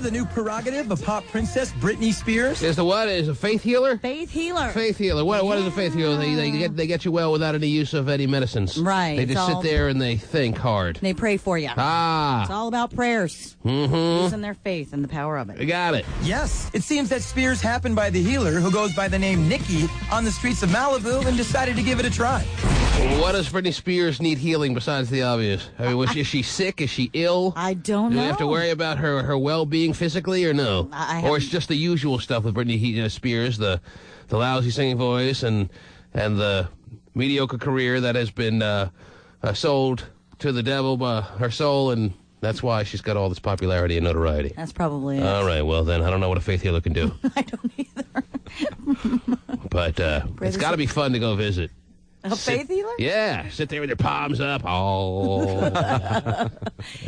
the new prerogative of pop princess Britney Spears? Is the what? Is a faith healer? Faith healer. Faith healer. What is a faith healer? They get you well without any use of any medicines. Right. They just sit there and they think hard. They pray for you. Ah. It's all about prayers. Mm-hmm. Using their faith and the power of it. I got it. Yes. It seems that Spears happened by the healer who goes by the name Nikki on the streets of Malibu and decided to give it a try. What does Britney Spears need healing besides the obvious? I mean, is she sick? Is she ill? I don't know. Do we have to worry about her well-being physically or no? Or it's just the usual stuff with Britney Spears, the lousy singing voice and the mediocre career that has been sold to the devil by her soul, and that's why she's got all this popularity and notoriety. That's probably it. All right, well then, I don't know what a faith healer can do. I don't either. But it's got to be fun to go visit. A faith healer? Yeah, sit there with your palms up. Oh.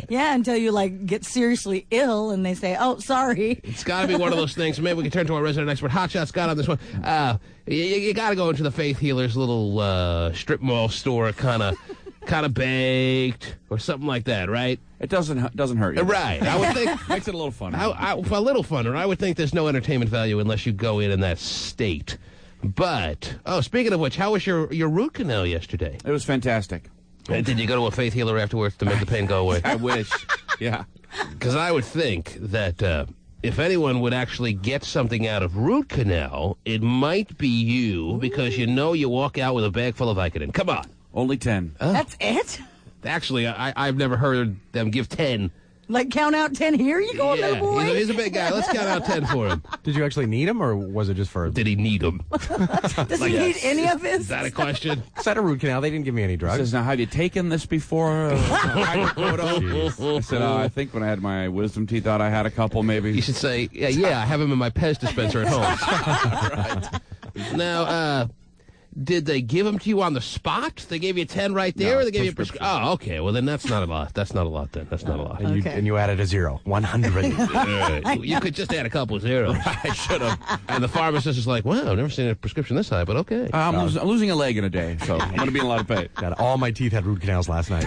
Yeah, until you get seriously ill and they say, "Oh, sorry." It's got to be one of those things. Maybe we can turn to our resident expert, Hotshot Scott, on this one. You got to go into the faith healer's little strip mall store, kind of baked or something like that, right? It doesn't hurt you. Right. I would think makes it a little fun. A little funner. I would think there's no entertainment value unless you go in that state. But speaking of which, how was your root canal yesterday? It was fantastic. And did you go to a faith healer afterwards to make the pain go away? I wish. Yeah. Because I would think that if anyone would actually get something out of root canal, it might be you, because you walk out with a bag full of Vicodin. Come on. Only 10. That's it? Actually, I've never heard them give 10. Count out 10 here? You going there, boy? He's a big guy. Let's count out 10 for him. Did you actually need him, or was it just for... Did he need them? Does he need any of this? Is that a question? Is that a root canal? They didn't give me any drugs. He says, now, have you taken this before? I said, I think when I had my wisdom teeth out, I had a couple, maybe. You should say, yeah, I have him in my Pez dispenser at home. Right. Now, did they give them to you on the spot? They gave you 10 right there, or they gave you a prescription? Oh, okay. Well, then that's not a lot. That's not a lot, then. That's not a lot. And you added a 0. 100. You could just add a couple of zeros. I should have. And the pharmacist is like, wow, I've never seen a prescription this high, but okay. I'm losing a leg in a day, so I'm going to be in a lot of pain. God, all my teeth had root canals last night.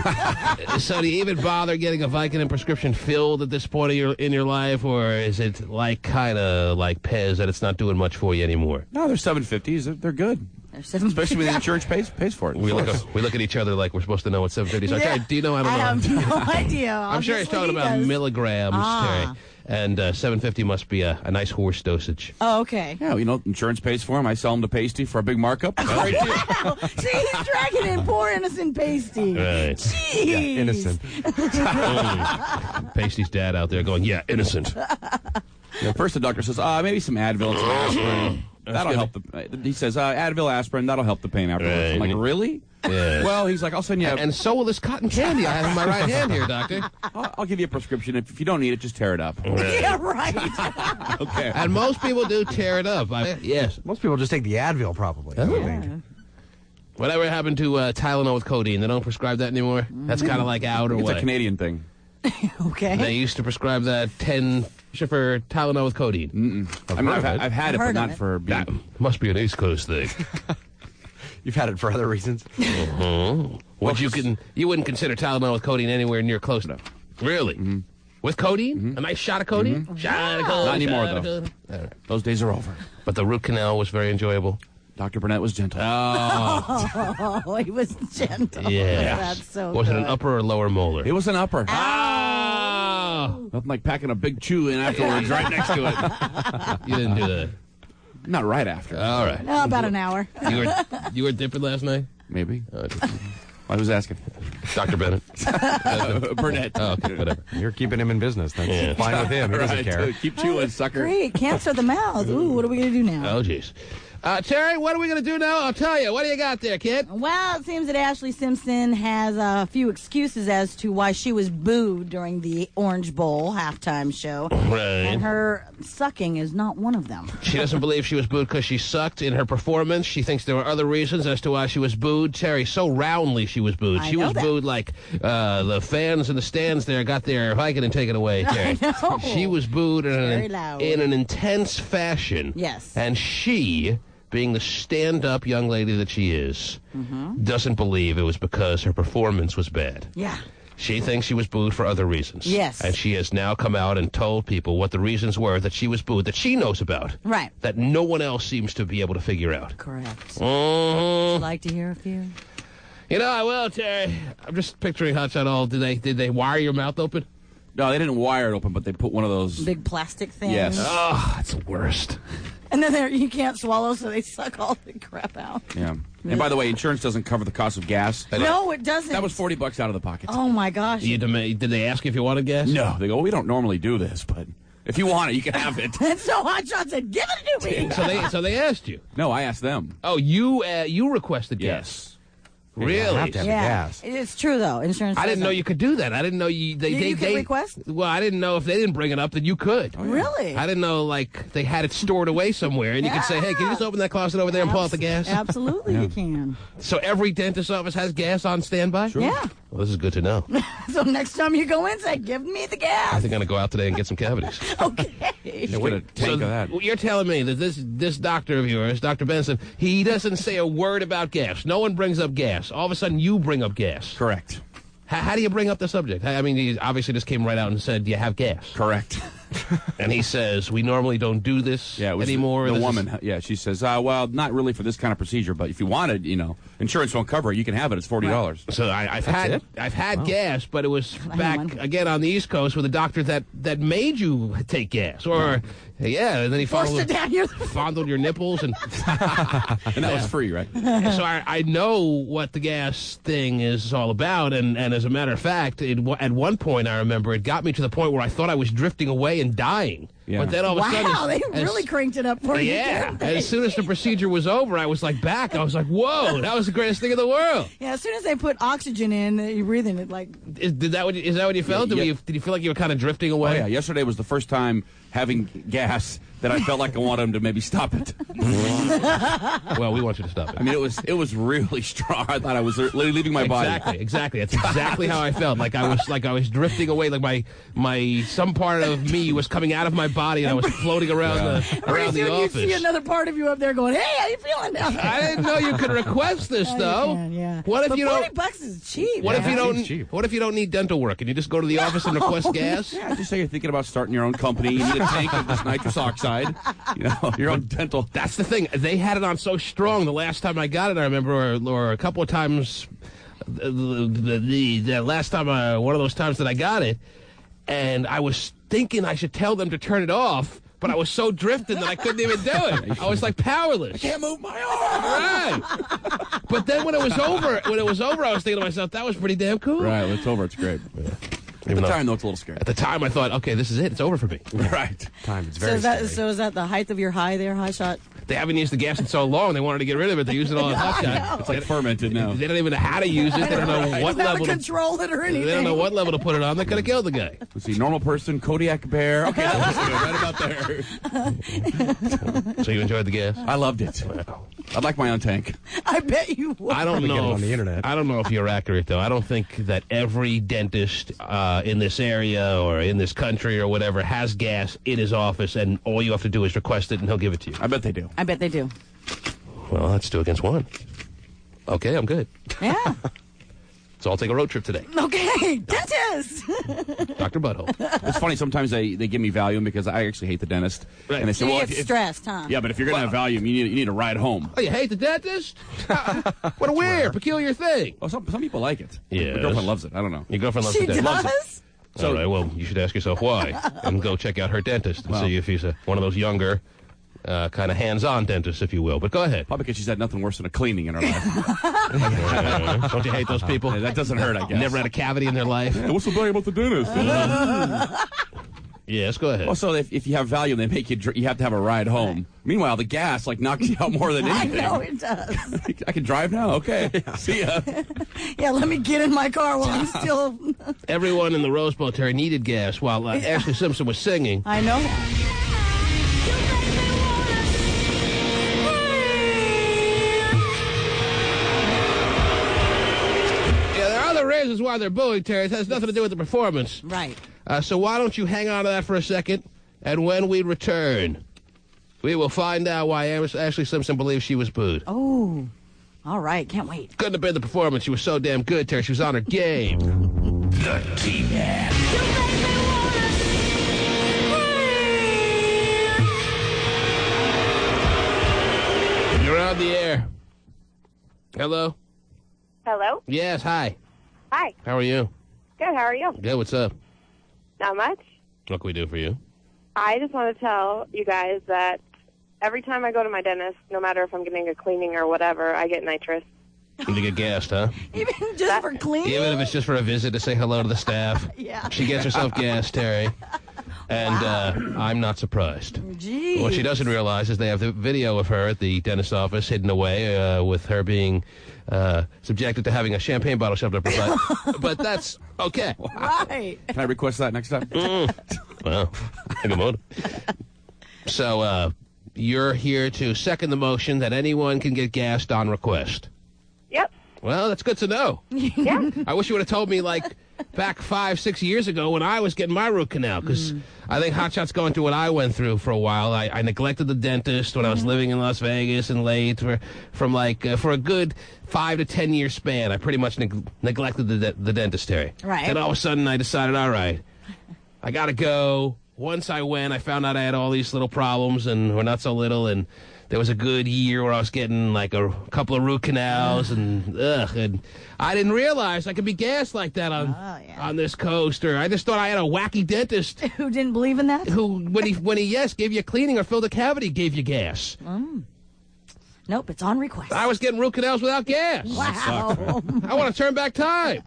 So do you even bother getting a Vicodin prescription filled at this point in your life, or is it kind of like Pez that it's not doing much for you anymore? No, they're 750s. They're good. Especially when the insurance pays for it. We look at each other like we're supposed to know what 750s are. Yeah. Do you know? I don't know. I have no idea. I'm sure he's talking about milligrams, Terry. And 750 must be a nice horse dosage. Oh, okay. Yeah, insurance pays for them. I sell them to Pasty for a big markup. Great deal. Wow. See, he's dragging in poor innocent Pasty. Right. Jeez. Yeah, innocent. Pasty's dad out there going, yeah, innocent. First the doctor says, maybe some Advil and some aspirin. That'll help. He says, Advil, aspirin, that'll help the pain afterwards. Right. I'm like, really? Yeah. Well, he's like, I'll send you And so will this cotton candy I have in my right hand here, doctor. I'll give you a prescription. If you don't need it, just tear it up. Right. Yeah, right. Okay. And most people do tear it up. Yes. Most people just take the Advil, probably. Oh. I would think. Whatever happened to Tylenol with codeine? They don't prescribe that anymore? That's kind of like out or It's what? a Canadian thing. Okay. They used to prescribe that 10 for Tylenol with codeine. I mean, I've had it, but not for That must be an East Coast thing. You've had it for other reasons? Which you wouldn't consider Tylenol with codeine anywhere near close enough. Really? Mm-hmm. With codeine? Mm-hmm. A nice shot of codeine? Mm-hmm. Shot of codeine. Not anymore, though. Right. Those days are over. But the root canal was very enjoyable. Dr. Burnett was gentle. Oh, he was gentle. Yeah. That's so Was good. it an upper or lower molar? It was an upper. Oh! Nothing like packing a big chew in afterwards right next to it. You didn't do that. Not right after. All right. Oh, about an hour. You were dipping last night? Maybe. Oh, I was asking. Dr. Bennett. Burnett. Oh, okay, whatever. You're keeping him in business. That's fine with him. He doesn't Right, care. keep chewing, sucker. Great. Cancer of the mouth. Ooh, what are we going to do now? Oh, jeez. Terry, what are we going to do now? I'll tell you. What do you got there, kid? Well, it seems that Ashley Simpson has a few excuses as to why she was booed during the Orange Bowl halftime show. Right. And her sucking is not one of them. She doesn't believe she was booed because she sucked in her performance. She thinks there were other reasons as to why she was booed. Terry, so roundly she was booed. She was booed like the fans in the stands there got their Vicodin taken away, Terry. I know. She was booed in an intense fashion. Yes. And she, being the stand-up young lady that she is, doesn't believe it was because her performance was bad. Yeah. She thinks she was booed for other reasons. Yes. And she has now come out and told people what the reasons were that she was booed, that she knows about. Right. That no one else seems to be able to figure out. Correct. Mhm. Would you like to hear a few? You know, I will, Terry. I'm just picturing Hotshot all. Did they wire your mouth open? No, they didn't wire it open, but they put one of those. Big plastic things. Yes. Oh, that's the worst. And then you can't swallow, so they suck all the crap out. Yeah. And by the way, insurance doesn't cover the cost of gas. No, it doesn't. That was $40 out of the pocket. Oh, my gosh. Did they ask you if you wanted gas? No, they go, we don't normally do this, but if you want it, you can have it. And so Hotshot said, give it to me. So they asked you. No, I asked them. Oh, you requested gas. Yes. Really? You have to have the gas. It's true, though. Insurance I didn't know doesn't. you could do that. I didn't know You could request? Well, I didn't know if they didn't bring it up that you could. Really? I didn't know, like, they had it stored away somewhere, and you could say, hey, can you just open that closet over there and pull out the gas? Absolutely, you can. So every dentist's office has gas on standby? Sure. Yeah. Well, this is good to know. So next time you go in, say, give me the I gas. think I'm going to go out today and get some cavities. Okay. Just get a tank of that. You're telling me that this doctor of yours, Dr. Benson, he doesn't say a word about gas. No one brings up gas. All of a sudden, you bring up gas. Correct. How do you bring up the subject? I mean, he obviously just came right out and said, do you have gas? Correct. And he says, we normally don't do this Yeah, it was anymore. The This woman, is- yeah, she says, well, not really for this kind of procedure, but if you wanted, insurance won't cover it. You can have it. It's $40. So I've had gas, but it was I back have one. again on the East Coast with a doctor that made you take gas, or and then he Forced it down your... fondled your nipples, and And that was free, right? so I know what the gas thing is all about, and as a matter of fact, at one point I remember it got me to the point where I thought I was drifting away and dying. Yeah. But then all of a sudden, Wow, they really cranked it up for you. yeah. didn't they? As soon as the procedure was over, I was like back. I was like, whoa, that was the greatest thing in the world. Yeah, as soon as they put oxygen in, you breathe in it like... Is that what you felt? Yeah. Did you feel like you were kind of drifting Oh, away? yeah. Yesterday was the first time having gas that I felt like I wanted him to maybe stop it. Well, we want you to stop it. I mean, it was really strong. I thought I was leaving my body. Exactly. That's exactly how I felt. Like I was drifting away. Like my some part of me was coming out of my body, and I was floating around around the Pretty soon office. you see another part of you up there going, hey, how you feeling down there? I didn't know you could request this though. Yeah. What if but you don't? $40 is cheap. What if you it don't? seems cheap. What if you don't need dental work and you just go to the office and request gas? Yeah, just say you're thinking about starting your own company. You need a tank of this nitrous oxide. Your own dental. That's the thing. They had it on so strong the last time I got it. I remember, or a couple of times. The last time, one of those times that I got it, and I was thinking I should tell them to turn it off, but I was so drifted that I couldn't even do it. I was like powerless. Can't move my arm. Right. But then when it was over, I was thinking to myself, that was pretty damn cool. Right, when it's over, it's great. At the time, though, it's a little scary. At the time, I thought, okay, this is it. It's over for me. Right. Time. It's So very scary. is that the height of your high there, High Shot? They haven't used the gas in so long. They wanted to get rid of it. They use it all in Hotshot. It's like fermented now. They don't even know how to use it. They don't know what How to level. control it or anything. They don't know what level to put it on. They could have killed the guy. Let's see, normal person, Kodiak bear. Okay, that looks good. Right about there. So you enjoyed the gas? I loved it. I'd like my own tank. I bet you would. I don't Probably get know it on the internet. I don't know if you're accurate though. I don't think that every dentist in this area or in this country or whatever has gas in his office, and all you have to do is request it, and he'll give it to you. I bet they do. I bet they do. Well, that's 2 against 1. Okay, I'm good. Yeah. So I'll take a road trip today. Okay, dentist. Dr. Butthole. It's funny, sometimes they give me Valium because I actually hate the dentist. Right. And they say, You well, get stressed, huh? yeah, but if you're going to have Valium, you need a ride home. Oh, you hate the dentist? What a weird, peculiar thing. Oh, some people like it. Yes. My girlfriend loves it. I don't know. Your girlfriend loves She the dentist. does? All right, well, you should ask yourself why, and go check out her dentist and see if he's one of those younger, kind of hands-on dentists, if you will. But go ahead. Probably because she's had nothing worse than a cleaning in her life. Don't you hate those people? That doesn't hurt, I guess. Never had a cavity in their life. What's the thing about the dentist? Yes, go ahead. Also, if you have Valium, they make you have to have a ride home. Meanwhile, the gas knocks you out more than I anything. know it does. I can drive now. Okay, see ya. Yeah, let me get in my car while I'm still... Everyone in the Rose Bowl, Terry, needed gas while Ashley Simpson was singing. I know. Yeah, there are other reasons why they're booing, Terry. It has nothing to do with the performance. Right. So why don't you hang on to that for a second, and when we return, we will find out why Ashley Simpson believes she was booed. Oh, all right. Can't wait. Couldn't have been the performance. She was so damn good, Terry. She was on her game. The T-Man. You're on the air. Hello? Hello? Yes, hi. Hi. How are you? Good, how are you? Good, what's up? Not much. What can we do for you? I just want to tell you guys that every time I go to my dentist, no matter if I'm getting a cleaning or whatever, I get nitrous. You get gassed, huh? Even just for cleaning? Even if it's just for a visit to say hello to the staff. Yeah. She gets herself gassed, Terry. And I'm not surprised. Jeez. What she doesn't realize is they have the video of her at the dentist's office hidden away with her being subjected to having a champagne bottle shoved up her butt. But that's okay. Right. Can I request that next time? Well, in a mood. So you're here to second the motion that anyone can get gassed on request. Yep. Well, that's good to know. Yeah. I wish you would have told me, like, back 5-6 years ago when I was getting my root canal, because I think Hotshot's going through what I went through for a while. I neglected the dentist when I was living in Las Vegas and late for a good 5 to 10 year span. I pretty much neglected the dentist, Terry. Right. Then all of a sudden I decided, all right, I got to go. Once I went, I found out I had all these little problems, and or not so little, and there was a good year where I was getting like a couple of root canals, and I didn't realize I could be gassed like that on this coast. Or I just thought I had a wacky dentist Who didn't believe in that? who, when he gave you a cleaning or filled a cavity, gave you gas. Nope, it's on request. I was getting root canals without gas. Wow. I want to turn back time.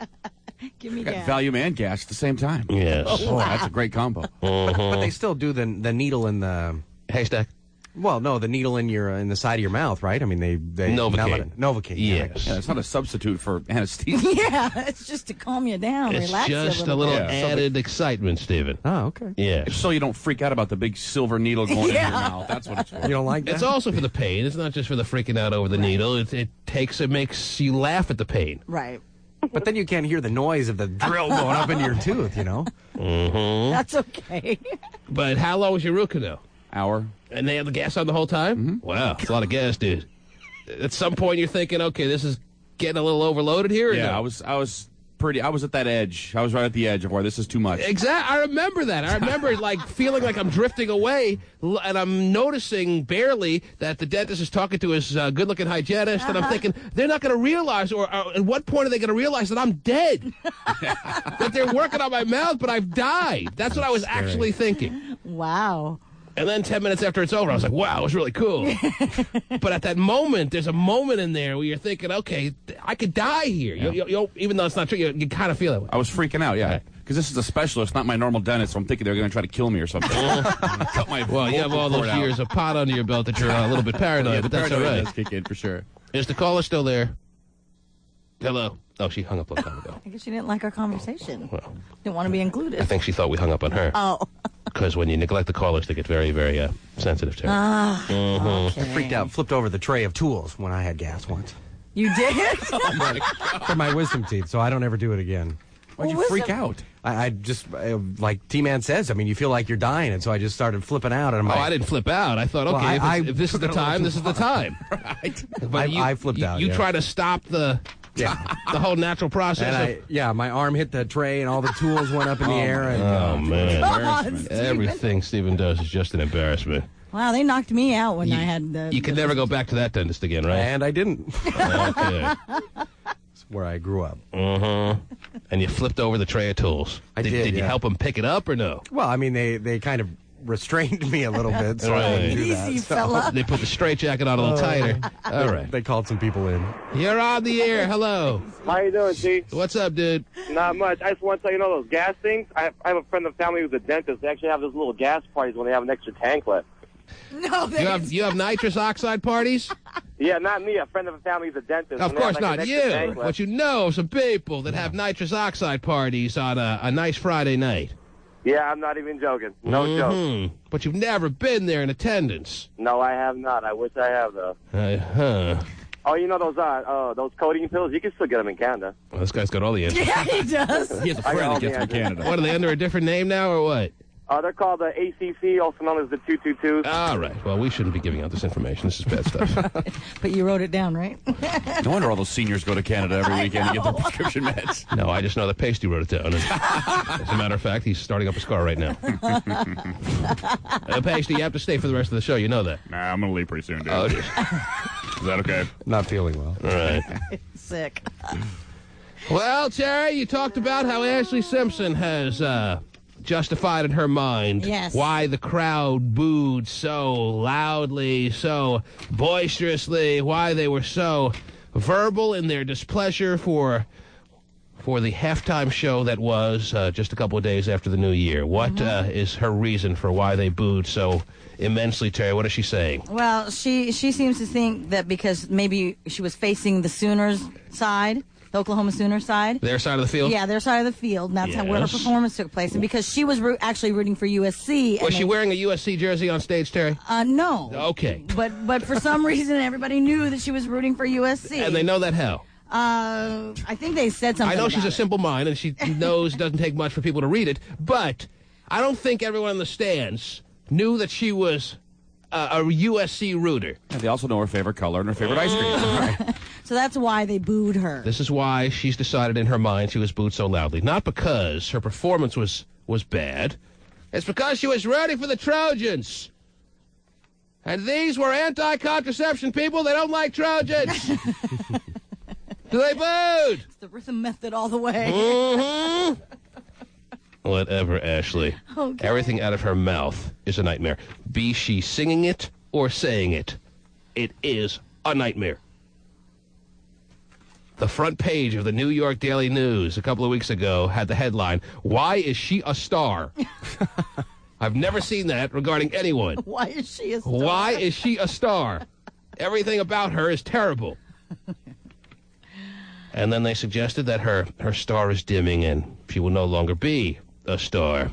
Give me Got gas. Valium and gas at the same time. Yes. Oh, that's a great combo. But they still do the needle in the Haystack. well, no, the needle in the side of your mouth, right? I mean, they Novocaine. Novocaine. Yes. Yeah, it's not a substitute for anesthesia. Yeah, it's just to calm you down, It's relax just you a little bit. added excitement, Stephen. Oh, okay. Yes. So you don't freak out about the big silver needle going in your mouth. That's what it's for. You don't like that? It's also for the pain. It's not just for the freaking out over the needle. It makes you laugh at the pain. Right. But then you can't hear the noise of the drill going up into your tooth, you know? That's okay. But how long was your root canal? Hour. And they had the gas on the whole time? Wow, it's a lot of gas, dude. At some point you're thinking, okay, this is getting a little overloaded here. Or Yeah, no? I was at that edge. I was right at the edge of where this is too much. Exactly. I remember that. I remember like feeling like I'm drifting away, and I'm noticing barely that the dentist is talking to his good-looking hygienist, and I'm thinking they're not going to realize, or at what point are they going to realize that I'm dead? That they're working on my mouth, but I've died. That's what I was actually thinking. Wow. And then 10 minutes after it's over, I was like, wow, it was really cool. But at that moment, there's a moment in there where you're thinking, okay, I could die here. Yeah. Even though it's not true, you kind of feel that way. I was freaking out, yeah. Because this is a specialist, not my normal dentist, so I'm thinking they're going to try to kill me or something. Cut my Well, you have all vocal those cord years out. of pot under your belt that you're a little bit paranoid, but that's all Paranoia right. does kick in for sure. Is the caller still there? Hello? Oh, she hung up a long time ago. I guess she didn't like our conversation. Well, Didn't want to be included. I think she thought we hung up on her. Oh. Because when you neglect the callers, they get very, very sensitive to her. Okay. Freaked out, flipped over the tray of tools when I had gas once You did? for my wisdom teeth, so I don't ever do it again. Why'd you Well, freak wisdom- out? I just, like T-Man says, I mean, you feel like you're dying, and so I just started flipping out. And I'm Oh, like, I didn't flip out. I thought, Well, okay, I if this is the took it a little time, too this is the time. But I flipped out, You yeah. try to stop the whole natural process. and my arm hit the tray, and all the tools went up in the air. And, Oh, man. God, Stephen. Everything Stephen does is just an embarrassment. Wow, they knocked me out when I had the... You can never go back to that dentist again, right? and I didn't. Okay. It's where I grew up. And you flipped over the tray of tools. I did, Did you yeah. help him pick it up or no? Well, I mean, they kind of restrained me a little bit, so I didn't do that. Easy, so- fella. They put the straitjacket on a little tighter. All right. They called some people in. You're on the air. Hello. How you doing, T? What's up, dude? Not much. I just want to tell you, those gas things? I have a friend of the family who's a dentist. They actually have those little gas parties when they have an extra tank left. No, You have nitrous oxide parties? Yeah, not me. A friend of the family who's a dentist. Of When they course have, like, not an you. extra tank left. But you know some people that have nitrous oxide parties on a nice Friday night. Yeah, I'm not even joking. No joke. But you've never been there in attendance. No, I have not. I wish I have, though. Uh-huh. Oh, you know those codeine pills? You can still get them in Canada. Well, this guy's got all the answers. Yeah, he does. He has a I friend got that gets all from the answers. Canada. What, are they under a different name now or what? They're called the ACC, also known as the 222s. All right. Well, we shouldn't be giving out this information. This is bad stuff. But you wrote it down, right? No wonder all those seniors go to Canada every weekend to get their prescription meds. No, I just know that Pasty wrote it down. As a matter of fact, he's starting up his car right now. Pasty, you have to stay for the rest of the show. You know that. Nah, I'm going to leave pretty soon, dude. Oh, Is that okay? Not feeling well. all right. Sick. Well, Terry, you talked about how Ashley Simpson has justified in her mind Yes. why the crowd booed so loudly, so boisterously, why they were so verbal in their displeasure for the halftime show that was just a couple of days after the new year. What is her reason for why they booed so immensely, Terry? What is she saying? Well, she seems to think that because maybe she was facing the Sooners side, the Oklahoma Sooner side. Their side of the field? Yeah, their side of the field, and that's where her Yes. performance took place. And because she was actually rooting for USC. Was she wearing a USC jersey on stage, Terry? No. Okay. But for some reason, everybody knew that she was rooting for USC. And they know that how? I think they said something. I know she's about a simple mind, and she knows it doesn't take much for people to read it, but I don't think everyone in the stands knew that she was a USC rooter. And they also know her favorite color and her favorite ice cream. So that's why they booed her. This is why she's decided in her mind she was booed so loudly. Not because her performance was bad. It's because she was rooting for the Trojans. And these were anti-contraception people. They don't like Trojans. So they booed. It's the rhythm method all the way. Mm-hmm. Whatever, Ashley. Okay. Everything out of her mouth is a nightmare. Be she singing it or saying it, it is a nightmare. The front page of the New York Daily News a couple of weeks ago had the headline, "Why is she a star?" I've never seen that regarding anyone. Why is she a star? Why is she a star? Everything about her is terrible. And then they suggested that her star is dimming and she will no longer be a star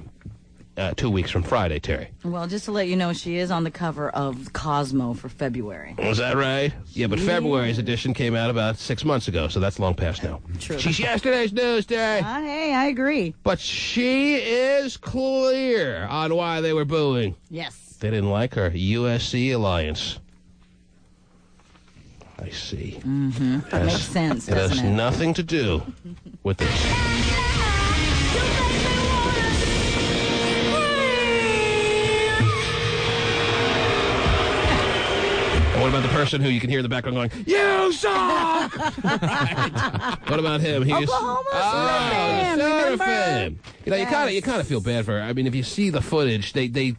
2 weeks from Friday, Terry. Well, just to let you know, she is on the cover of Cosmo for February. Was that right? Yeah, but February's edition came out about 6 months ago, so that's long past now. True. She's yesterday's news, Terry. Hey, I agree. But she is clear on why they were booing. Yes. They didn't like her USC alliance. I see. That makes sense, It has doesn't it? nothing to do with this. And what about the person who you can hear in the background going, "You suck"? What about him? He's Oklahoma Sooner fan, Sooner remember? fan. You know, you kind of feel bad for her. I mean, if you see the footage, they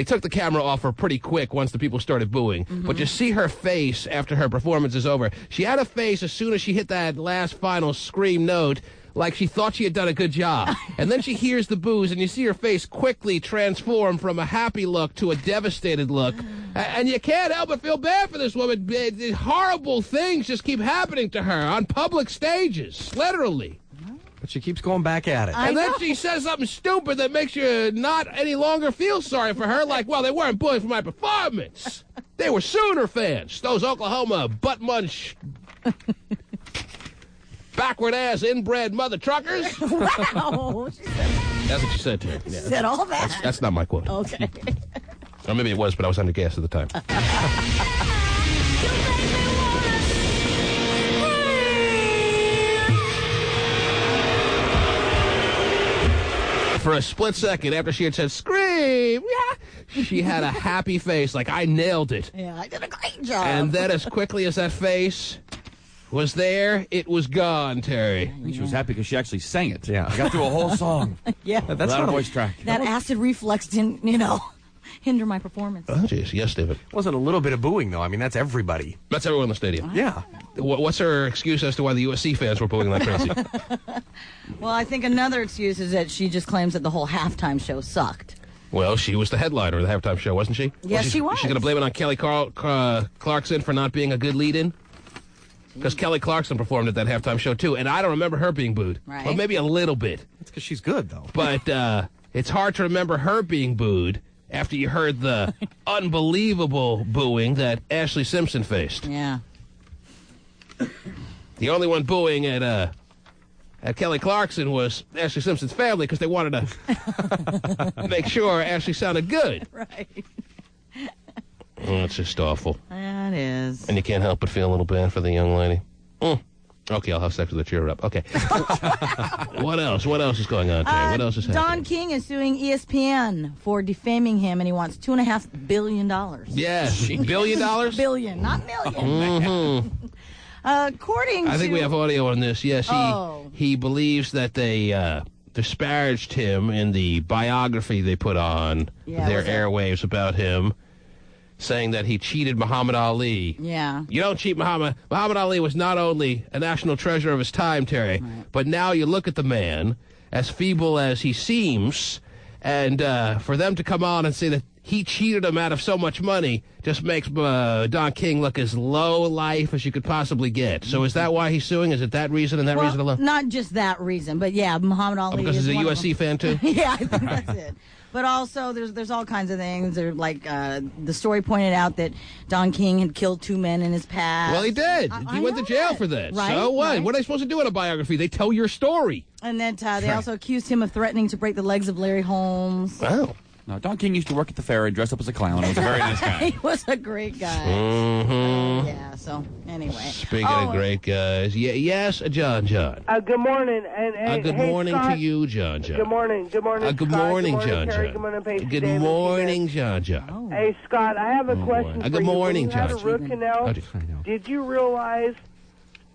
took the camera off her pretty quick once the people started booing. But you see her face after her performance is over. She had a face as soon as she hit that last final scream note, like she thought she had done a good job. And then she hears the boos, and you see her face quickly transform from a happy look to a devastated look. And you can't help but feel bad for this woman. Horrible things just keep happening to her on public stages, literally. But she keeps going back at it. I And then know. she says something stupid that makes you not any longer feel sorry for her. Like, well, they weren't booing for my performance. They were Sooner fans. Those Oklahoma butt munch, backward-ass, inbred mother truckers. Wow. She That's what she said to me. Yeah. said all that. That's not my quote. Okay. Or maybe it was, but I was under gas at the time. For a split second after she had said, "Scream," yeah, she had a happy face, like, I nailed it. Yeah, I did a great job. And then as quickly as that face was there, it was gone, Terry. I think she was happy because she actually sang it. Yeah. I got through a whole song yeah, That's without a not voice track. that acid reflux didn't, hinder my performance. Oh, jeez. Yes, David. wasn't a little bit of booing, though. I mean, that's everybody. That's everyone in the stadium. Yeah. What's her excuse as to why the USC fans were booing like crazy? Well, I think another excuse is that she just claims that the whole halftime show sucked. Well, she was the headliner of the halftime show, wasn't she? Yes, she was. She's going to blame it on Kelly Clarkson for not being a good lead-in? Because Kelly Clarkson performed at that halftime show, too, and I don't remember her being booed. Right. Well, maybe a little bit. That's because she's good, though. But it's hard to remember her being booed after you heard the unbelievable booing that Ashley Simpson faced. Yeah. The only one booing at Kelly Clarkson was Ashley Simpson's family because they wanted to make sure Ashley sounded good. Right. Oh, it's just awful. That is. And you can't help but feel a little bad for the young lady. Okay, I'll have sex with her. Cheer her up. Okay. What else? What else is going on today? What else is happening? Don King is suing ESPN for defaming him, and he wants $2.5 billion. Yes. $1 billion? Billion, not million. According I think we have audio on this. Yes, Oh. he believes that they disparaged him in the biography they put on their airwaves about him, saying that he cheated Muhammad Ali. Yeah. You don't cheat Muhammad. Muhammad Ali was not only a national treasure of his time, Terry, but now you look at the man, as feeble as he seems, and for them to come on and say that he cheated him out of so much money just makes Don King look as low life as you could possibly get. So is that why he's suing? Is it that reason and that reason alone? Not just that reason, but yeah, Muhammad Ali. Because he's a USC fan, too? Yeah, I think that's it. But also, there's all kinds of things. There's like the story pointed out that Don King had killed 2 men in his past. Well, he did. He went to jail for that. Right, so what? right. What are they supposed to do in a biography? They tell your story. And then they also accused him of threatening to break the legs of Larry Holmes. Wow. No, Don King used to work at the fair and dress up as a clown. He was a very nice guy. He was a great guy. Mm-hmm. Yeah, so anyway. Speaking of great guys, yes, John. Good morning. And good hey, morning Scott. to you, John. Good morning. Good morning, Good Scott. morning, Good morning, John. Terry. Good morning, Paige. Good David. morning, John. Oh. Hey, Scott, I have a question for Good you. morning, When you had John. a root canal, Oh, did you realize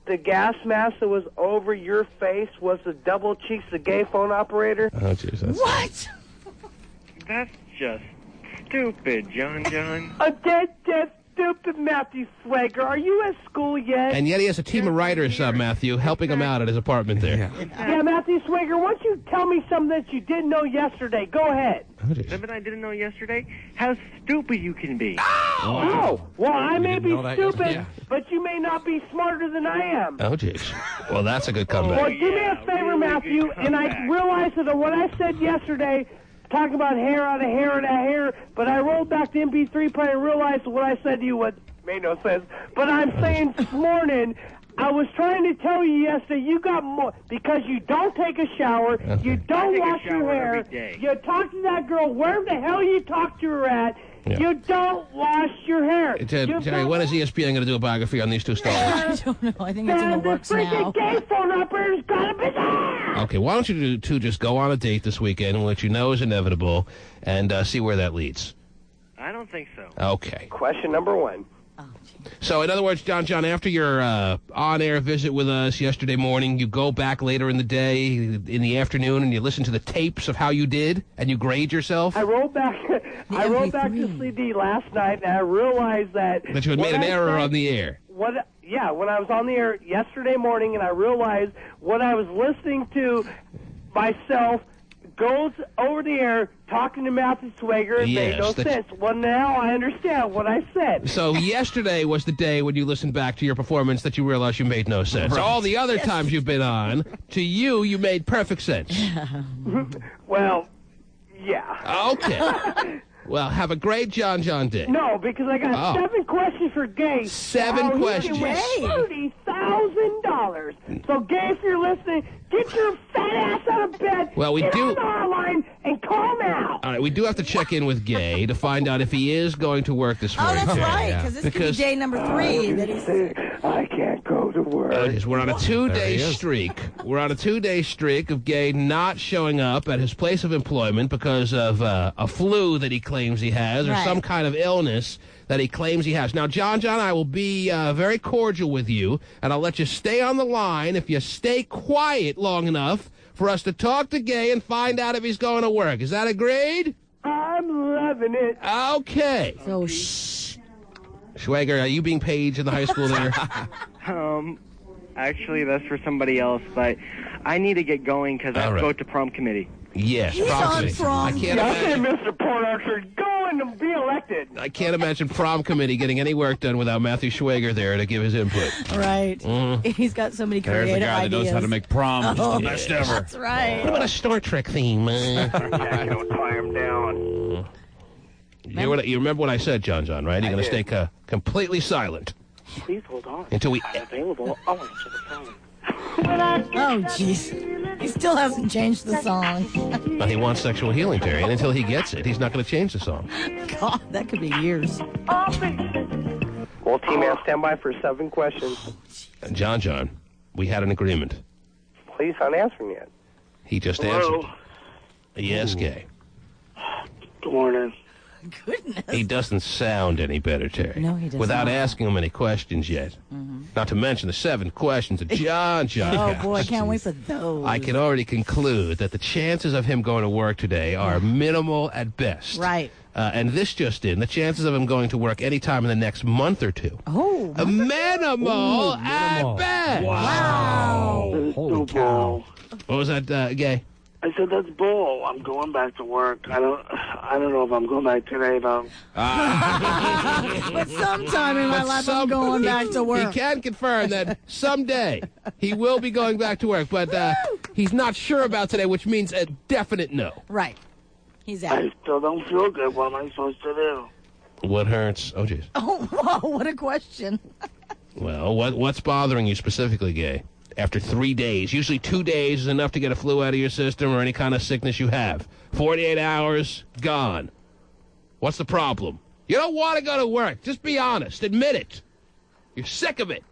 the gas mask that was over your face was the double cheeks, the gay phone operator? Oh, jeez. What? That's just stupid, John. Dead stupid Matthew Swagger. Are you at school yet? And yet he has a team of writers, Matthew, helping him out at his apartment there. Yeah, Matthew Swagger, why don't you tell me something that you didn't know yesterday? Go ahead. Oh, jeez. Something I didn't know yesterday? How stupid you can be. Oh, well, I may be know that stupid, yesterday. but you may not be smarter than I am. Oh, jeez. Well, that's a good Well, comeback. do me a favor, Matthew, and I realized that what I said yesterday, talking about hair out of hair, but I rolled back the MP3 player and realized what I said to you made no sense. But I'm saying this morning, I was trying to tell you yesterday, you got more, because you don't take a shower, you don't wash your hair, every day. you talk to that girl wherever the hell you talk to her at, Yeah. you don't wash your hair. Terry, when is ESPN going to do a biography on these two stars? I don't know. I think it's in the works The now. freaking gay phone operator's got to be there! Okay, why don't you two just go on a date this weekend, which you know is inevitable, and see where that leads? I don't think so. Okay. Question number 1. So, in other words, John, after your on-air visit with us yesterday morning, you go back later in the day, in the afternoon, and you listen to the tapes of how you did, and you grade yourself? I rolled back the CD last night, and I realized that That you had made an error on the air. when I was on the air yesterday morning, and I realized what I was listening to myself goes over the air talking to Matthew Swagger. It made no sense. Well, now I understand what I said. So yesterday was the day when you listened back to your performance that you realized you made no sense. Right. All the other times you've been on, to you made perfect sense. Well, yeah. Okay. Well, have a great John day. No, because I got 7 questions for Gay. 7 questions. $30,000. So, Gay, if you're listening, get your fat ass out of bed. Well, we get do- on the hotline line and call now. All right, we do have to check in with Gay to find out if he is going to work this Oh, morning. that's right, Yeah. because this could be day number 3 that he's. I can't go to work. We're on a 2-day There he is. streak. We're on a 2-day streak of Gay not showing up at his place of employment because of a flu that he claims he has or Right. some kind of illness that he claims he has. Now, John, I will be very cordial with you, and I'll let you stay on the line if you stay quiet long enough for us to talk to Gay and find out if he's going to work. Is that agreed? I'm loving it. Okay. So, shh. Schwager, are you being paged in the high school there? Actually, that's for somebody else, but I need to get going because I have to go to prom committee. Yes, He's prom on committee. prom. I can't I say, imagine. Mr. Port Archer, go and be elected. I can't imagine prom committee getting any work done without Matthew Schwager there to give his input. Right. He's got so many There's creative a guy ideas. that knows how to make prom just Oh, the best ever. That's right. What about a Star Trek theme? Yeah, don't tie him down. You remember what I said, John, right? You're going to stay completely silent Please hold on. until we... I'm available. I'll answer the phone. Oh, jeez. He still hasn't changed the song. But he wants sexual healing, Terry, and until he gets it, he's not going to change the song. God, that could be years. Well, T-Man, stand by for 7 questions. John, we had an agreement. Please, not answering yet. He just Hello? answered. Yes, Gay. Good morning. Goodness. He doesn't sound any better, Terry. No, he does Without not. asking him any questions yet. Not to mention the 7 questions that John Oh, asked. boy, I can't wait for those. I can already conclude that the chances of him going to work today are minimal at best. Right. And this just in, the chances of him going to work any time in the next month or two. Oh. Minimal at best. Wow. Holy cow. What was that, Gay? I said that's bull. I'm going back to work. I don't know if I'm going back today though. But sometime in my life, I'm going back to work. He can confirm that someday he will be going back to work, but he's not sure about today, which means a definite no. Right. He's out. I still don't feel good. What am I supposed to do? What hurts? Oh, jeez. Oh, whoa, what a question. Well, what's bothering you specifically, Gay? After 3 days, usually 2 days is enough to get a flu out of your system or any kind of sickness you have. 48 hours, gone. What's the problem? You don't want to go to work. Just be honest. Admit it. You're sick of it.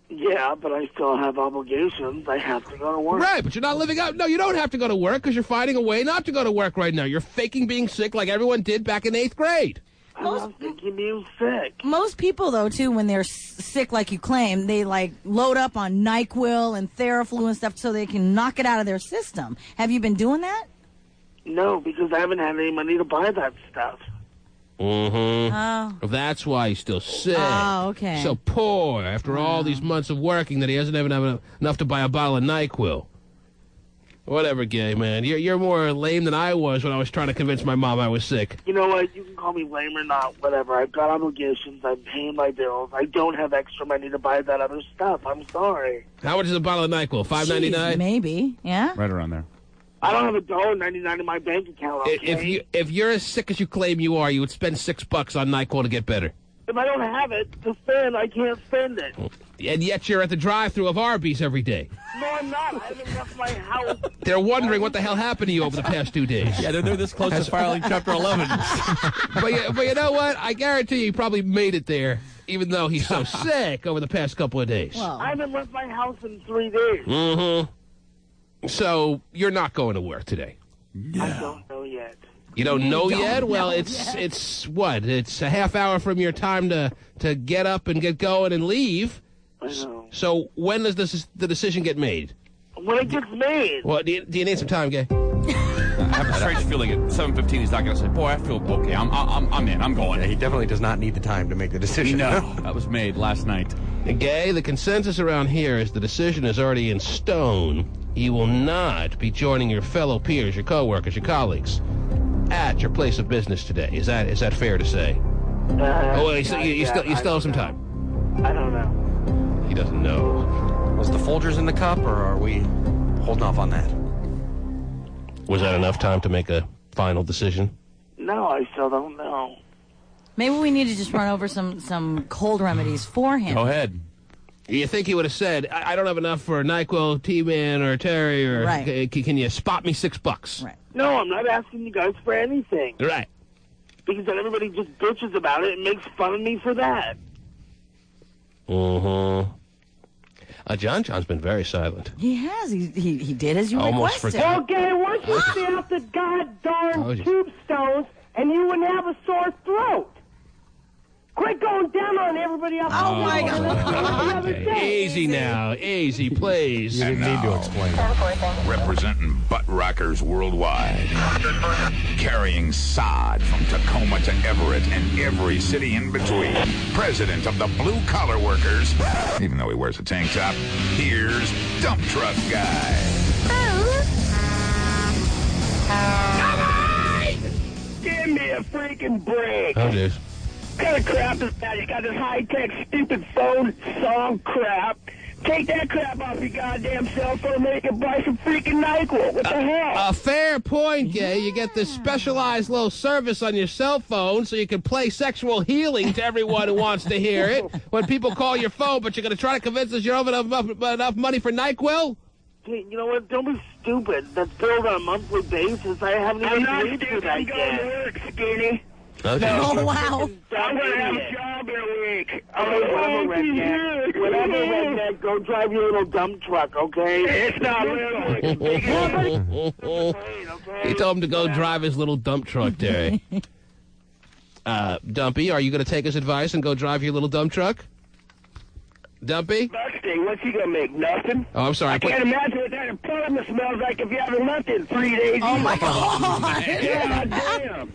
Yeah, but I still have obligations. I have to go to work. Right, but you're not living up. No, you don't have to go to work because you're finding a way not to go to work right now. You're faking being sick like everyone did back in 8th grade. I'm not thinking being sick. Most people, though, too, when they're sick like you claim, they, like, load up on NyQuil and Theraflu and stuff so they can knock it out of their system. Have you been doing that? No, because I haven't had any money to buy that stuff. Mm-hmm. Oh. That's why he's still sick. Oh, okay. So poor after all these months of working that he doesn't even have enough to buy a bottle of NyQuil. Whatever, Gay, man. You're more lame than I was when I was trying to convince my mom I was sick. You know what? You can call me lame or not, whatever. I've got obligations. I'm paying my bills. I don't have extra money to buy that other stuff. I'm sorry. How much is a bottle of NyQuil? $5.99? Jeez, maybe. Yeah? Right around there. I don't have $1.99 in my bank account, okay? If you're as sick as you claim you are, you would spend $6 on NyQuil to get better. If I don't have it to spend, I can't spend it. And yet you're at the drive-thru of Arby's every day. No, I'm not. I haven't left my house. They're wondering what the hell happened to you over the past 2 days. Yeah, they're this close to filing Chapter 11. But you know what? I guarantee you he probably made it there, even though he's so sick over the past couple of days. Well, I haven't left my house in 3 days. Mm-hmm. So you're not going to work today? No. I don't know yet. You don't know yet? Well, it's what? It's a half hour from your time to get up and get going and leave. I know. So when does the decision get made? When it gets made. Well, do you need some time, Gay? I have a strange feeling at 7:15 he's not going to say, boy, I feel okay. I'm in. I'm going. Yeah, he definitely does not need the time to make the decision. No, that was made last night. Gay, the consensus around here is the decision is already in stone. You will not be joining your fellow peers, your coworkers, your colleagues at your place of business today. Is that fair to say? You still have some time. I don't know. He doesn't know. Was the Folgers in the cup, or are we holding off on that? Was that enough time to make a final decision? No, I still don't know. maybe we need to just run over some cold remedies for him. Go ahead. You think he would have said, I don't have enough for NyQuil, T-Man, or Terry, or right. Can you spot me $6? Right. No, I'm not asking you guys for anything. Right. Because then everybody just bitches about it and makes fun of me for that. Mm-hmm. John's been very silent. He has. He did as you Almost requested. Okay, once you stay off the goddamn tombstones and you wouldn't have a sore throat. Quit going down on everybody else. Oh, my God. Easy now. Easy, please. You didn't need to explain. Representing butt rockers worldwide. Carrying sod from Tacoma to Everett and every city in between. President of the Blue Collar Workers. Even though he wears a tank top, here's Dump Truck Guy. Give me a freaking break. Oh, jeez. What kind of crap is that? You got this high-tech, stupid phone song crap. Take that crap off your goddamn cell phone and make it buy some freaking NyQuil. What the hell? A fair point, Gay. You get this specialized little service on your cell phone so you can play sexual healing to everyone who wants to hear it. When people call your phone, but you're going to try to convince us you don't have enough money for NyQuil? Hey, you know what? Don't be stupid. That's billed on a monthly basis. I haven't even paid for that yet. I'm going to work, Skinny. Okay. Oh, wow. I'm going to have a job in a week. Whatever, redneck. Go drive your little dump truck, okay? It's not little. He told him to go drive his little dump truck, Terry. Dumpy, are you going to take his advice and go drive your little dump truck? Dumpy? Bucksy, what's he going to make? Nothing? Oh, I'm sorry. I can't imagine what that apartment smells like if you haven't left it in 3 days. Oh, my God. God damn.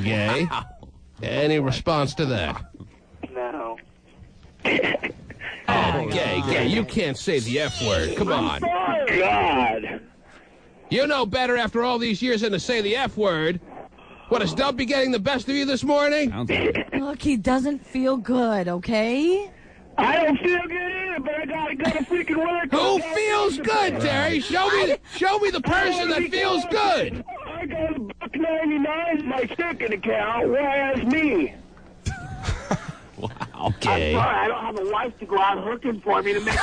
Gay? Any response to that? No. Oh, Gay, you can't say the F word. Come on. God. You know better after all these years than to say the F word. What, is Dumpy getting the best of you this morning? Look, he doesn't feel good, okay? I don't feel good either, but I gotta go to freaking work. Who feels good, Terry? Show me the person that feels good. I got $1.99 in my checking account. Why ask me? Wow. I'm sorry, I don't have a wife to go out hooking for me to make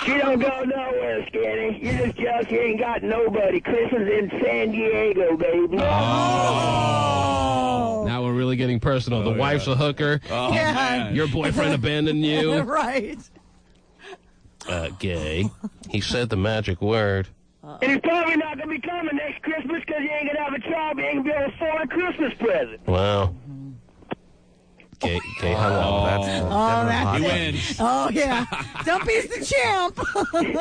She don't go nowhere, Skinny. You just jealous you ain't got nobody. Christmas in San Diego, baby. Oh. Now we're really getting personal. The wife's a hooker. Oh, man. Your boyfriend abandoned you. Right. Gay. He said the magic word. And he's probably not going to be coming next Christmas because he ain't going to have a job. He ain't going to be able to afford a Christmas present. Wow. Gay hung up. That's He wins. Oh, yeah. Dumpy's the champ.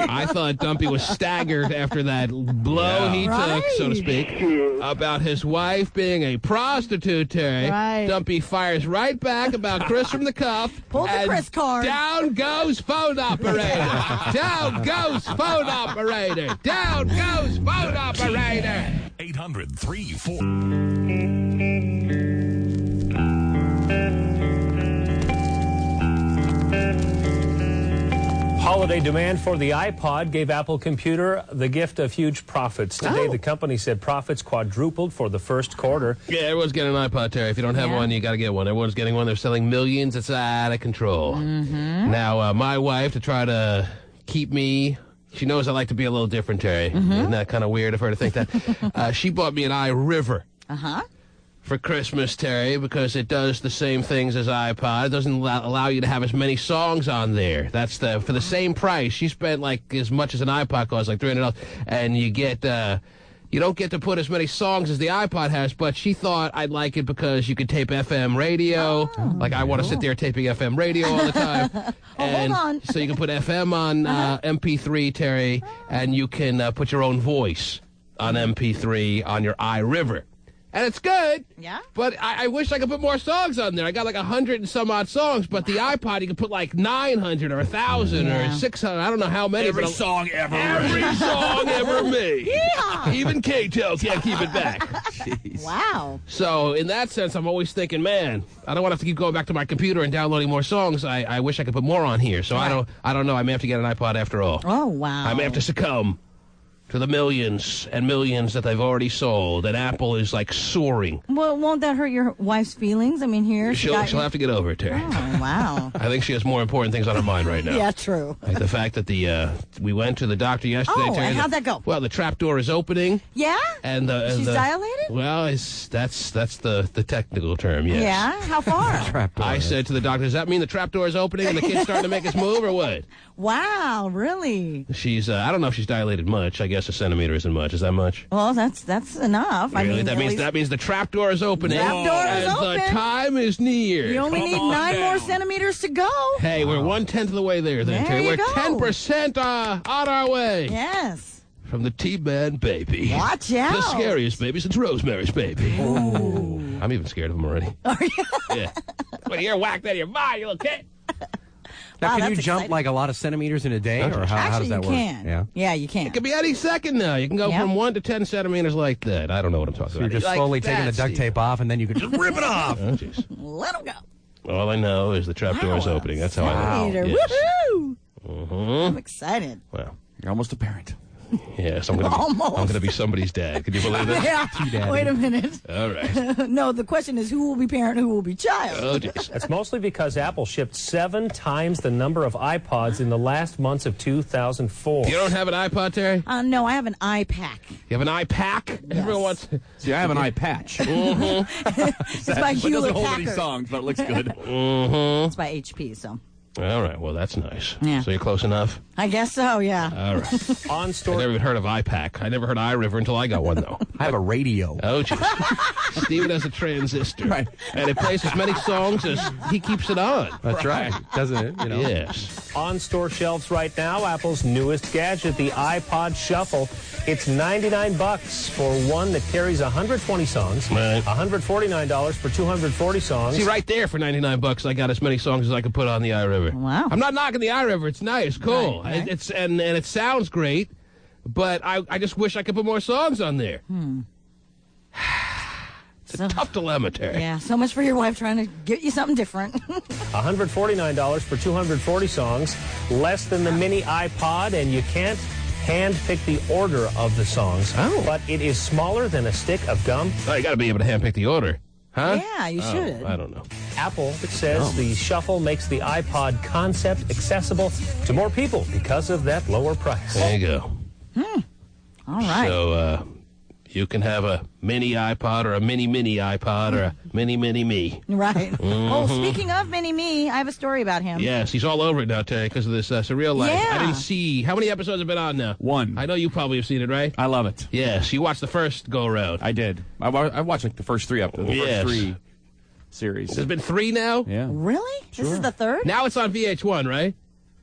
I thought Dumpy was staggered after that blow he took, so to speak, about his wife being a prostitute, Terry. Right. Dumpy fires right back about Chris from the cuff. Pull the Chris card. Down goes phone operator. Down goes phone operator. Down goes phone operator. 800-34. Holiday demand for the iPod gave Apple Computer the gift of huge profits. Today, the company said profits quadrupled for the first quarter. Yeah, everyone's getting an iPod, Terry. If you don't have one, you got to get one. Everyone's getting one. They're selling millions. It's out of control. Now, my wife, to try to keep me... She knows I like to be a little different, Terry. Isn't that kind of weird of her to think that? She bought me an iRiver. For Christmas, Terry, because it does the same things as iPod. It doesn't allow you to have as many songs on there. That's for the same price. She spent like as much as an iPod costs, like $300, and you get you don't get to put as many songs as the iPod has. But she thought I'd like it because you could tape FM radio. Like I want to sit there taping FM radio all the time. Hold on. So you can put FM on MP3, Terry, and you can put your own voice on MP3 on your iRiver. And it's good. Yeah. But I wish I could put more songs on there. I got like 100 and some odd songs, but the iPod, you can put like 900 or 1,000 or 600. I don't know how many. Every song ever. Every song ever made. Yeah. Even K-Tel can't keep it back. Jeez. Wow. So in that sense, I'm always thinking, man, I don't want to have to keep going back to my computer and downloading more songs. I wish I could put more on here. So I don't know. I may have to get an iPod after all. Oh, wow. I may have to succumb to the millions and millions that they've already sold, and Apple is like soaring. Well, won't that hurt your wife's feelings? I mean, here She'll have to get over it, Terry. Oh, wow. I think she has more important things on her mind right now. Yeah, true. Like the fact that we went to the doctor yesterday, Terry. And how'd that go? Well, the trap door is opening. Yeah? And she's dilated? Well, that's the technical term, yes. Yeah? How far? I said to the doctor, does that mean the trap door is opening and the kid's starting to make his move, or what? Wow, really? She's, I don't know if she's dilated much. I guess a centimeter isn't much. Is that much? Well, that's enough. Really? I mean, that means the trap door is opening. Trap door is and open. The time is near. You only need 9 more centimeters to go. Hey, we're 1/10 of the way there, then, There Terry. you We're go. 10% on our way. Yes. From the T-Man baby. Watch out. The scariest baby since Rosemary's Baby. Ooh. I'm even scared of him already. Are you? Yeah. When you're whacked out of your mind, you little kid. Now, Wow, can you that's jump exciting. like a lot of centimeters in a day, or how does that work? Actually, you can. Yeah, you can. It could be any second now. You can go from 1 to 10 centimeters like that. I don't know what I'm talking So you're about. just Like slowly taking that, the duct Steve. tape off, and then you can just rip it off. Oh, jeez. Let him go. All I know is the trap door is opening. That's how I know. Yes. Woohoo! Mm-hmm. I'm excited. Well, you're almost a parent. Yes, I'm going to be somebody's dad. Can you believe this? Yeah. Wait a minute. All right. No, the question is who will be parent, who will be child. Oh, geez. That's mostly because Apple shipped 7 times the number of iPods in the last months of 2004. You don't have an iPod, Terry? No, I have an iPack. You have an iPack? Yes. Everyone wants... See, I have an iPatch. It's by It Hewlett doesn't hold any Packard. songs, but it looks good. It's by HP, so. All right, well, that's nice. Yeah. So you're close enough? I guess so, yeah. All right. On I store. never even heard of iPack. I never heard of iRiver until I got one, though. I have a radio. Oh, jeez. Steven has a transistor. Right. And it plays as many songs as he keeps it on. That's right. Doesn't it? You know? Yes. On store shelves right now, Apple's newest gadget, the iPod Shuffle. It's $99 for one that carries 120 songs. Right. $149 for 240 songs. See, right there for $99, I got as many songs as I could put on the iRiver. Wow. I'm not knocking the iRiver. It's nice, cool. Right. It's and it sounds great, but I just wish I could put more songs on there. It's a tough dilemma, Terry. Yeah, so much for your wife trying to get you something different. $149 for 240 songs, less than the mini iPod, and you can't hand-pick the order of the songs. Oh. But it is smaller than a stick of gum. Oh, you got to be able to handpick the order. Huh? Yeah, you should. I don't know. Apple says the Shuffle makes the iPod concept accessible to more people because of that lower price. There you go. All right. So, you can have a mini iPod or a mini iPod or a mini me. Right. Oh, speaking of Mini-Me, I have a story about him. Yes, he's all over it now, Terry, because of this Surreal Life. Yeah. I didn't see... How many episodes have been on now? 1. I know you probably have seen it, right? I love it. Yes, you watched the first go-around. I did. I watched like the first 3 episodes. The Yes. first 3 series. There's been 3 now? Yeah. Really? This is the third? Now it's on VH1, right?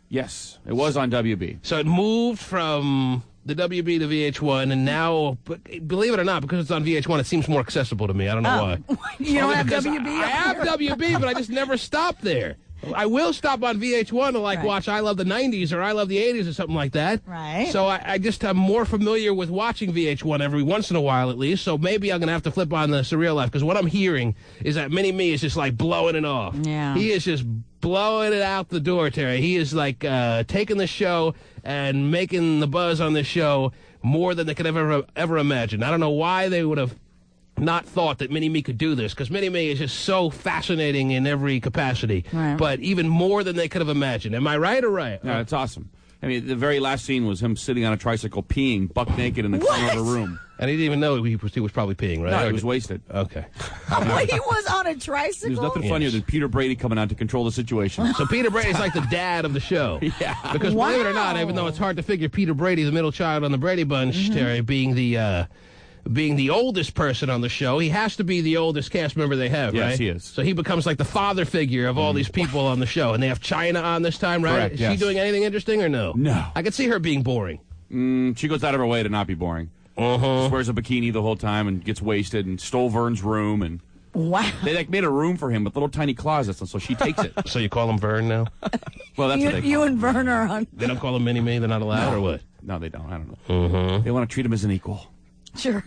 Yes. It was on WB. So it moved from the WB to VH1, and now, but believe it or not, because it's on VH1, it seems more accessible to me. I don't know why. You don't have Because WB? I have WB, but I just never stop there. I will stop on VH1 to watch I Love the 90s or I Love the 80s or something like that. Right. So I'm more familiar with watching VH1 every once in a while at least. So maybe I'm going to have to flip on the Surreal Life because what I'm hearing is that Mini-Me is just like blowing it off. Yeah. He is just blowing it out the door, Terry. He is like taking the show and making the buzz on this show more than they could ever imagine. I don't know why they would have not thought that Mini-Me could do this, because Mini-Me is just so fascinating in every capacity, right. but even more than they could have imagined. Am I right or right? Yeah, it's awesome. I mean, the very last scene was him sitting on a tricycle peeing buck naked in the corner of the room. And he didn't even know he was probably peeing, right? No, he was wasted. Okay. Wait, he was on a tricycle? There's nothing funnier than Peter Brady coming out to control the situation. So Peter Brady's like the dad of the show. Yeah. Because believe it or not, even though it's hard to figure Peter Brady, the middle child on the Brady Bunch, Terry, being the oldest person on the show, he has to be the oldest cast member they have, right? Yes, he is. So he becomes like the father figure of all these people on the show. And they have China on this time, right? Correct, Is yes. she doing anything interesting or no? No. I could see her being boring. She goes out of her way to not be boring. Just wears a bikini the whole time and gets wasted and stole Vern's room. And wow. they made a room for him with little tiny closets, and so she takes it. So you call him Vern now? Well, that's what they You call him. and Vern are on. They don't call him Mini-Me? They're not allowed or what? No, they don't. I don't know. They want to treat him as an equal. Sure.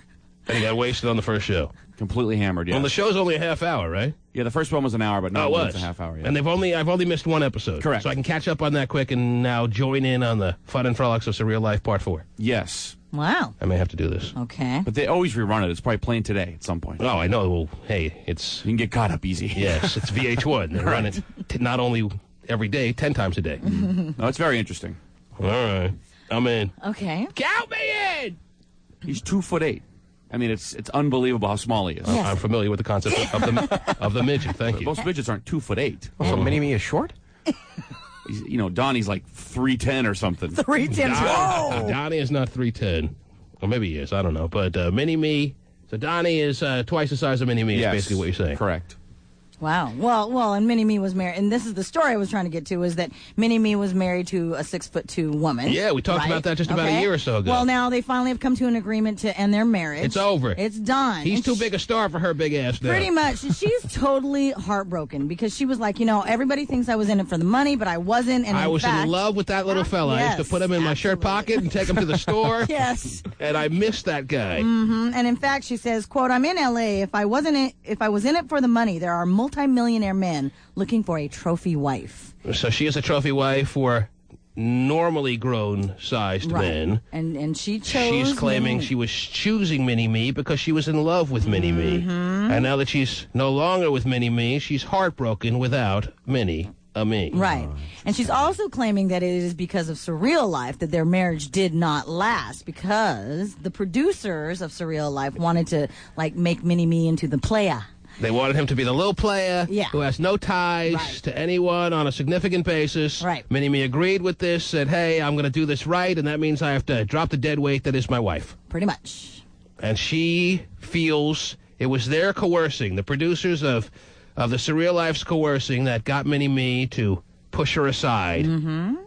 And he got wasted on the first show. Completely hammered, yeah. Well, the show's only a half hour, right? Yeah, the first one was an hour, but now it's a half hour. Yeah. And I've only missed one episode. Correct. So I can catch up on that quick and now join in on the Fun and Frolics of Surreal Life Part 4. Yes. Wow. I may have to do this. Okay. But they always rerun it. It's probably playing today at some point. Oh, I know. Well, hey, it's... You can get caught up easy. Yes, it's VH1. They run it not only every day, 10 times a day. No, it's very interesting. All right. I'm in. Okay. Count me in! He's 2'8". I mean, it's unbelievable how small he is. Yes. I'm familiar with the concept of the midget. Thank you. Most midgets aren't 2'8". So Mini-Me is short? Donnie's like 3'10" or something. 310. Whoa. Donnie is not 3'10". Or maybe he is. I don't know. But Mini-Me... So Donnie is twice the size of Mini-Me is basically what you're saying. Correct. Wow. Well, and Mini-Me was married, and this is the story I was trying to get to, is that Mini-Me was married to a 6'2" woman. Yeah, we talked about that just about a year or so ago. Well, now they finally have come to an agreement to end their marriage. It's over. It's done. He's And too big a star for her big ass now. Pretty much. She's totally heartbroken because she was like, everybody thinks I was in it for the money, but I wasn't. And I was in love with that little fella. I used to put him in my shirt pocket and take him to the store. Yes. And I miss that guy. Mm-hmm. And in fact, she says, quote, I'm in L.A. If I was in it for the money, there are multimillionaire men looking for a trophy wife. So she is a trophy wife for normally grown-sized men. And she chose She's claiming Mini-Me. she was choosing Mini-Me because she was in love with Mini-Me. And now that she's no longer with Mini-Me, she's heartbroken without Mini-Me. Right. And she's also claiming that it is because of Surreal Life that their marriage did not last, because the producers of Surreal Life wanted to, like, make Mini-Me into the player. They wanted him to be the little player who has no ties to anyone on a significant basis. Right. Mini-Me agreed with this, said, hey, I'm going to do this right, and that means I have to drop the dead weight that is my wife. Pretty much. And she feels it was their coercing, the producers of the Surreal Life's coercing, that got Mini-Me to push her aside and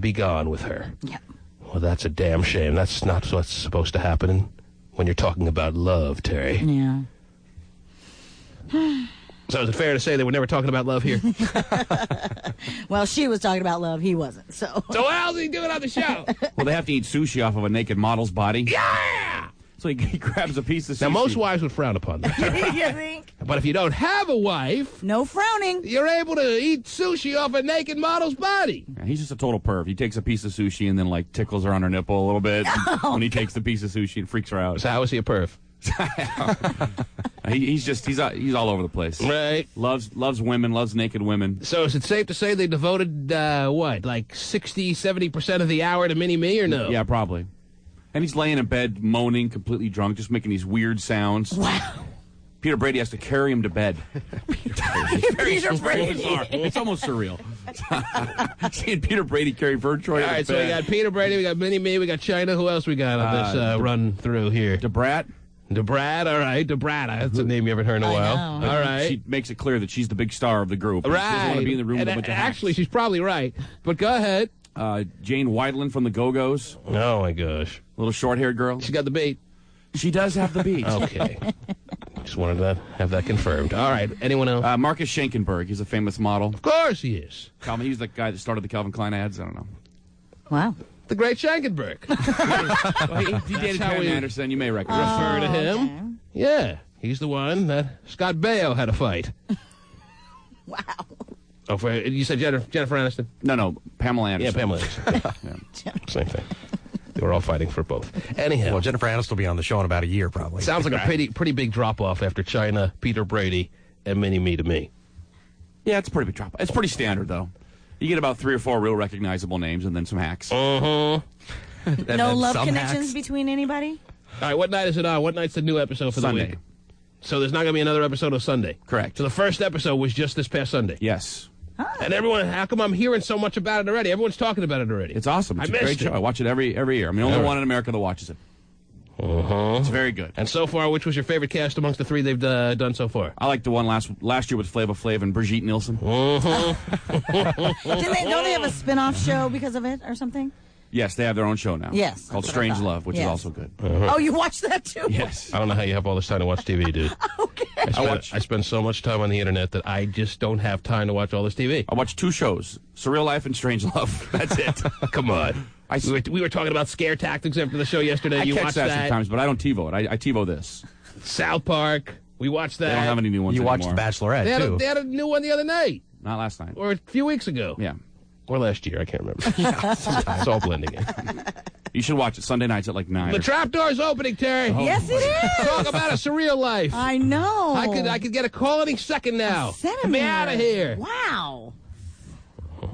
be gone with her. Yep. Well, that's a damn shame. That's not what's supposed to happen when you're talking about love, Terry. Yeah. So is it fair to say that we're never talking about love here? Well, she was talking about love. He wasn't. So how's he doing on the show? Well, they have to eat sushi off of a naked model's body. Yeah! So he grabs a piece of sushi. Now, most wives would frown upon that. You think? But if you don't have a wife... No frowning. You're able to eat sushi off a naked model's body. Yeah, he's just a total perv. He takes a piece of sushi and then, like, tickles her on her nipple a little bit when he takes the piece of sushi and freaks her out. So how is he a perv? he's all over the place. Right. Loves women, loves naked women. So is it safe to say they devoted, like 60, 70% of the hour to Mini-Me or no? Yeah, probably. And he's laying in bed, moaning, completely drunk, just making these weird sounds. Wow. Peter Brady has to carry him to bed. Peter Brady. Bizarre. It's almost surreal. Seeing Peter Brady carry Vern Troy All right, so we got Peter Brady, we got Mini-Me, we got China. Who else we got on this run through here? DeBrat. DeBrat, all right. DeBrat, that's a name you haven't heard in a while. All right. She makes it clear that she's the big star of the group. Right. She doesn't want to be in the room with a bunch of hacks. Actually, she's probably right. But go ahead. Jane Wiedlin from the Go-Go's. Oh, my gosh. Little short-haired girl. She got the beat. She does have the beat. Okay. Just wanted to have that confirmed. All right. Anyone else? Marcus Schenkenberg. He's a famous model. Of course he is. Calvin, he was the guy that started the Calvin Klein ads. I don't know. Wow. The great Schenkenberg. Well, he dated Pam Anderson. You may recognize refer to him. Okay. Yeah. He's the one that Scott Baio had a fight. Wow. Oh, you said Jennifer Aniston? No, Pamela Anderson. Yeah, Pamela Anderson. Yeah. Same thing. They were all fighting for both. Anyhow. Well, Jennifer Aniston will be on the show in about a year, probably. Sounds like a pretty big drop-off after China, Peter Brady, and Mini-Me to me. Yeah, it's a pretty big drop. It's pretty standard, though. You get about 3 or 4 real recognizable names and then some hacks. No love connections between anybody? All right, what night is it on? What night's the new episode for Sunday. the week? So there's not going to be another episode of Sunday? Correct. So the first episode was just this past Sunday? Yes. And everyone, how come I'm hearing so much about it already? Everyone's talking about it already. It's awesome. It's a great show. I watch it every year. I'm the only one in America that watches it. It's very good. And so far, which was your favorite cast amongst the 3 they've done so far? I like the one last year with Flava Flav and Brigitte Nielsen. Don't they have a spin-off show because of it or something? Yes, they have their own show now. Yes. Called Strange Love, which is also good. Oh, you watched that too? Yes. I don't know how you have all this time to watch TV, dude. Okay. I spend so much time on the internet that I just don't have time to watch all this TV. I watch 2 shows, Surreal Life and Strange Love. That's it. Come on. We were talking about scare tactics after the show yesterday. You catch watched that sometimes, but I don't TiVo it. I TiVo this. South Park. We watched that. They don't have any new ones You watched anymore. The Bachelorette, too. They had a new one the other night. Not last night. Or a few weeks ago. Yeah. Or last year. I can't remember. It's all blending in. You should watch it Sunday nights at like 9. The trapdoor's opening, Terry. Yes, it is. Talk about a surreal life. I know. I could get a call any second now. Get me out of here. Wow.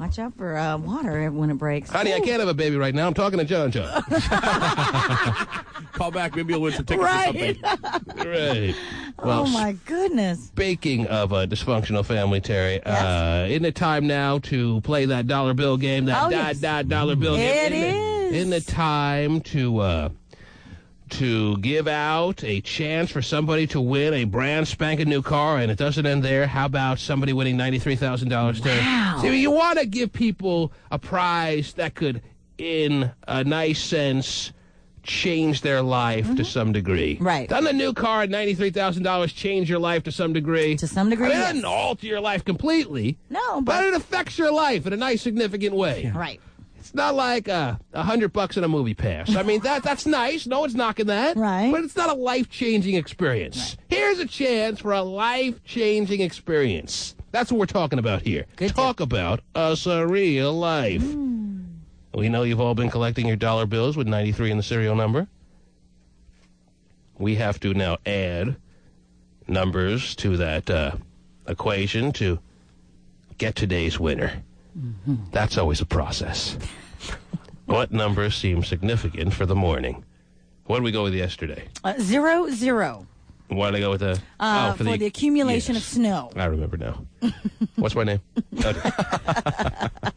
Watch out for water when it breaks. Honey, I can't have a baby right now. I'm talking to John. Call back. Maybe you'll win some tickets or something. Right. Well, oh, my goodness. Speaking of a dysfunctional family, Terry, isn't it time now to play that dollar bill game? That dollar bill game. It is. Isn't it time to give out a chance for somebody to win a brand spanking new car, and it doesn't end there? How about somebody winning $93,000? Wow. See, you want to give people a prize that could, in a nice sense, change their life to some degree. Right. Doesn't a new car at $93,000 change your life to some degree? To some degree, I mean, it yes. doesn't alter your life completely. No, but it affects your life in a nice, significant way. Right. It's not like $100 in a movie pass. I mean, that's nice. No one's knocking that. Right. But it's not a life-changing experience. Right. Here's a chance for a life-changing experience. That's what we're talking about here. Talk about a surreal life. We know you've all been collecting your dollar bills with 93 in the serial number. We have to now add numbers to that equation to get today's winner. That's always a process. What number seems significant for the morning? What did we go with yesterday? 0, 0. Why did I go with the... for the accumulation of snow. I remember now. What's my name?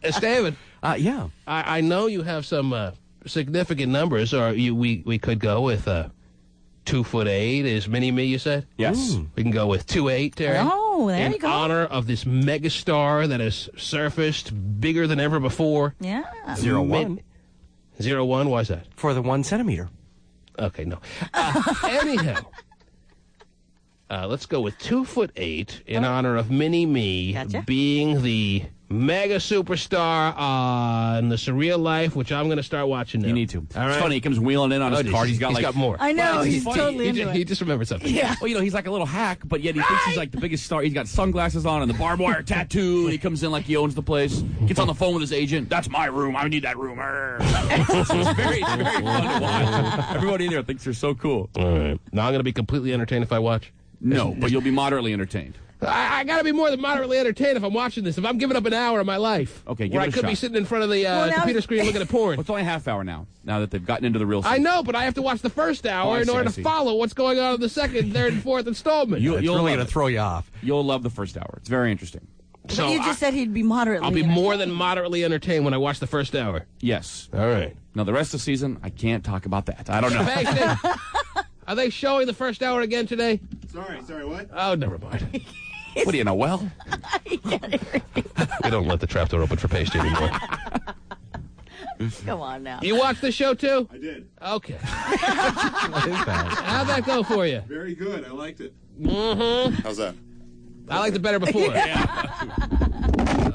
It's David. Yeah. I know you have some significant numbers, or we could go with 2'8" is Mini-Me, you said? Yes. We can go with 2'8", Terry. Oh, there you go. In honor of this megastar that has surfaced bigger than ever before. Yeah. 0-1. 0-1, why is that? For the 1 centimeter. Okay, no. Anyhow, let's go with 2'8" in honor of Mini-Me being the mega superstar on The Surreal Life, which I'm going to start watching now. You need to. All right? It's funny, he comes wheeling in on his card. He's got more. I know, well, he's totally into it. He just remembered something. Yeah. Well, he's like a little hack, but yet he thinks he's like the biggest star. He's got sunglasses on and the barbed wire tattoo, and he comes in like he owns the place. Gets on the phone with his agent. That's my room. I need that room. So it's very fun to watch. Everybody in there thinks they're so cool. All right. Now I'm going to be completely entertained if I watch. No, but you'll be moderately entertained. I got to be more than moderately entertained if I'm watching this. If I'm giving up an hour of my life, okay, give where it I a could shot. be sitting in front of the computer screen looking at porn. Well, it's only a half hour now that they've gotten into the real stuff. I know, but I have to watch the first hour in order to follow what's going on in the second, third, and fourth installment. It's really going to throw you off. You'll love the first hour. It's very interesting. So you just said he'd be moderately I'll be more than moderately entertained when I watch the first hour. Yes. All right. Now, the rest of the season, I can't talk about that. I don't know. Are they showing the first hour again today? Sorry, what? Oh, never mind. What do you know, well? We don't let the trapdoor open for pasty anymore. Come on now. You watched the show, too? I did. Okay. How'd that go for you? Very good. I liked it. Mm-hmm. How's that? I liked it better before.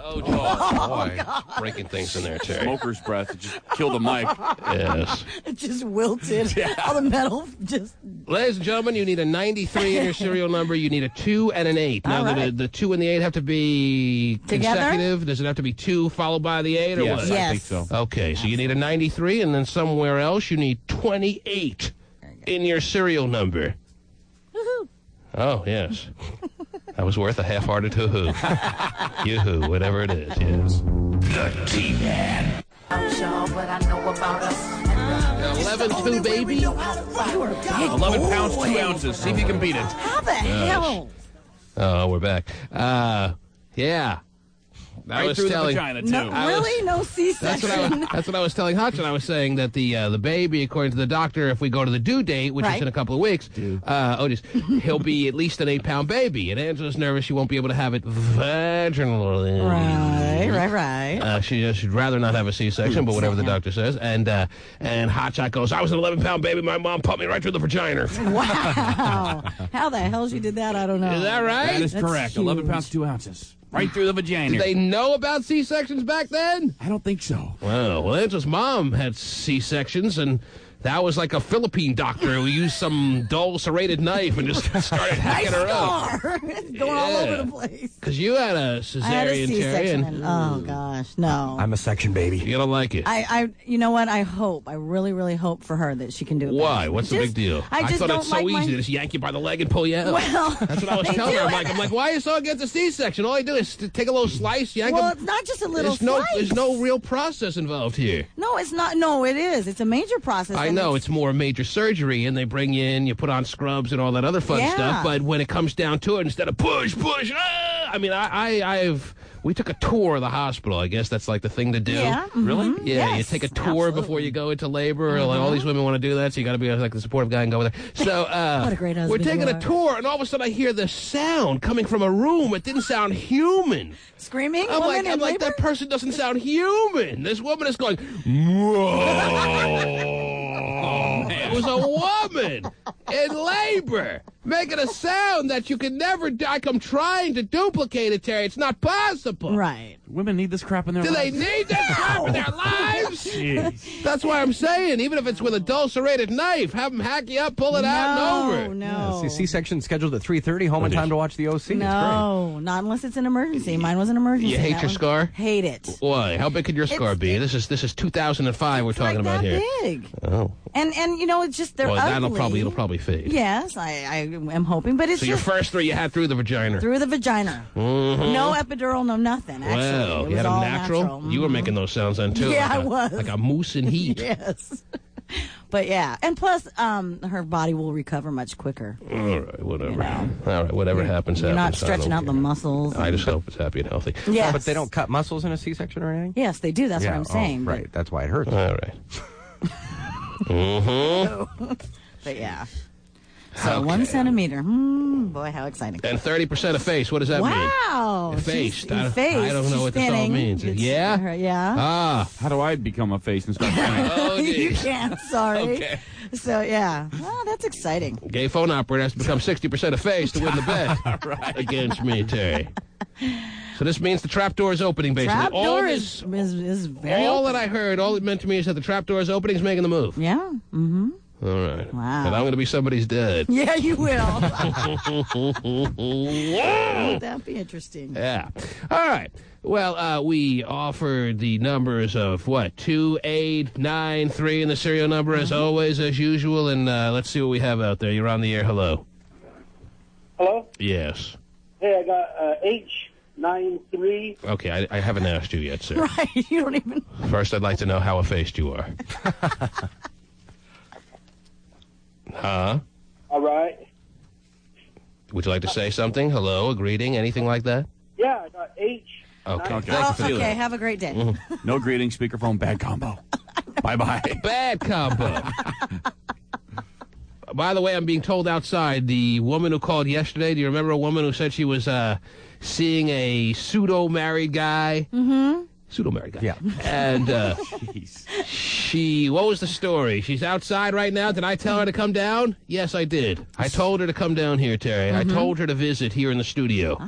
Oh, boy. God. Breaking things in there, Terry. Smoker's breath. It just killed the mic. Yes. It just wilted. All the metal just... Ladies and gentlemen, you need a 93 in your serial number. You need a 2 and an 8. Now, the 2 and the 8 have to be consecutive? Does it have to be 2 followed by the 8 or yes, what? Yes, I think so. Okay, so you need a 93, and then somewhere else you need 28 in your serial number. Woohoo. Oh, yes. That was worth a half-hearted hoo-hoo. Yoo-hoo, whatever it is, yes. The T-Man. 11-2, baby. 11 pounds, 2 ounces. See if you can beat it. How the hell? Oh, we're back. Yeah. Right through the vagina, too. No C-section. That's what I was telling Hutch, and I was saying that the baby, according to the doctor, if we go to the due date, which is in a couple of weeks, he'll be at least an 8-pound baby. And Angela's nervous she won't be able to have it vaginally. Right. She'd rather not have a C-section, but whatever the doctor says. And Hotshot goes, I was an 11-pound baby. My mom pumped me right through the vagina. Wow. How the hell she did that, I don't know. Is that right? That is That's correct. huge. 11 pounds, 2 ounces. Right through the vagina. Did they know about C-sections back then? I don't think so. Well, Angela's mom had C-sections, and that was like a Philippine doctor who used some dull serrated knife and just started hacking her up. It's going all over the place. Because you had a cesarean, I had a C-section. Terry, Oh, gosh, no. I'm a section baby. You don't like it. You know what? I really, really hope for her that she can do it. Why? What's the big deal? I just thought don't it's so like easy to just yank you by the leg and pull you out. Well, that's what I was telling her. I'm like, why are you so against a C-section? All I do is take a little slice, yank Well, them. it's not just a little There's slice. no real process involved here. No, it's not. No, it is. It's a major process. I know it's more major surgery, and they bring you in, you put on scrubs and all that other fun stuff. But when it comes down to it, instead of push, I mean, we took a tour of the hospital. I guess that's like the thing to do. Yeah. Mm-hmm. Really? Yeah, Yes, you take a tour before you go into labor. Like all these women want to do that, so you got to be like the supportive guy and go with her. So What a great we're husband taking you a are. tour, and all of a sudden I hear the sound coming from a room. It didn't sound human. Screaming. I'm woman in like, labor? that person doesn't sound human. This woman is going, whoa. It was a woman in labor. making a sound that you can never do. I'm trying to duplicate it, Terry. It's not possible. Right. Women need this crap in their Do lives. they need this crap in their lives? Jeez. That's why I'm saying, even if it's with a dulcerated knife, have them hack you up, pull it out, and over. No. Yeah, C-section scheduled at 3:30. Home in time to watch the OC. No, not unless it's an emergency. Mine was an emergency. You hate That your one- scar? Hate it. Why? How big could your scar be? This is 2005 we're talking about here. Big. Oh. And you know, it's just they're Well, ugly. it'll probably fade. Yes, I am hoping, but it's So just your first three you had through the vagina. through the vagina. Mhm. No epidural, no nothing. Actually, Well, it you was had a all natural? You were making those sounds then, too. Yeah, like I was. Like a moose in heat. Yes. But yeah, and plus, her body will recover much quicker. All right, whatever. All right, whatever happens, You're not happens. I stretching don't out the care. muscles. I just hope it's happy and healthy. Yes. But they don't cut muscles in a C-section or anything? Yes, they do. That's Yeah, what I'm saying. Oh, right. That's why it hurts. All right. Mm-hmm. But yeah. So 1 centimeter. Boy, how exciting. And 30% effaced. What does that mean? Wow. Effaced. She's I don't know what this all spinning. means. It's Yeah? her- yeah. Ah. How do I become a face and start crying? Oh, You geez. can't. Sorry. Okay. So yeah. Well, that's exciting. Gay phone operator has to become 60% effaced to win the bet against me, Terry. So this means the trapdoor is opening, basically. Trap all door this, is very all open. that I heard, all it meant to me is that the trapdoor is opening, is making the move. Yeah. Mm-hmm. All right. Wow. And I'm going to be somebody's dad. Yeah, you will. Would that be interesting? Yeah. All right. Well, we offered the numbers of, 2893 in the serial number, as always, as usual. And let's see what we have out there. You're on the air. Hello. Hello? Yes. Hey, I got H93. Okay, I haven't asked you yet, sir. Right. You don't even. First, I'd like to know how effaced you are. Huh? All right. Would you like to say something? Hello, a greeting, anything like that? Yeah, I got H. Okay. Okay. Have a great day. No greeting, speakerphone, bad combo. Bye-bye. Bad combo. By the way, I'm being told outside, the woman who called yesterday, do you remember a woman who said she was seeing a pseudo-married guy? Mm-hmm. Pseudo-married guy. Yeah. And what was the story? She's outside right now. Did I tell her to come down? Yes, I did. I told her to come down here, Terry. I told her to visit here in the studio.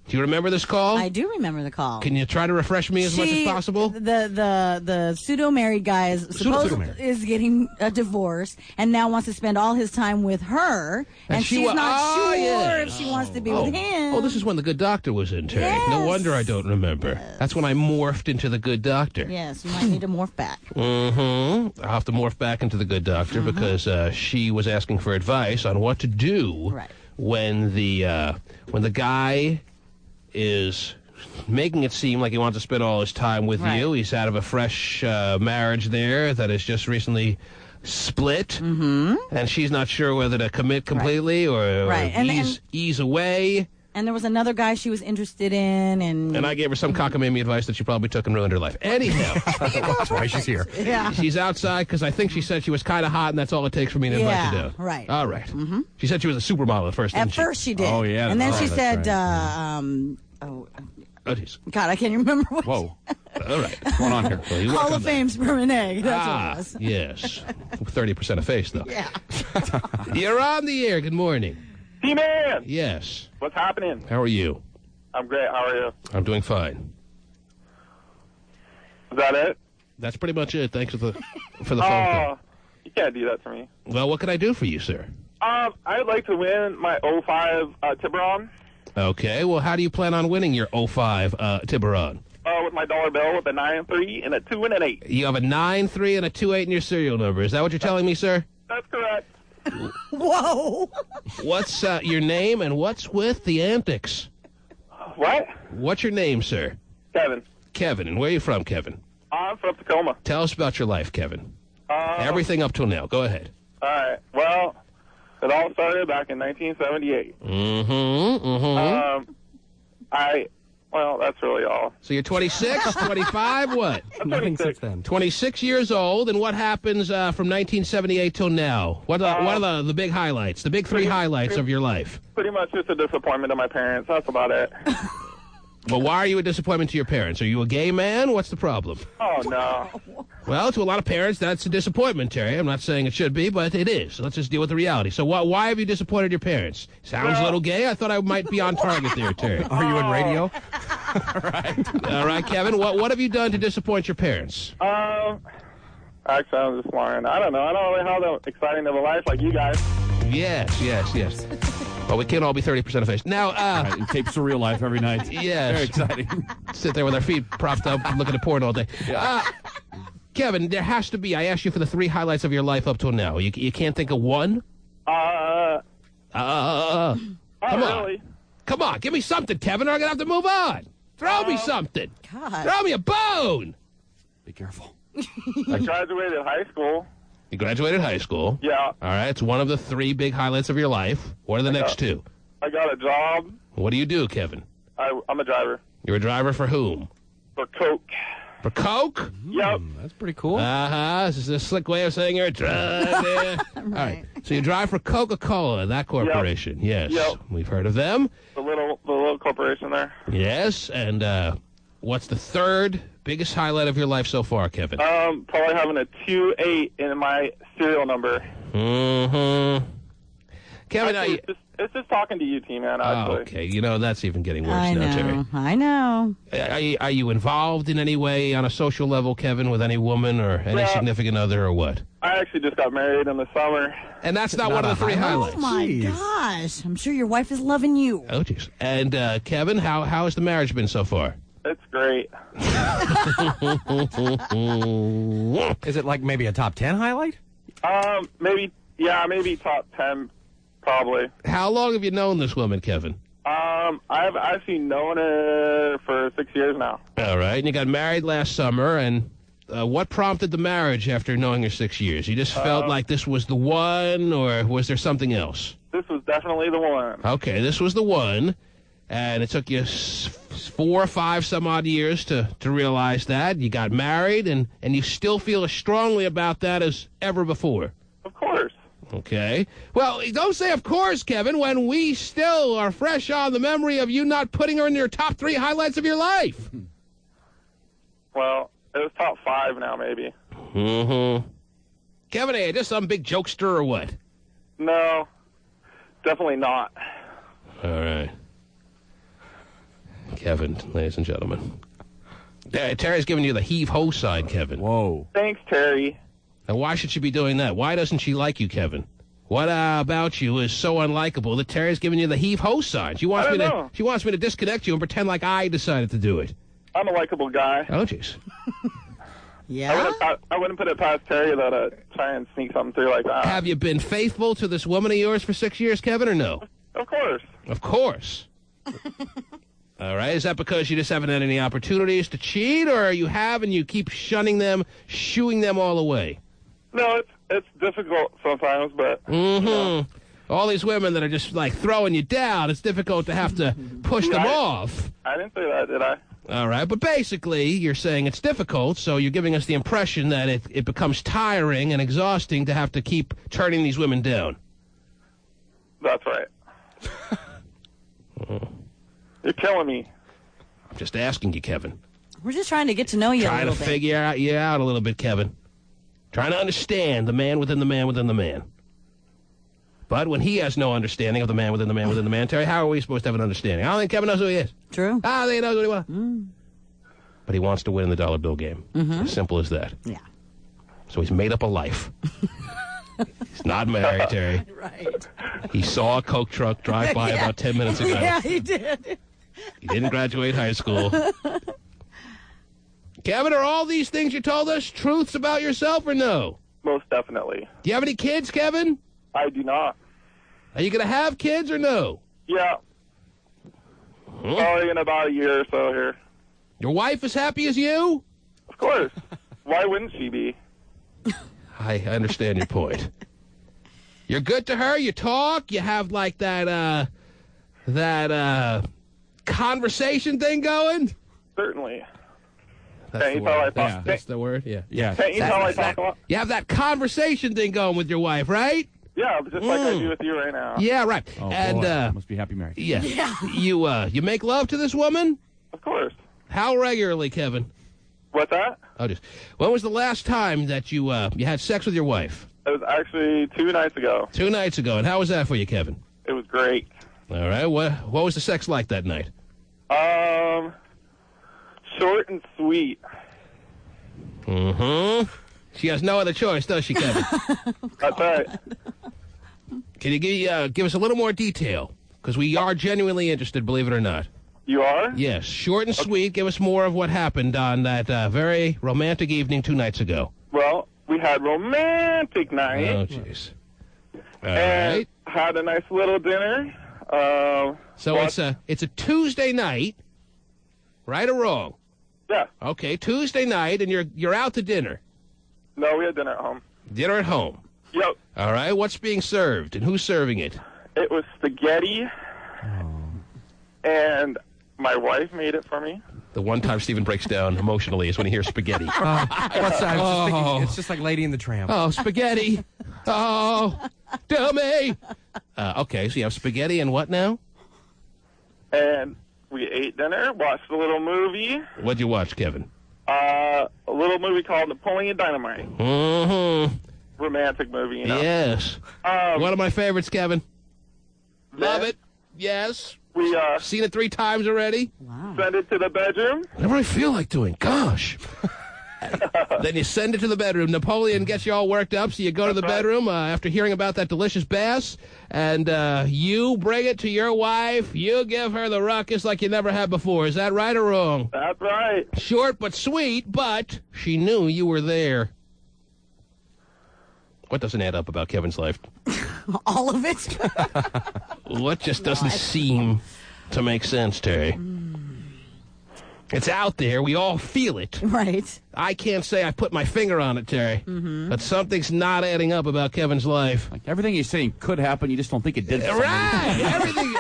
Do you remember this call? I do remember the call. Can you try to refresh me as much as possible? The pseudo-married guy is getting a divorce and now wants to spend all his time with her, and she's not sure if she wants to be with him. Oh, this is when the good doctor was in, Terry. No wonder I don't remember. That's when I morphed into the good doctor. Yes, you might need to morph back. Mm-hmm. I'll have to morph back into the good doctor because she was asking for advice on what to do when the guy is making it seem like he wants to spend all his time with you. He's out of a fresh marriage there that has just recently split, and she's not sure whether to commit completely or ease away. And there was another guy she was interested in, and I gave her some cockamamie advice that she probably took and ruined her life. Anyhow, that's why she's here. Yeah. She's outside because I think she said she was kind of hot, and that's all it takes for me to invite you down. Right. All right. She said she was a supermodel at first. At Didn't first she did. Oh yeah. And then she said, Oh, geez. God, I can't remember what. Whoa. All right. What's going on here? Well, you Hall work of on that. Fame sperm and egg. That's what it was. Yes. 30% of face, though. Yeah. You're on the air. Good morning. T-Man! Yes. What's happening? How are you? I'm great. How are you? I'm doing fine. Is that it? That's pretty much it. Thanks for the phone call. You can't do that to me. Well, what can I do for you, sir? I'd like to win my 05 Tiburon Okay. Well, how do you plan on winning your 05 Tiburon? with my dollar bill with a 9, 3, and a 2 and an 8. You have a 9, 3, and a 2, 8 in your serial number. Is that what you're telling me, sir? That's correct. Whoa. What's your name and what's with the antics? What? What's your name, sir? Kevin. Kevin. And where are you from, Kevin? I'm from Tacoma. Tell us about your life, Kevin. Everything up till now. Go ahead. All right. Well, it all started back in 1978. Well, that's really all. So you're 26, 25, what? Nothing since then. 26 years old, and what happens from 1978 till now? What are the big highlights, the big three highlights of your life? Pretty much just a disappointment to my parents. That's about it. Well, why are you a disappointment to your parents? Are you a gay man? What's the problem? Oh, no. Well, to a lot of parents, that's a disappointment, Terry. I'm not saying it should be, but it is. So let's just deal with the reality. So why have you disappointed your parents? Sounds a little gay. I thought I might be on target there, Terry. Are you in radio? All right, Kevin, what have you done to disappoint your parents? Actually, I'm just lying. I don't know. I don't really have that exciting of a life like you guys. Yes. Well, we can't all be 30% of age. Now, and tape Surreal Life every night. Yes. Very exciting. Sit there with our feet propped up, looking at porn all day. Kevin, there has to be. I asked you for the 3 highlights of your life up till now. You can't think of one? Come on. Really? Come on, give me something, Kevin, or I'm going to have to move on. Throw me something. God. Throw me a bone. Be careful. I graduated high school. You graduated high school. Yeah. All right, it's one of the 3 big highlights of your life. What are the next 2? I got a job. What do you do, Kevin? I'm a driver. You're a driver for whom? For Coke. For Coke? Yep. That's pretty cool. This is a slick way of saying you're a driver. All right. So you drive for Coca-Cola, that corporation. Yes. Yep. We've heard of them. The little corporation there. Yes. And what's the 3rd biggest highlight of your life so far, Kevin? Probably having a 28 in my serial number. Mm-hmm. Kevin, actually, it's just talking to you, T-Man, actually. Okay. You know, that's even getting worse now, Terry. I know. Are you involved in any way on a social level, Kevin, with any woman or any significant other or what? I actually just got married in the summer. And that's not one of the 3 highlights. Oh, my gosh. I'm sure your wife is loving you. Oh, jeez. And, Kevin, how has the marriage been so far? It's great. Is it like maybe a top 10 highlight? Maybe top 10, probably. How long have you known this woman, Kevin? I've actually known her for 6 years now. All right, and you got married last summer, and what prompted the marriage after knowing her 6 years? You just felt like this was the one, or was there something else? This was definitely the one. Okay, this was the one, and it took you 4 or 5 some odd years to realize that. You got married, and you still feel as strongly about that as ever before. Of course. Okay. Well, don't say of course, Kevin, when we still are fresh on the memory of you not putting her in your top 3 highlights of your life. Well, it was top 5 now, maybe. Mm-hmm. Kevin, are you just some big jokester or what? No, definitely not. All right. Kevin, ladies and gentlemen. Terry's giving you the heave-ho side, Kevin. Whoa. Thanks, Terry. And why should she be doing that? Why doesn't she like you, Kevin? What about you is so unlikable that Terry's giving you the heave-ho side? She wants me to disconnect you and pretend like I decided to do it. I'm a likable guy. Oh, jeez. Yeah? I wouldn't put it past Terry to try and sneak something through like that. Have you been faithful to this woman of yours for 6 years, Kevin, or no? Of course. Of course. All right. Is that because you just haven't had any opportunities to cheat, or you have and you keep shunning them, shooing them all away? No, it's difficult sometimes, but... Mm-hmm. You know. All these women that are just, like, throwing you down, it's difficult to have to push them off. I didn't say that, did I? All right. But basically, you're saying it's difficult, so you're giving us the impression that it becomes tiring and exhausting to have to keep turning these women down. That's right. You're killing me. I'm just asking you, Kevin. We're just trying to get to know you a little bit. Trying to figure you out a little bit, Kevin. Trying to understand the man within the man within the man. But when he has no understanding of the man within the man within the man, Terry, how are we supposed to have an understanding? I don't think Kevin knows who he is. True. I don't think he knows what he wants. But he wants to win the dollar bill game. As simple as that. Yeah. So he's made up a life. He's not married, Terry. Right. He saw a Coke truck drive by about 10 minutes ago. Yeah, he did. He didn't graduate high school. Kevin, are all these things you told us truths about yourself or no? Most definitely. Do you have any kids, Kevin? I do not. Are you going to have kids or no? Yeah. Probably in about a year or so here. Your wife is happy as you? Of course. Why wouldn't she be? I understand your point. You're good to her? You talk? You have like that conversation thing going? Certainly. That's the word. Yeah, that's the word? Yeah. Can't you tell I talk a lot? You have that conversation thing going with your wife, right? Yeah, just like I do with you right now. Yeah, right. Oh, and boy. Must be happy married. Yeah. You make love to this woman? Of course. How regularly, Kevin? What's that? When was the last time that you had sex with your wife? It was actually 2 nights ago. 2 nights ago. And how was that for you, Kevin? It was great. All right. What was the sex like that night? Short and sweet. Mm-hmm. She has no other choice, does she, Kevin? That's right. Can you give us a little more detail? Because we are genuinely interested, believe it or not. You are? Yes. Short and sweet. Give us more of what happened on that very romantic evening 2 nights ago. Well, we had romantic night. Oh, jeez. All and right. Had a nice little dinner. So it's a Tuesday night, right or wrong? Yeah. Okay, Tuesday night, and you're out to dinner. No, we had dinner at home. Dinner at home. Yep. All right. What's being served, and who's serving it? It was spaghetti, and my wife made it for me. The one time Stephen breaks down emotionally is when he hears spaghetti. It's just like Lady and the Tramp. Oh, spaghetti. Oh, tell me. Okay, so you have spaghetti and what now? And we ate dinner, watched a little movie. What'd you watch, Kevin? A little movie called Napoleon Dynamite. Mm-hmm. Romantic movie, you know? Yes. One of my favorites, Kevin. Love it. Yes. We seen it 3 times already. Wow. Send it to the bedroom. Whatever I feel like doing. Gosh. Then you send it to the bedroom. Napoleon gets you all worked up, so you go to the bedroom after hearing about that delicious bass, and you bring it to your wife. You give her the ruckus like you never had before. Is that right or wrong? That's right. Short but sweet, but she knew you were there. What doesn't add up about Kevin's life? All of it? What just doesn't seem to make sense, Terry? It's out there. We all feel it. Right. I can't say I put my finger on it, Terry. Mm-hmm. But something's not adding up about Kevin's life. Like everything he's saying could happen, you just don't think it did. Right.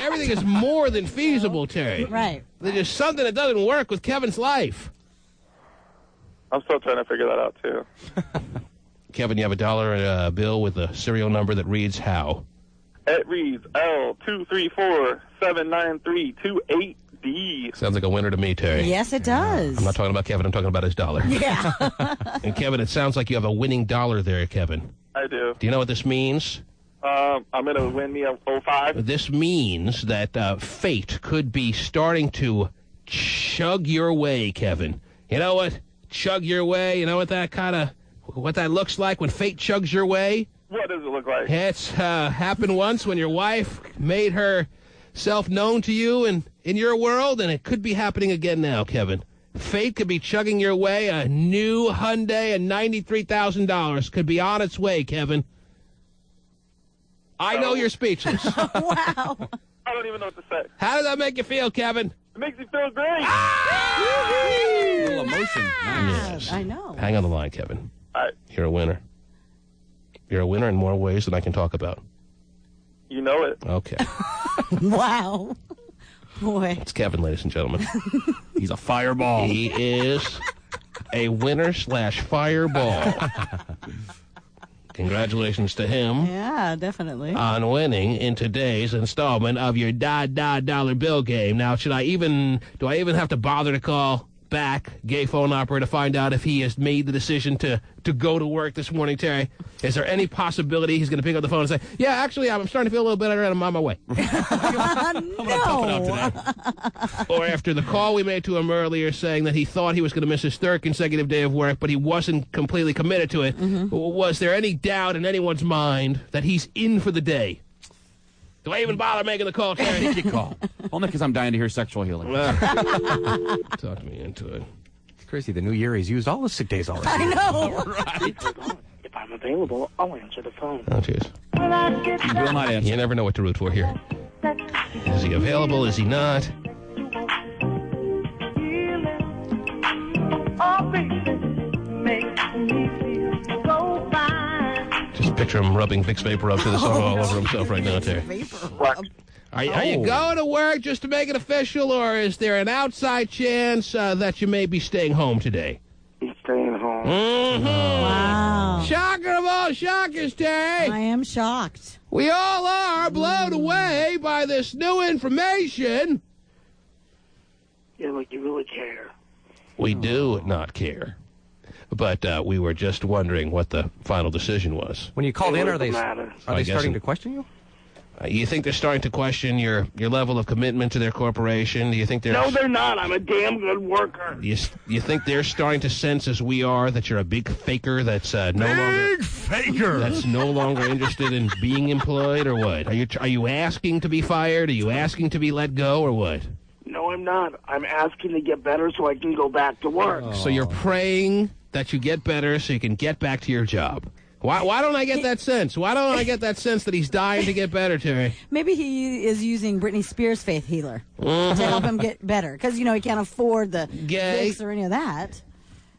Everything is more than feasible, Terry. Right. There's just something that doesn't work with Kevin's life. I'm still trying to figure that out, too. Kevin, you have a $1 bill with a serial number that reads how? It reads L234-79328D. Sounds like a winner to me, Terry. Yes, it does. I'm not talking about Kevin. I'm talking about his dollar. Yeah. And, Kevin, it sounds like you have a winning dollar there, Kevin. I do. Do you know what this means? I'm going to win me a 05. This means that fate could be starting to chug your way, Kevin. You know what? Chug your way. You know what that looks like when fate chugs your way? What does it look like? It's happened once when your wife made herself known to you in your world, and it could be happening again now, Kevin. Fate could be chugging your way. A new Hyundai and $93,000 could be on its way, Kevin. I know you're speechless. Wow. I don't even know what to say. How does that make you feel, Kevin? It makes me feel great. A little emotion. Nice. I know. Hang on the line, Kevin. All right. You're a winner. You're a winner in more ways than I can talk about. You know it. Okay. Wow. Boy. It's Kevin, ladies and gentlemen. He's a fireball. He is a winner/fireball. Congratulations to him Yeah, definitely. on winning in today's installment of your dollar bill game. Now, do I even have to bother to call back gay phone operator to find out if he has made the decision to go to work this morning, Terry? Is there any possibility he's going to pick up the phone and say, yeah, actually, I'm starting to feel a little better and I'm on my way? No. Or after the call we made to him earlier saying that he thought he was going to miss his 3rd consecutive day of work, but he wasn't completely committed to it. Was there any doubt in anyone's mind that he's in for the day? Do I even bother making the call, Terry? Take your call. Only because I'm dying to hear sexual healing. Talk me into it. It's crazy. The new year, he's used all his sick days already. I know. Right. If I'm available, I'll answer the phone. Oh, jeez. He will not answer. You never know what to root for here. Is he available? Is he not? Just picture him rubbing Vicks Vapor Rub to the song all over himself right now, Terry. Are you going to work just to make it official, or is there an outside chance that you may be staying home today? He's staying home. Mm-hmm. Wow. Shocker of all shockers, Terry. I am shocked. We all are blown away by this new information. Yeah, like you really care. We do not care. But we were just wondering what the final decision was. When you called in, are they I starting guess- to question you? You think they're starting to question your level of commitment to their corporation? Do you think they're... No, they're not. I'm a damn good worker. You think they're starting to sense, as we are, that you're a big faker that's that's no longer interested in being employed, or what? Are you asking to be fired? Are you asking to be let go, or what? No, I'm not. I'm asking to get better so I can go back to work. So you're praying that you get better so you can get back to your job. Why don't I get that sense? Why don't I get that sense that he's dying to get better, Terry? Maybe he is using Britney Spears' faith healer to help him get better. Because, he can't afford the Vicks or any of that.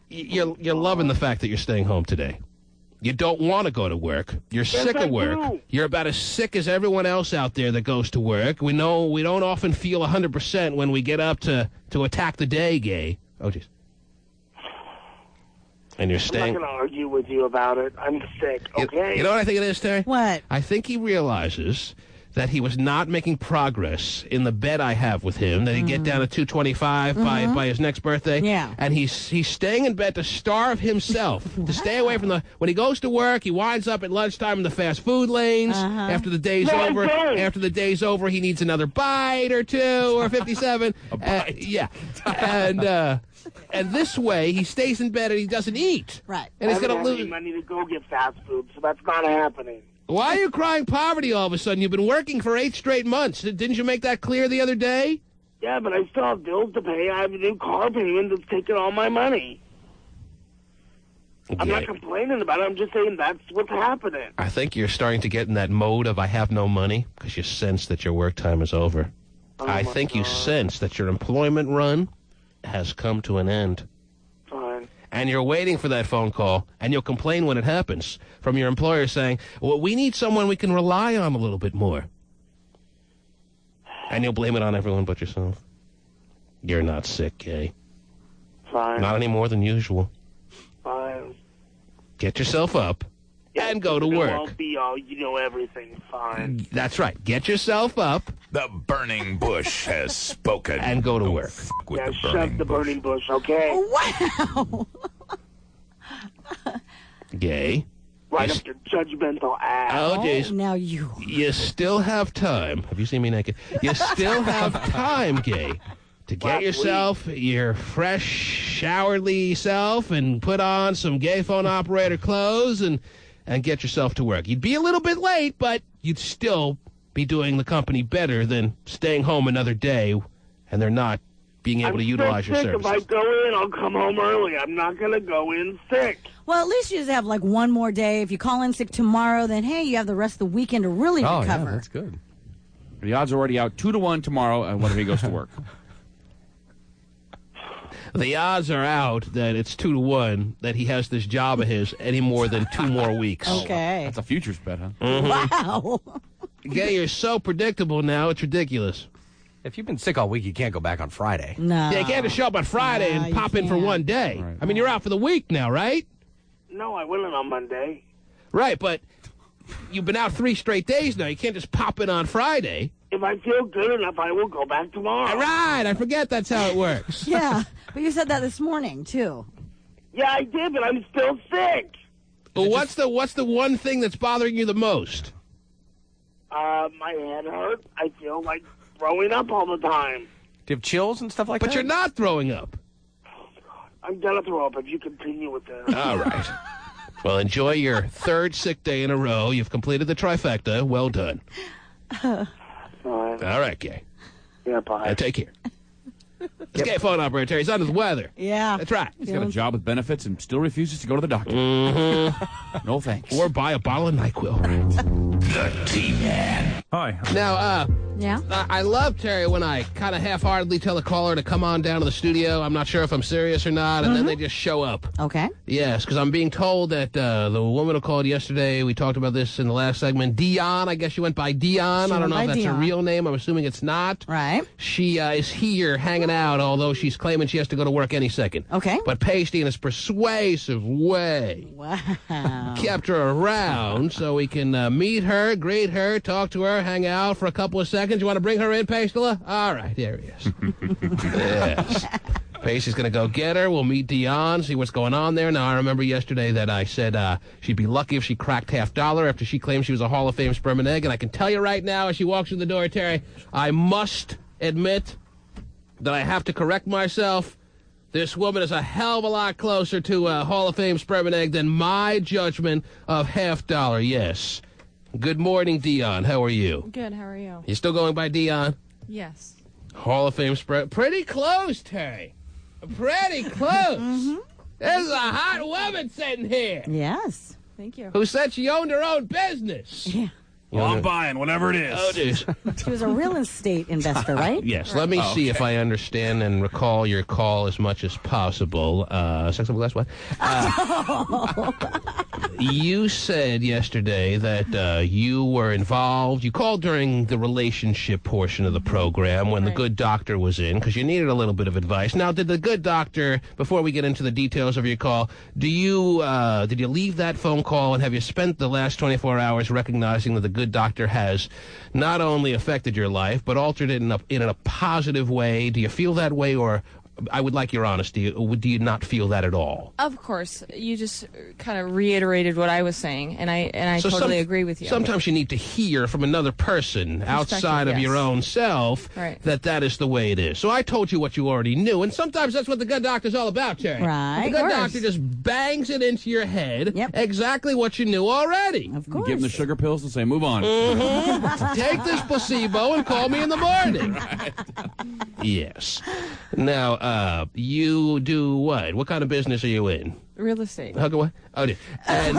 You're loving the fact that you're staying home today. You don't want to go to work. You're sick of work. You're about as sick as everyone else out there that goes to work. We know we don't often feel 100% when we get up to attack the day, Gay. Oh, jeez. And you're staying... I'm not going to argue with you about it. I'm sick, okay? You know what I think it is, Terry? What? I think he realizes that he was not making progress in the bet I have with him, that he'd get down to 225 by his next birthday. Yeah. And he's staying in bed to starve himself, to stay away from the... When he goes to work, he winds up at lunchtime in the fast food lanes. After the day's over, he needs another bite or two or 57. Yeah. And this way, he stays in bed and he doesn't eat. Right. And he's I going haven't to had any lose... money to go get fast food, so that's not happening. Why are you crying poverty all of a sudden? You've been working for 8 straight months. Didn't you make that clear the other day? Yeah, but I still have bills to pay. I have a new car payment that's taking all my money. I'm not complaining about it. I'm just saying that's what's happening. I think you're starting to get in that mode of I have no money because you sense that your work time is over. I think you sense that your employment run has come to an end. Fine. And you're waiting for that phone call, and you'll complain when it happens from your employer saying, well, we need someone we can rely on a little bit more. And you'll blame it on everyone but yourself. You're not sick, Kay. Fine. Not any more than usual. Fine. Get yourself up and go to work. I'll be all, everything. Fine. That's right. Get yourself up. The burning bush has spoken. And go to work. With the shove burning the burning bush, okay? Wow. Gay. Right up your judgmental ass. Oh, jeez. Now you. You still have time. Have you seen me naked? You still have time, Gay, to get yourself your fresh, showerly self and put on some gay phone operator clothes and get yourself to work. You'd be a little bit late, but you'd still be doing the company better than staying home another day and they're not being able to utilize your services. If I go in, I'll come home early. I'm not going to go in sick. Well, at least you just have like one more day. If you call in sick tomorrow, then hey, you have the rest of the weekend to really recover. Yeah, that's good. The odds are already out 2-1 tomorrow, and whenever he goes to work. The odds are out that it's 2-1 that he has this job of his any more than 2 more weeks. Okay. That's a futures bet, huh? Wow. Gay, you're so predictable now, it's ridiculous. If you've been sick all week, you can't go back on Friday. No. Yeah, you can't just show up on Friday and pop in for one day. Right. I mean, you're out for the week now, right? No, I went in on Monday. Right, but you've been out 3 straight days now. You can't just pop in on Friday. If I feel good enough, I will go back tomorrow. All right, I forget that's how it works. Yeah, but you said that this morning, too. Yeah, I did, but I'm still sick. Well, what's the one thing that's bothering you the most? My head hurts. I feel like throwing up all the time. Do you have chills and stuff like that? But you're not throwing up. I'm gonna throw up if you continue with this. All right. Well, enjoy your 3rd sick day in a row. You've completed the trifecta. Well done. Fine. All right, Gay. Yeah, bye. Take care. This gay phone operator, Terry, he's under the weather. Yeah. That's right. He's got a job with benefits and still refuses to go to the doctor. No thanks. Or buy a bottle of NyQuil. The T-Man. Hi. Now, Yeah? I love, Terry, when I kind of half-heartedly tell a caller to come on down to the studio. I'm not sure if I'm serious or not, and then they just show up. Okay. Yes, because I'm being told that the woman who called yesterday, we talked about this in the last segment, Dion, I guess she went by Dion. I don't know if that's her real name. I'm assuming it's not. Right. She is here hanging out, although she's claiming she has to go to work any second. Okay. But Pasty, in his persuasive way, kept her around so we can meet her, greet her, talk to her, hang out for a couple of seconds. seconds. You want to bring her in, Pastela? All right, there he is. Yes. Pacey's going to go get her. We'll meet Dion, see what's going on there. Now, I remember yesterday that I said she'd be lucky if she cracked $50 after she claimed she was a Hall of Fame sperm and egg. And I can tell you right now, as she walks through the door, Terry, I must admit that I have to correct myself. This woman is a hell of a lot closer to a Hall of Fame sperm and egg than my judgment of $50. Yes. Good morning, Dion. How are you? Good. How are you? You still going by Dion? Yes. Hall of Fame sperm. Pretty close, Terry. Pretty close. There's a hot woman sitting here. Yes. Thank you. Who said she owned her own business. Yeah. Well, I'm buying whatever it is. Oh, dude. She was a real estate investor, right? Yes. Let me see if I understand and recall your call as much as possible. Sex of a glass, what? You said yesterday that you were involved. You called during the relationship portion of the program when the good doctor was in because you needed a little bit of advice. Now, did the good doctor, before we get into the details of your call, did you leave that phone call and have you spent the last 24 hours recognizing that the good doctor has not only affected your life, but altered it in a positive way? Do you feel that way, or I would like your honesty. Do you not feel that at all? Of course. You just kind of reiterated what I was saying, and I totally agree with you. Sometimes you need to hear from another person outside of your own self that is the way it is. So I told you what you already knew, and sometimes that's what the good doctor's all about, Terry. Right. The good doctor just bangs it into your head exactly what you knew already. Of course. Give him the sugar pills and say, move on. Take this placebo and call me in the morning. Yes. Now, you do what? What kind of business are you in? Real estate. What? Oh, and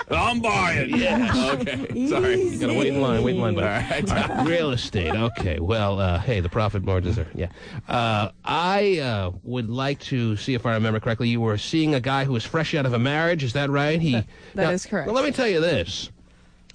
I'm buying. Yes. Okay. Sorry. You gotta wait in line. Wait in line. But All right. Real estate. Okay. Well, hey, the profit margins are. Yeah. I would like to see if I remember correctly. You were seeing a guy who was fresh out of a marriage. Is that right? That is correct. Well, let me tell you this.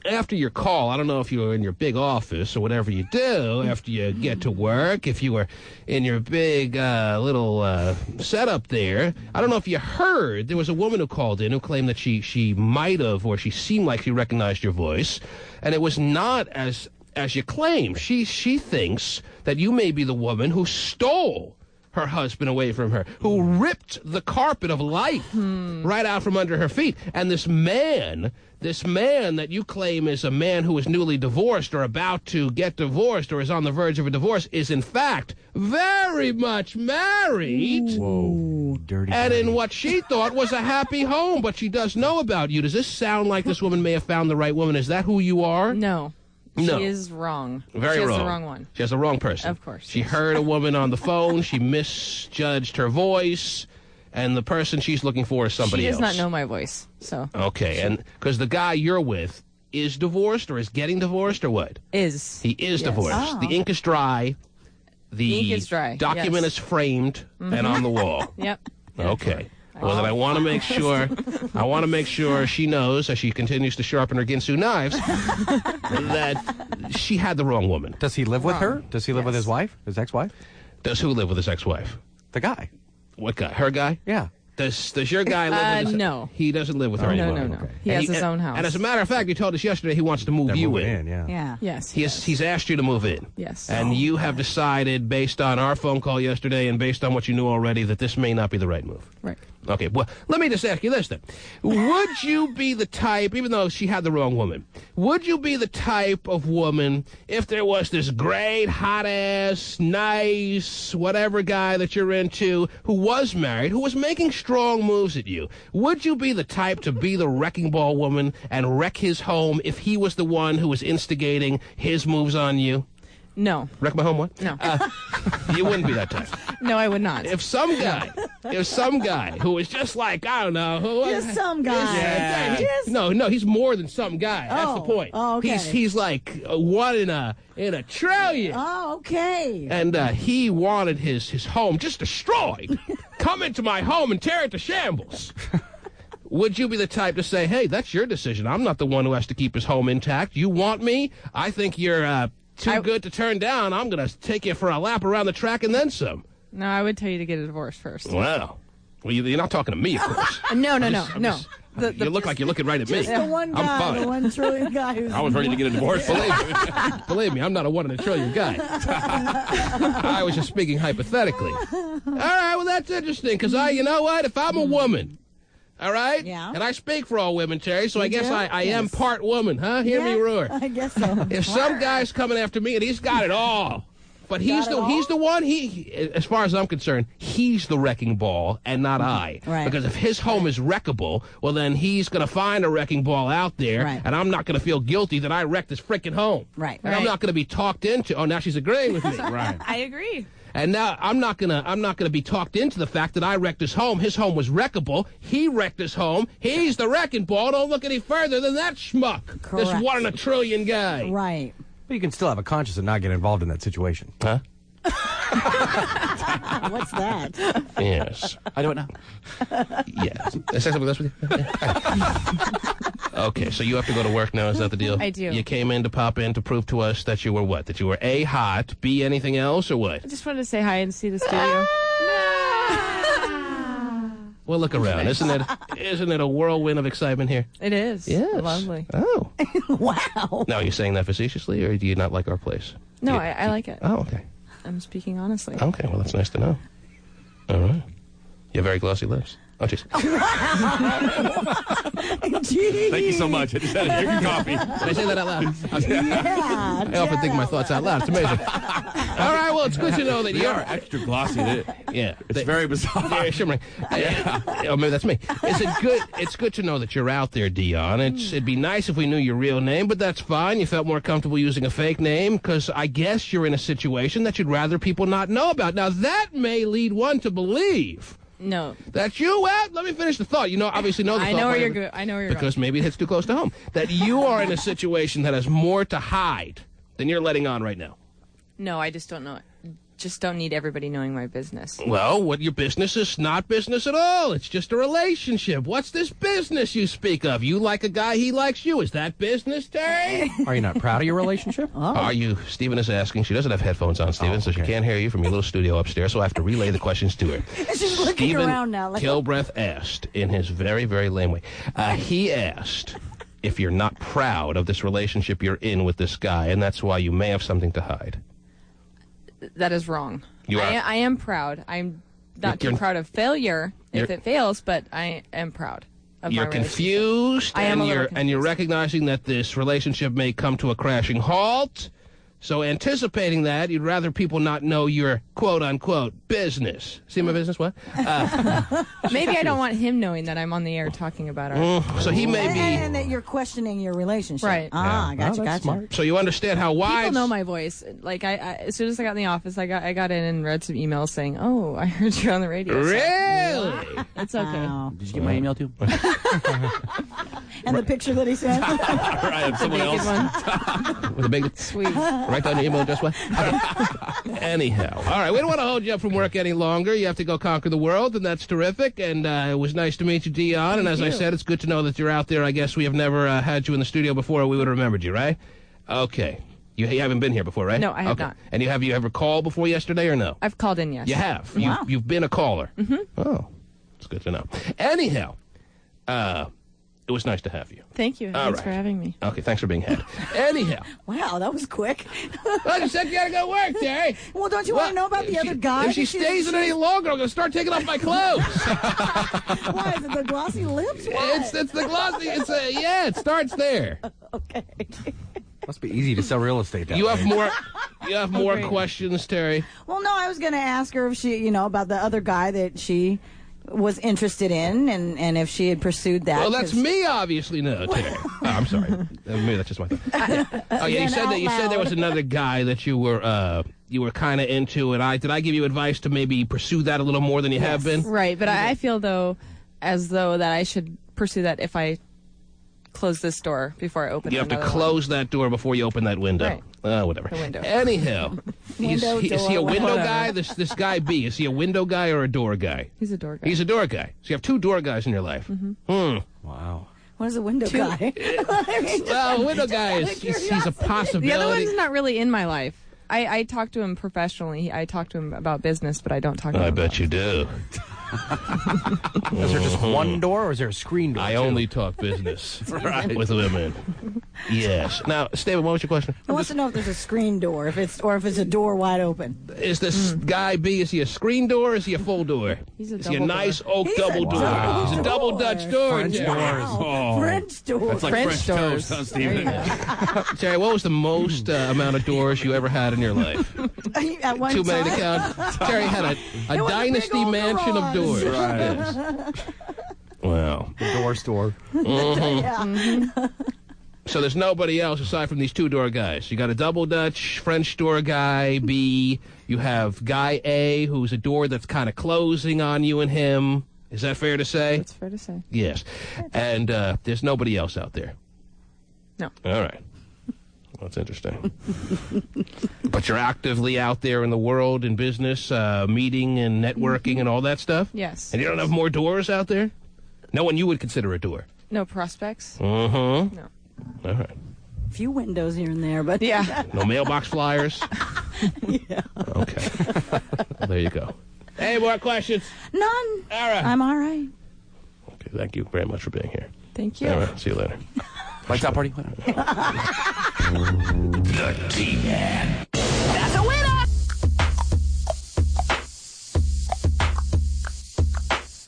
After your call, I don't know if you were in your big office or whatever you do after you get to work, if you were in your big little setup there. I don't know if you heard, there was a woman who called in who claimed that she might have, or she seemed like she recognized your voice, and it was not as you claim. She thinks that you may be the woman who stole her husband away from her, who ripped the carpet of life right out from under her feet. And this man that you claim is a man who is newly divorced or about to get divorced or is on the verge of a divorce is in fact very much married. Whoa, dirty. And in what she thought was a happy home, but she does know about you. Does this sound like this woman may have found the right woman? Is that who you are? No. No. She is wrong. Very she wrong. She has the wrong one. She has the wrong person. Of course. She heard a woman on the phone. She misjudged her voice. And the person she's looking for is somebody else. She does not know my voice, so. Okay, and because the guy you're with is divorced or is getting divorced or what? Is. He is divorced. Oh. The ink is dry. The ink is dry. Document yes. is framed and on the wall. Yep. Okay. Well, then I want to make sure. I want to make sure she knows, as she continues to sharpen her Ginsu knives, that she had the wrong woman. Does he live with her? Does he live with his wife, his ex-wife? Does who live with his ex-wife? The guy. What guy? Her guy? Yeah. Does your guy live with his... No. He doesn't live with her anymore. No. He has his own house. And as a matter of fact, he told us yesterday he wants to move you in. Yeah. Yes. He's asked you to move in. Yes. And you have decided, based on our phone call yesterday and based on what you knew already, that this may not be the right move. Right. Okay, well, let me just ask you this then. Would you be the type, even though she had the wrong woman, would you be the type of woman, if there was this great, hot-ass, nice, whatever guy that you're into, who was married, who was making strong moves at you, would you be the type to be the wrecking ball woman and wreck his home if he was the one who was instigating his moves on you? No. Wreck my home, what? No. You wouldn't be that type. No, I would not. If some guy who was just like, I don't know. Just some guy. Yeah. No, he's more than some guy. That's the point. Oh, okay. He's like one in a trillion. Oh, okay. And he wanted his home just destroyed. Come into my home and tear it to shambles. Would you be the type to say, hey, that's your decision. I'm not the one who has to keep his home intact. You want me? I think you're too good to turn down. I'm going to take you for a lap around the track and then some. No, I would tell you to get a divorce first. Wow. Well, you're not talking to me, of course. No. You look like you're looking right at me. Just the one guy, I'm fine. the $1 trillion guy who's... I was ready to get a divorce. Believe me, I'm not a 1 in a trillion guy. I was just speaking hypothetically. All right, well, that's interesting, because you know what? If I'm a woman, all right? Yeah. And I speak for all women, Terry, so I guess I am part woman, huh? Hear me roar. I guess so. If some guy's coming after me and he's got it all, but he's the one, as far as I'm concerned, he's the wrecking ball and not I. Right. Because if his home is wreckable, well, then he's going to find a wrecking ball out there, Right. and I'm not going to feel guilty that I wrecked his freaking home. Right. And I'm not going to be talked into. Oh, now she's agreeing with me. Right. I agree. And now I'm not gonna be talked into the fact that I wrecked his home. His home was wreckable. He wrecked his home. He's the wrecking ball. Don't look any further than that schmuck. Correct. This 1 in a trillion guy. Right. But you can still have a conscience and not get involved in that situation. Huh? What's that? Yes. I don't know. Yes. Can I say something else with you? Okay, so you have to go to work now. Is that the deal? I do. You came in to pop in to prove to us that you were what? That you were A, hot, B, anything else, or what? I just wanted to say hi and see the studio. Well, look around. Isn't it a whirlwind of excitement here? It is. Yes. Lovely. Oh. Wow. Now, are you saying that facetiously, or do you not like our place? No, I like it. Oh, okay. I'm speaking honestly. Okay, well, that's nice to know. All right. You have very glossy lips. Oh, jeez. Thank you so much. I just had a drink of coffee. Did I say that out loud? Yeah. I often think my thoughts out loud. It's amazing. All right, well, it's good to know that They you're are extra glossy. Yeah. It's very bizarre. Yeah, shimmering. Oh, maybe that's me. It's good to know that you're out there, Dion. It'd be nice if we knew your real name, but that's fine. You felt more comfortable using a fake name because I guess you're in a situation that you'd rather people not know about. Now, that may lead one to believe No. that you, well, let me finish the thought. You know, obviously know the thought. I know where but- you're good. I know where you're Because maybe it hits too close to home. That you are in a situation that has more to hide than you're letting on right now. No, I just don't know. Just don't need everybody knowing my business. Well, what your business is not business at all. It's just a relationship. What's this business you speak of? You like a guy, he likes you. Is that business, Terry? Are you not proud of your relationship? Are you? Stephen is asking. She doesn't have headphones on, Stephen, so she can't hear you from your little studio upstairs, so I have to relay the questions to her. She's looking Stephen around now. Like, Kilbreath asked, in his very, very lame way, he asked if you're not proud of this relationship you're in with this guy, and that's why you may have something to hide. That is wrong. You are? I am proud. I'm not You're- too proud of failure if you're- it fails, but I am proud of You're my relationship. confused, I am and a little you're recognizing that this relationship may come to a crashing halt. So anticipating that, you'd rather people not know your quote-unquote business. See my business, what? Maybe I don't want him knowing that I'm on the air talking about our... So he may be... And that you're questioning your relationship. Right. Ah, Yeah. gotcha, Oh, that's gotcha. smart. So you understand how wise... People know my voice. Like, I as soon as I got in the office, I got in and read some emails saying, "Oh, I heard you on the radio." So, Really? it's okay. Wow. Did you get my email too? And the picture that he sent. Right, someone Naked else. one. With a big... Sweet. Write down your email address, what? Okay. Anyhow. All right, we don't want to hold you up from work any longer. You have to go conquer the world, and that's terrific. And it was nice to meet you, Dion. And as I said, it's good to know that you're out there. I guess we have never had you in the studio before, or we would have remembered you, right? Okay. You haven't been here before, right? No, I have okay. not. And have you ever called before yesterday, or no? I've called in, yes. You have. Wow. You've been a caller. Mm-hmm. Oh, it's good to know. Anyhow, it was nice to have you. Thank you. All Thanks right. for having me. Okay, thanks for being had. Anyhow. Wow, that was quick. Well, you said you gotta go work, Terry. Well, don't you want to know about the other guy? If she stays in any longer, I'm gonna start taking off my clothes. Why, is it the glossy lips? What? It's the glossy. Yeah, it starts there. Okay. Must be easy to sell real estate down You there. have more great. questions, Terry. Well, no, I was going to ask her if she, about the other guy that she was interested in, and if she had pursued that. Well, that's 'cause- me, obviously. No, Terry. Oh, I'm sorry. Maybe that's just my thought. Oh, yeah. You said there was another guy that you were kind of into, and did I give you advice to maybe pursue that a little more than you have been? Right, but I feel as though that I should pursue that if I close this door before I open You have to another close that door before you open that window. Right. Whatever. The window. Anyhow, is he a window guy? This guy B, is he a window guy or a door guy? one. He's a door guy. He's a door guy. So you have two door guys in your life. Mm-hmm. Wow. What is a window guy? I mean, Well, a window guy he's a possibility. The other one's not really in my life. I talk to him professionally. I talk to him about business, but I don't talk to him I bet you do. Is there just one door, or is there a screen door? I only talk business with women. Yes. Now, Steven, what was your question? He wants to know if there's a screen door, if it's a door wide open. Is this guy B? Is he a screen door? Or is he a full door? He's a is he a double nice door. oak He's double a door? double He's a double door. Dutch door. French Jerry. doors. Oh. French door. That's like French toast, huh, Steven? Jerry, what was the most amount of doors you ever had in your life? At one Too many to time? count. Terry had a was a dynasty big old mansion of garage. doors. Right. Yes. Wow. The door store. Yeah. So there's nobody else aside from these two-door guys. You got a double Dutch French door guy, B. You have guy A, who's a door that's kind of closing on you and him. Is that fair to say? That's fair to say. Yes. And there's nobody else out there. No. All right. That's interesting. But you're actively out there in the world, in business, meeting and networking and all that stuff? Yes. And you don't have more doors out there? No one you would consider a door? No prospects? Uh-huh. No. All right. A few windows here and there, but yeah. No mailbox flyers? Yeah. Okay. Well, there you go. Any more questions? None. All right. I'm all right. Okay, thank you very much for being here. Thank you. All right, see you later. Lights out, party. The T-Man. That's a winner!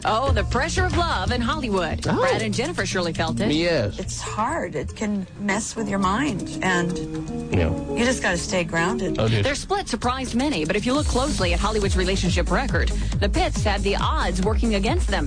Oh, the pressure of love in Hollywood. Oh. Brad and Jennifer surely felt it. Yes. It's hard. It can mess with your mind, and you just got to stay grounded. Oh, Their split surprised many, but if you look closely at Hollywood's relationship record, the Pitts had the odds working against them.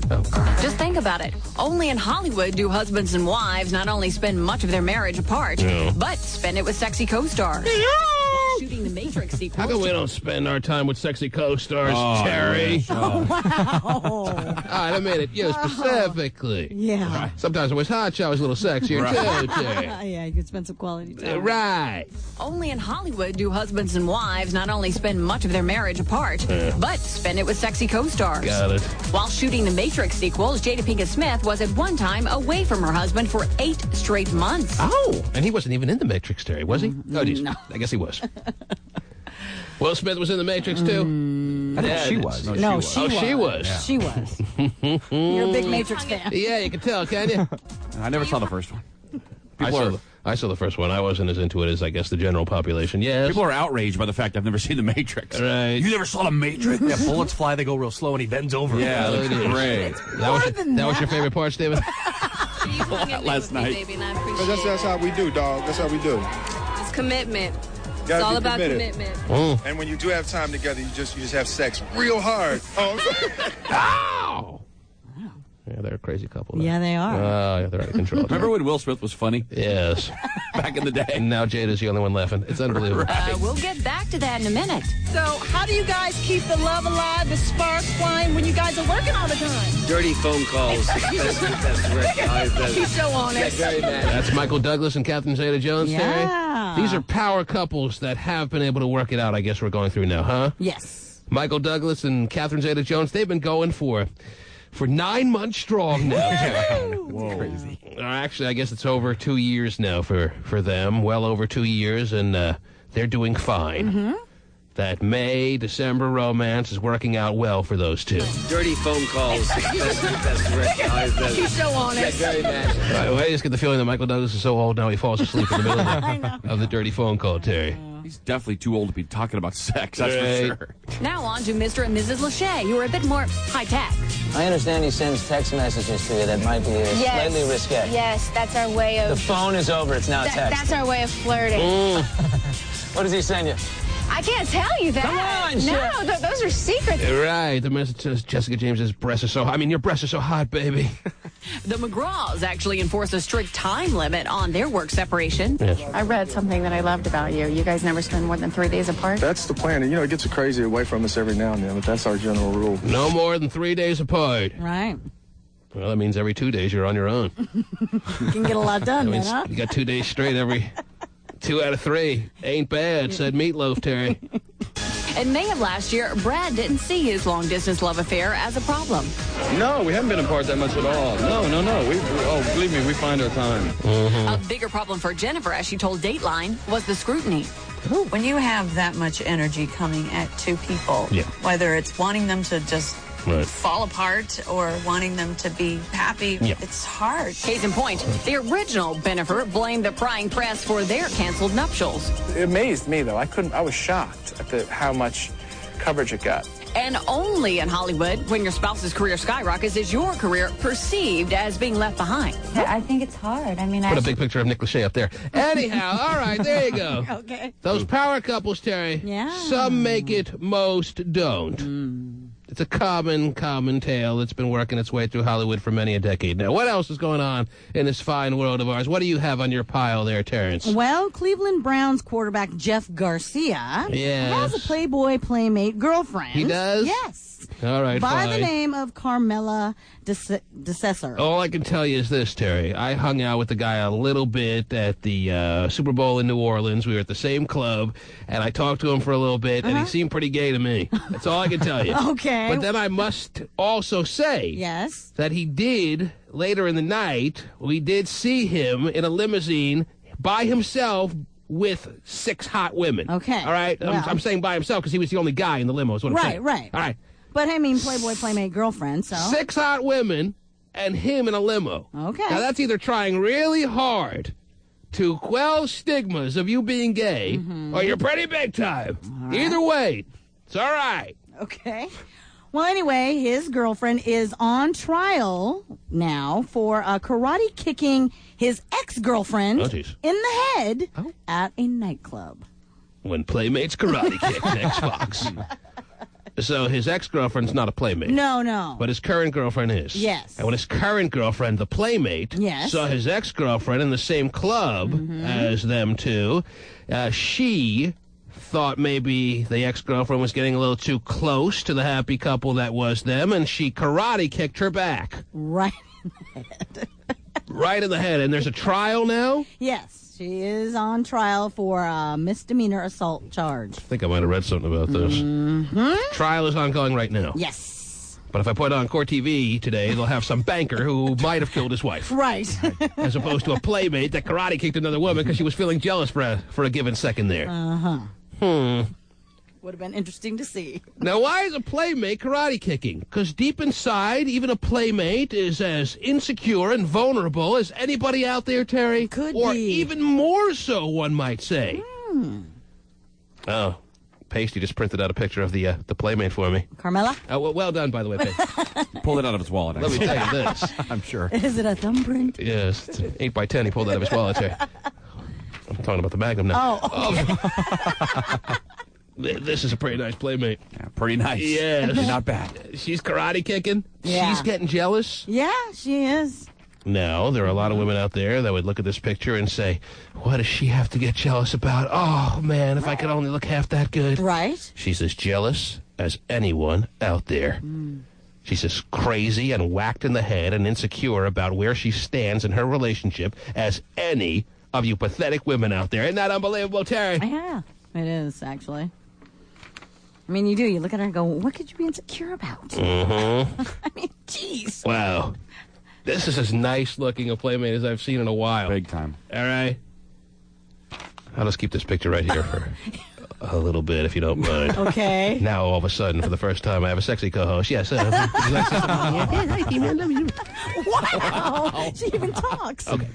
Just think about it. Only in Hollywood do husbands and wives not only spend much of their marriage apart, but spend it with sexy co-stars. While shooting the Matrix sequel. How come we don't spend our time with sexy co-stars, Oh, Terry? yeah. Oh, wow. I made it you specifically. Yeah. Sometimes I wish Hot Shot was a little sexier, too, Terry. Yeah, you could spend some quality time. Right. Only in Hollywood do husbands and wives not only spend much of their marriage apart, but spend it with sexy co-stars. Got it. While shooting the Matrix sequels, Jada Pinkett Smith was at one time away from her husband for 8 straight months. Oh, and he wasn't even in the Matrix, Terry, was he? Oh, geez. No. I guess he was. Will Smith was in the Matrix, too? I think she was. No, she was. She was. She was. You're a big Matrix fan. Yeah, you can tell, can you? I never saw the first one. I saw the first one. I wasn't as into it as, I guess, the general population. Yes. People are outraged by the fact I've never seen The Matrix. Right. You never saw The Matrix? Yeah, bullets fly, they go real slow, and he bends over. Yeah, that's great. That was your favorite part, Steven? Last night. That's how we do, dog. That's how we do. It's commitment. Gotta It's all be about committed. commitment. And when you do have time together, you just have sex real hard. Ow! Yeah, they're a crazy couple. Now. Yeah, they are. Oh, yeah, they're out of control. Remember when Will Smith was funny? Yes. Back in the day. And now Jada's the only one laughing. It's unbelievable. We'll get back to that in a minute. So, how do you guys keep the love alive, the sparks flying when you guys are working all the time? Dirty phone calls. He's so honest. Very bad. That's Michael Douglas and Catherine Zeta-Jones, Yeah. Terry. These are power couples that have been able to work it out, I guess we're going through now, huh? Yes. Michael Douglas and Catherine Zeta-Jones, they've been going for 9 months strong now. Whoa. Crazy. Actually, I guess it's over 2 years now for them. Well over 2 years, and they're doing fine. Mm-hmm. That May-December romance is working out well for those two. Dirty phone calls. He's so honest. Very bad. I just get the feeling that Michael Douglas is so old now he falls asleep in the middle of the dirty phone call, Terry. He's definitely too old to be talking about sex, that's Right. for sure. Now on to Mr. and Mrs. Lachey, who are a bit more high-tech. I understand he sends text messages to you that might be slightly risque. Yes, that's our way The of... phone is over. It's now text. That's our way of flirting. What does he send you? I can't tell you that. Come on, No, those are secrets. Right. The message says Jessica James's breasts are so hot. I mean, your breasts are so hot, baby. The McGraws actually enforce a strict time limit on their work separation. Yes. I read something that I loved about you. You guys never spend more than 3 days apart? That's the plan. And, it gets crazy away from us every now and then, but that's our general rule. No more than 3 days apart. Right. Well, that means every 2 days you're on your own. You can get a lot done That then, means huh? you got 2 days straight every 2 out of 3. Ain't bad, said Meatloaf, Terry. In May of last year, Brad didn't see his long-distance love affair as a problem. No, we haven't been apart that much at all. No. Believe me, we find our time. A bigger problem for Jennifer, as she told Dateline, was the scrutiny. When you have that much energy coming at two people, Yeah. whether it's wanting them to just fall apart or wanting them to be happy. Yeah. It's hard. Case in point, the original Bennifer blamed the prying press for their canceled nuptials. It amazed me, though. I was shocked at how much coverage it got. And only in Hollywood, when your spouse's career skyrockets, is your career perceived as being left behind. I think it's hard. I mean, Put a big picture of Nick Lachey up there. Anyhow, all right, there you go. Okay. Those power couples, Terry. Yeah. Some make it, most don't. It's a common tale that's been working its way through Hollywood for many a decade now. What else is going on in this fine world of ours? What do you have on your pile there, Terrence? Well, Cleveland Browns quarterback Jeff Garcia has a Playboy Playmate girlfriend. He does? Yes. All right, By fine. the name of Carmela DeCesar. All I can tell you is this, Terry. I hung out with the guy a little bit at the Super Bowl in New Orleans. We were at the same club, and I talked to him for a little bit, and he seemed pretty gay to me. That's all I can tell you. Okay. But then I must also say that he did, later in the night, we did see him in a limousine by himself with 6 hot women. Okay. All right? Well. I'm saying by himself because he was the only guy in the limo is what I'm saying. Right. All right. But, I mean, Playboy Playmate girlfriend, so. 6 hot women and him in a limo. Okay. Now, that's either trying really hard to quell stigmas of you being gay, or you're pretty big time. Either way, it's all right. Okay. Well, anyway, his girlfriend is on trial now for karate kicking his ex-girlfriend in the head at a nightclub. When Playmates karate kick next Fox. So his ex-girlfriend's not a Playmate. No. But his current girlfriend is. Yes. And when his current girlfriend, the Playmate, saw his ex-girlfriend in the same club as them two, she thought maybe the ex-girlfriend was getting a little too close to the happy couple that was them, and she karate kicked her back. Right. Right in the head. And there's a trial now? Yes. She is on trial for a misdemeanor assault charge. I think I might have read something about this. Trial is ongoing right now. Yes. But if I put it on Court TV today, they'll have some banker who might have killed his wife. Right. As opposed to a Playmate that karate kicked another woman because she was feeling jealous for a given second there. Would have been interesting to see. Now, why is a Playmate karate kicking? Because deep inside, even a Playmate is as insecure and vulnerable as anybody out there, Terry. Could or be. even more so, one might say. Oh, Pasty just printed out a picture of the Playmate for me. Carmela? Well done, by the way, Pasty. Pulled it out of his wallet. Let me tell you this. I'm sure. Is it a thumbprint? Yes, it's an 8x10. He pulled out of his wallet there. I'm talking about the Magnum now. Oh. This is a pretty nice Playmate. Yeah, pretty nice. Yes. Not bad. She's karate kicking. Yeah. She's getting jealous. Yeah, she is. Now, there are a lot of women out there that would look at this picture and say, what does she have to get jealous about? Oh, man, if I could only look half that good. Right. She's as jealous as anyone out there. She's as crazy and whacked in the head and insecure about where she stands in her relationship as any of you pathetic women out there. Isn't that unbelievable, Terry? Yeah, it is, actually. I mean, you do. You look at her and go, what could you be insecure about? I mean, jeez. Wow. This is as nice-looking a Playmate as I've seen in a while. Big time. All right? I'll just keep this picture right here for a little bit, if you don't mind. Okay. Now, all of a sudden, for the first time, I have a sexy co-host. Yes, would you like to say something? Hi, Tina, I love you. Wow. She even talks. Okay.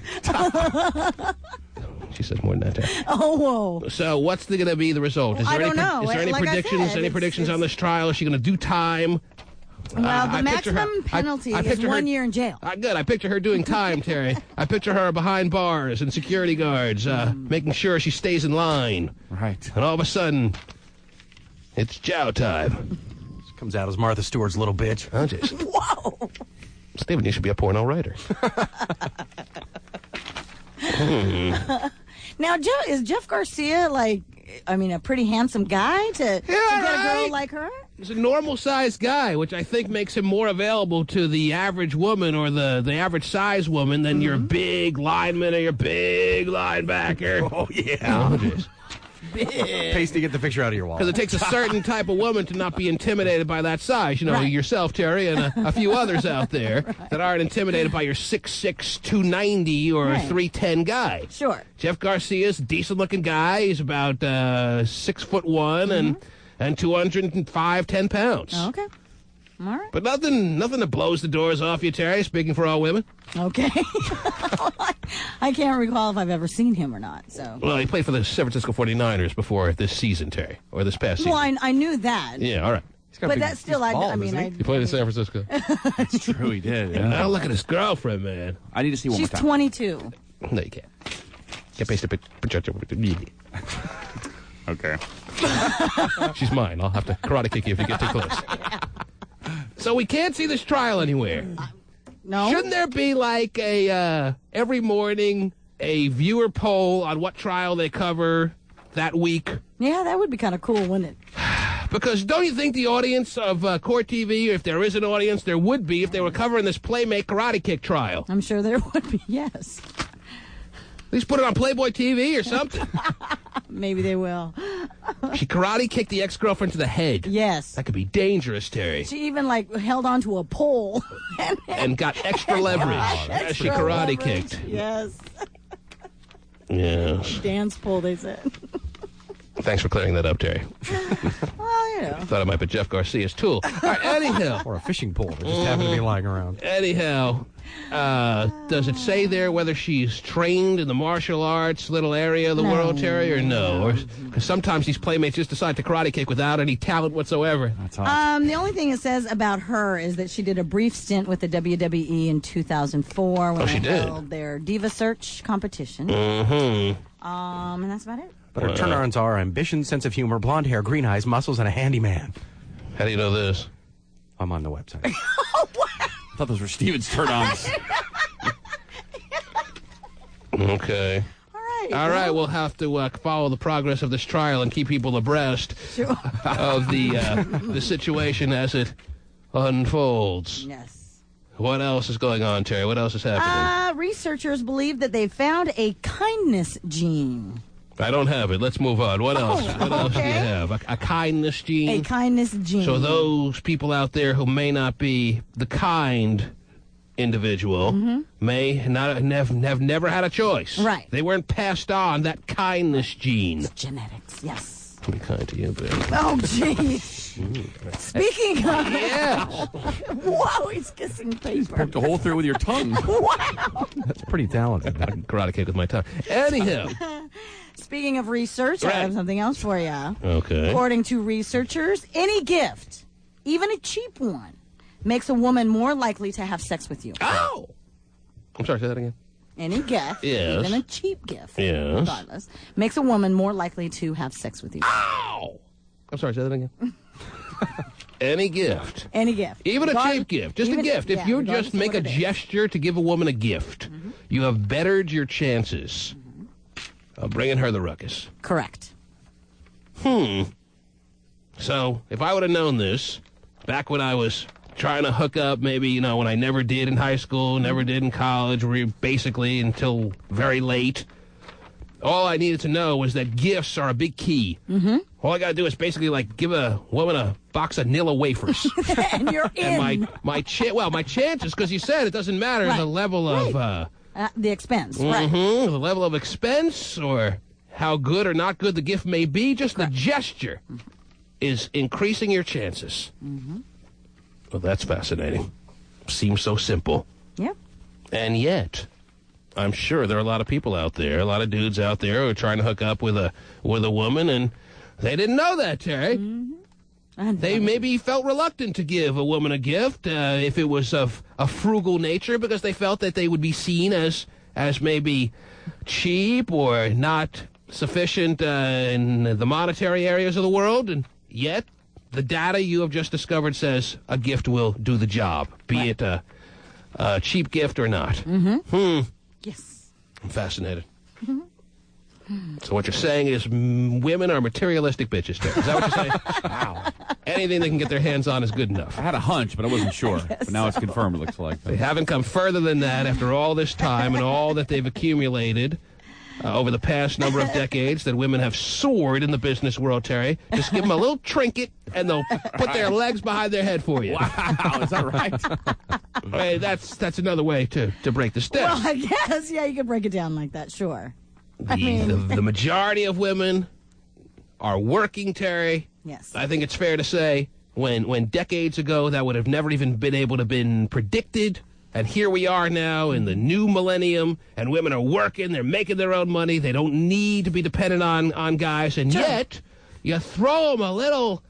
She says more than that, Terry. Oh, whoa. So, what's going to be the result? I don't know. Is there any Like I predictions? said, Any predictions on this trial? Is she going to do time? Well, the I picture her- maximum penalty I is picture her- 1 year in jail. Good. I picture her doing time, Terry. I picture her behind bars and security guards, making sure she stays in line. Right. And all of a sudden, it's jow time. She comes out as Martha Stewart's little bitch. Oh, jeez. Whoa. Stephen, you should be a porno writer. Now, is Jeff Garcia, a pretty handsome guy to get a girl like her? He's a normal-sized guy, which I think makes him more available to the average woman or the average-size woman than your big lineman or your big linebacker. Oh, yeah. Oh, jeez. Pasty, get the picture out of your wallet. Because it takes a certain type of woman to not be intimidated by that size. You know, yourself, Terry, and a few others out there that aren't intimidated by your 6'6", 290 or 310 guy. Sure. Jeff Garcia's a decent-looking guy. He's about 6'1" and 205, 10 pounds. Okay. All right. But nothing that blows the doors off you, Terry, speaking for all women. Okay. I can't recall if I've ever seen him or not. So. Well, he played for the San Francisco 49ers before this season, Terry, or this past season. Well, I knew that. Yeah, all right. But that's still, I mean, he played in San Francisco. That's true, he did. Yeah. And now look at his girlfriend, man. I need to see one She's more time. 22. No, you can't. Can't paste a picture. Okay. She's mine. I'll have to karate kick you if you get too close. So we can't see this trial anywhere. No. Shouldn't there be like a every morning a viewer poll on what trial they cover that week? Yeah, that would be kind of cool, wouldn't it? Because don't you think the audience of Court TV, if there is an audience, there would be if they were covering this Playmate karate kick trial? I'm sure there would be, yes. At least put it on Playboy TV or something. Maybe they will. She karate kicked the ex-girlfriend to the head. Yes. That could be dangerous, Terry. She even, held onto a pole. And got extra leverage as she karate kicked. Yes. Yes. Dance pole, they said. Thanks for clearing that up, Terry. Well, you know. Thought it might be Jeff Garcia's tool. All right, anyhow. Or a fishing pole that just happened to be lying around. Anyhow, does it say there whether she's trained in the martial arts little area of the world, Terry, or no? Because sometimes these playmates just decide to karate kick without any talent whatsoever. That's awesome. The only thing it says about her is that she did a brief stint with the WWE in 2004 when she they did. held their Diva Search competition. Mm-hmm. And that's about it. But her turn-ons are ambition, sense of humor, blonde hair, green eyes, muscles, and a handyman. How do you know this? I'm on the website. I thought those were Steven's turn-ons. Okay. All right, we'll have to follow the progress of this trial and keep people abreast of the situation as it unfolds. Yes. What else is going on, Terry? What else is happening? Researchers believe that they found a kindness gene. I don't have it. Let's move on. What else? What else do you have? A kindness gene? A kindness gene. So those people out there who may not be the kind individual may not have never had a choice. Right. They weren't passed on that kindness gene. It's genetics, yes. Be kind to you, baby. Oh, jeez. Speaking of... Yeah. Whoa, he's kissing paper. Poked a hole through it with your tongue. Wow. That's pretty talented. I can karate kick with my tongue. Anyhow. Speaking of research, I have something else for you. Okay. According to researchers, any gift, even a cheap one, makes a woman more likely to have sex with you. Oh! I'm sorry, say that again. Any gift, Yes. even a cheap gift, Yes. regardless, makes a woman more likely to have sex with you. Ow! I'm sorry, say that again. Any gift. Any gift. Even a cheap gift. Just a gift. If you just make a gesture to give a woman a gift, you have bettered your chances of bringing her the ruckus. Correct. So, if I would have known this back when I was trying to hook up, maybe, when I never did in high school, never did in college, basically until very late, all I needed to know was that gifts are a big key. All I got to do is basically, give a woman a box of Nilla wafers. And you're in. And my chances, because you said it doesn't matter the level of... the expense, right. The level of expense or how good or not good the gift may be, just the gesture is increasing your chances. Well, that's fascinating. Seems so simple. Yep. And yet, I'm sure there are a lot of people out there, a lot of dudes out there who are trying to hook up with a woman, and they didn't know that, Terry. They maybe felt reluctant to give a woman a gift if it was of a frugal nature because they felt that they would be seen as maybe cheap or not sufficient in the monetary areas of the world. And yet, the data you have just discovered says a gift will do the job, be it a cheap gift or not. Yes. I'm fascinated. So what you're saying is women are materialistic bitches, Terry. Is that what you're saying? Wow. Anything they can get their hands on is good enough. I had a hunch, but I wasn't sure. But now it's confirmed, it looks like. They haven't come further than that after all this time and all that they've accumulated over the past number of decades that women have soared in the business world, Terry. Just give them a little trinket, and they'll put their legs behind their head for you. Wow, is that right? Hey, that's another way to break the steps. Well, I guess, yeah, you could break it down like that, sure. The majority of women are working, Terry. Yes. I think it's fair to say when decades ago that would have never even been able to been predicted. And here we are now in the new millennium, and women are working, they're making their own money, they don't need to be dependent on guys, and yet you throw them a little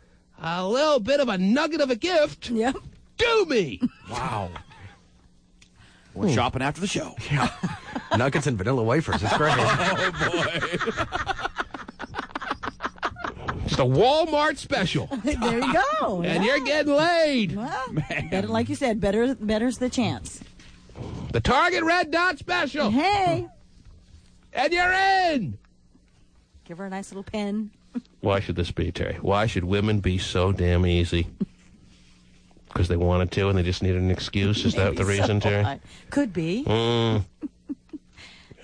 bit of a nugget of a gift. Yep. Do me! Wow. We're shopping after the show. Yeah. Nuggets and vanilla wafers. It's great. Oh, boy. Just a Walmart special. There you go. And you're getting laid. Well, better, like you said, better's the chance. The Target Red Dot special. Hey. And you're in. Give her a nice little pen. Why should this be, Terry? Why should women be so damn easy? Because they wanted to and they just needed an excuse? Is that the reason, Terry? Could be. And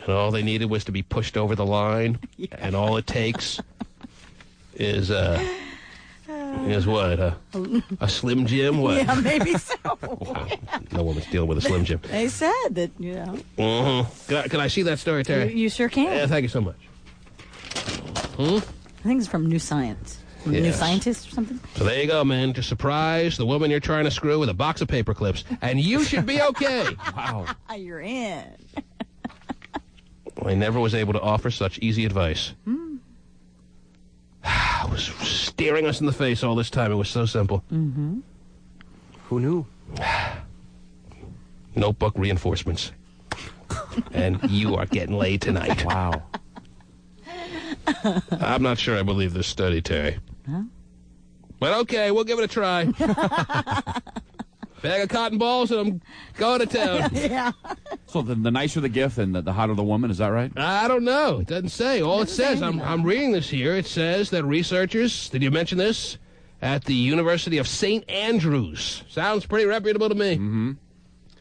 all they needed was to be pushed over the line, and all it takes is what? A Slim Jim? What? Yeah, maybe so. Wow. No woman's dealing with a Slim Jim. They said that, you know. Can I see that story, Terry? You sure can. Yeah, thank you so much. I think it's from New Science. From New Yes. Scientist or something. So there you go, man. To surprise the woman you're trying to screw with a box of paper clips, and you should be okay. Wow. You're in. I never was able to offer such easy advice. I was staring us in the face all this time. It was so simple. Mm-hmm. Who knew? Notebook reinforcements. And you are getting laid tonight. Wow. I'm not sure I believe this study, Terry. Huh? But okay, we'll give it a try. Bag of cotton balls and I'm going to town. Yeah. So the nicer the gift and the hotter the woman, is that right? I don't know. It doesn't say. All it says, I'm reading this here. It says that researchers, did you mention this? At the University of St. Andrews. Sounds pretty reputable to me.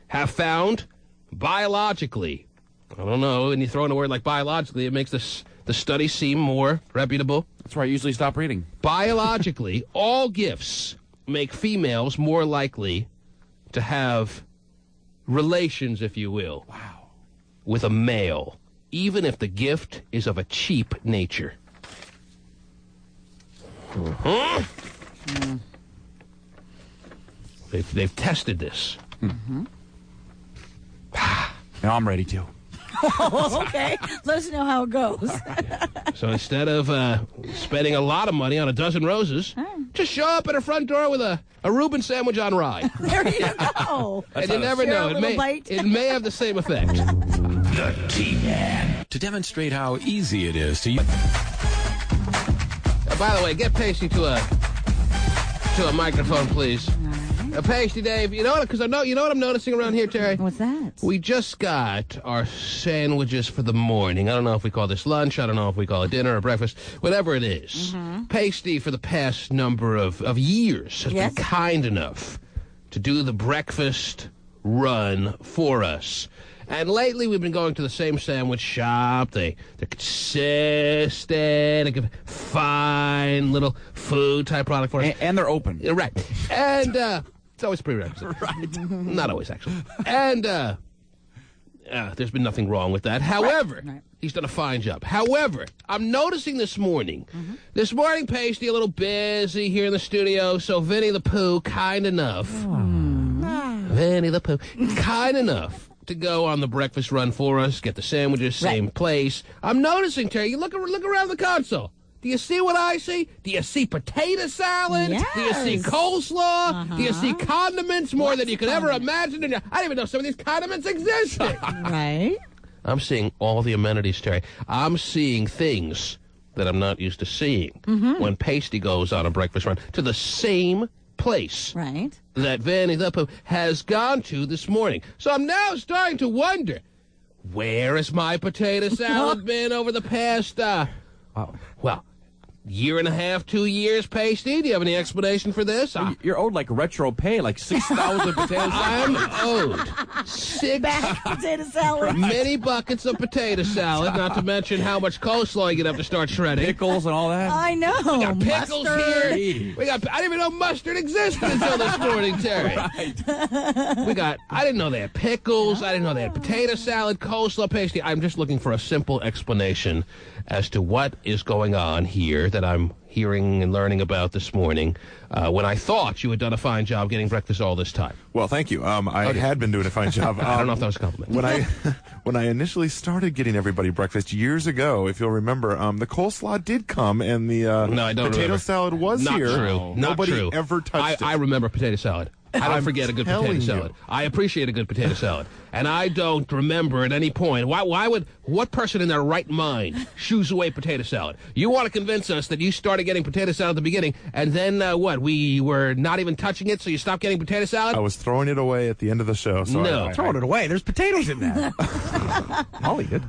Have found biologically. I don't know. When you throw in a word like biologically, it makes the study seem more reputable. That's where I usually stop reading. Biologically, all gifts make females more likely to have relations, if you will, with a male, even if the gift is of a cheap nature. They've tested this. Now I'm ready to. Oh, okay. Let us know how it goes. So instead of spending a lot of money on a dozen roses, just show up at her front door with a Reuben sandwich on rye. There you go. And you never know. It may have the same effect. The T-Man. To demonstrate how easy it is to use. By the way, get Pasty to a microphone, please. Pasty Dave, you know what? Because you know what I'm noticing around here, Terry? What's that? We just got our sandwiches for the morning. I don't know if we call this lunch. I don't know if we call it dinner or breakfast. Whatever it is. Pasty, for the past number of years, has been kind enough to do the breakfast run for us. And lately, we've been going to the same sandwich shop. They're consistent. They give fine little food type product for us. And they're open. Right. And it's always prerequisite. Right. Not always, actually. And there's been nothing wrong with that. However, he's done a fine job. However, I'm noticing this morning, Pasty, a little busy here in the studio, so Vinny the Pooh, kind enough. Vinny the Pooh, kind enough to go on the breakfast run for us, get the sandwiches, same place. I'm noticing, Terry, you look around the console. Do you see what I see? Do you see potato salad? Yes. Do you see coleslaw? Do you see condiments more than you could ever imagine? I didn't even know some of these condiments existed. Right. I'm seeing all the amenities, Terry. I'm seeing things that I'm not used to seeing when Pasty goes on a breakfast run to the same place that Vanny the Pooh has gone to this morning. So I'm now starting to wonder, where has my potato salad been over the past, year and a half, 2 years, Pasty? Do you have any explanation for this? You're owed like retro pay, like 6,000 potatoes. I'm owed 6 potato salad. mini buckets of potato salad, not to mention how much coleslaw you'd have to start shredding. Pickles and all that. I know. We got pickles Mustard. here. I didn't even know mustard existed until this morning, Terry. I didn't know they had pickles. I didn't know they had potato salad, coleslaw, Pasty. I'm just looking for a simple explanation as to what is going on here that I'm hearing and learning about this morning when I thought you had done a fine job getting breakfast all this time. Well, thank you. I had been doing a fine job. I don't know if that was a compliment. When I initially started getting everybody breakfast years ago, if you'll remember, the coleslaw did come and the potato salad was Not here. True. Nobody Not true. ever touched it. I remember potato salad. I don't forget a good potato telling salad. you. I appreciate a good potato salad. And I don't remember at any point, what person in their right mind shoos away potato salad? You want to convince us that you started getting potato salad at the beginning, and then we were not even touching it, so you stopped getting potato salad? I was throwing it away at the end of the show. So No. Throwing it away. There's potatoes in that. I'll eat it.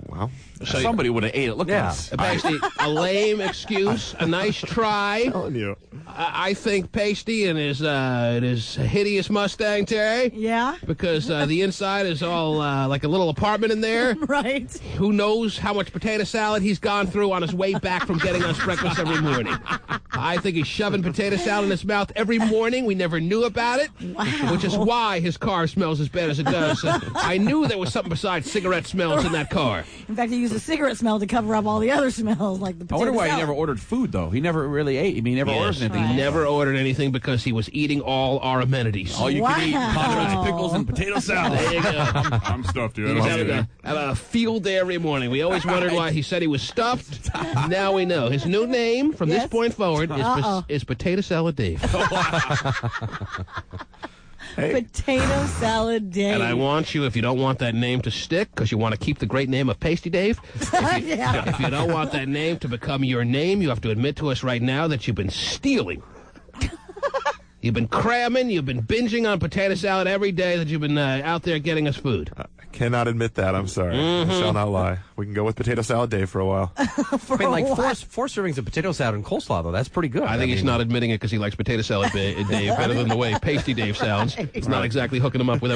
Well, So somebody would have ate it. Look at us. Pasty, a lame excuse, a nice try. I'm telling you. I think Pasty and his hideous Mustang, Terry. Yeah. Because the inside is all like a little apartment in there. Right. Who knows how much potato salad he's gone through on his way back from getting us breakfast every morning. I think he's shoving potato salad in his mouth every morning. We never knew about it. Wow. Which is why his car smells as bad as it does. I knew there was something besides cigarette smells in that car. In fact, he used a cigarette smell to cover up all the other smells, like the I potato wonder why salad. he never ordered food, though. He never really ate. I mean, he never ordered anything. He never ordered anything because he was eating all our amenities. All you can eat hot pickles and potato salad. There you go. I'm stuffed, dude. He's having a field day every morning. We always wondered why he said he was stuffed. Now we know. His new name from this point forward is Potato Salad Dave. Potato Salad Dave. And I want you, if you don't want that name to stick, because you want to keep the great name of Pasty Dave, if you don't want that name to become your name, you have to admit to us right now that you've been stealing. You've been cramming, you've been binging on potato salad every day that you've been out there getting us food. I cannot admit that. I'm sorry. I shall not lie. We can go with potato salad day for a while. Four servings of potato salad and coleslaw, though. That's pretty good. I think he's not admitting it because he likes potato salad, Dave, better than the way Pasty Dave sounds. It's not exactly hooking him up with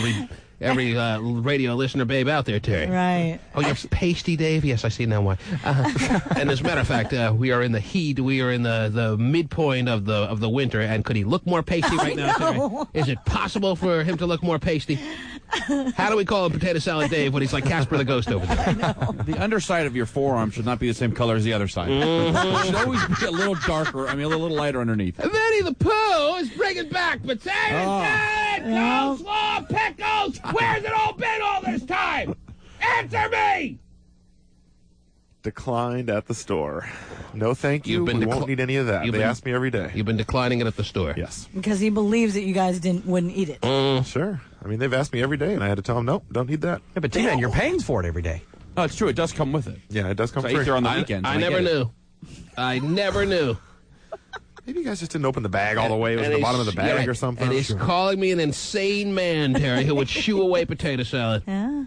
every radio listener babe out there, Terry. Right. Oh, you're Pasty Dave? Yes, I see now why. And as a matter of fact, we are in the heat. We are in the midpoint of the winter. And could he look more pasty right now, Terry? Is it possible for him to look more pasty? How do we call him Potato Salad Dave when he's like Casper the Ghost over there? The underside of your forearm should not be the same color as the other side. It should always be a little darker. I mean, a little lighter underneath. Winnie the Pooh is bringing back potato salad, coleslaw, pickles. Where's it all been all this time? Answer me! Declined at the store. No, thank you. We won't need any of that. They ask me every day. You've been declining it at the store. Yes. Because he believes that you guys wouldn't eat it. Sure. I mean, they've asked me every day, and I had to tell them, nope, don't need that. Yeah, but T-Man, you're paying for it every day. Oh, it's true. It does come with it. Yeah, it does come so free. I eat there on the weekends. I never knew. I never knew. Maybe you guys just didn't open the bag all the way. It was at the bottom of the bag or something. And he's calling me an insane man, Terry, who would shoo away potato salad. Yeah.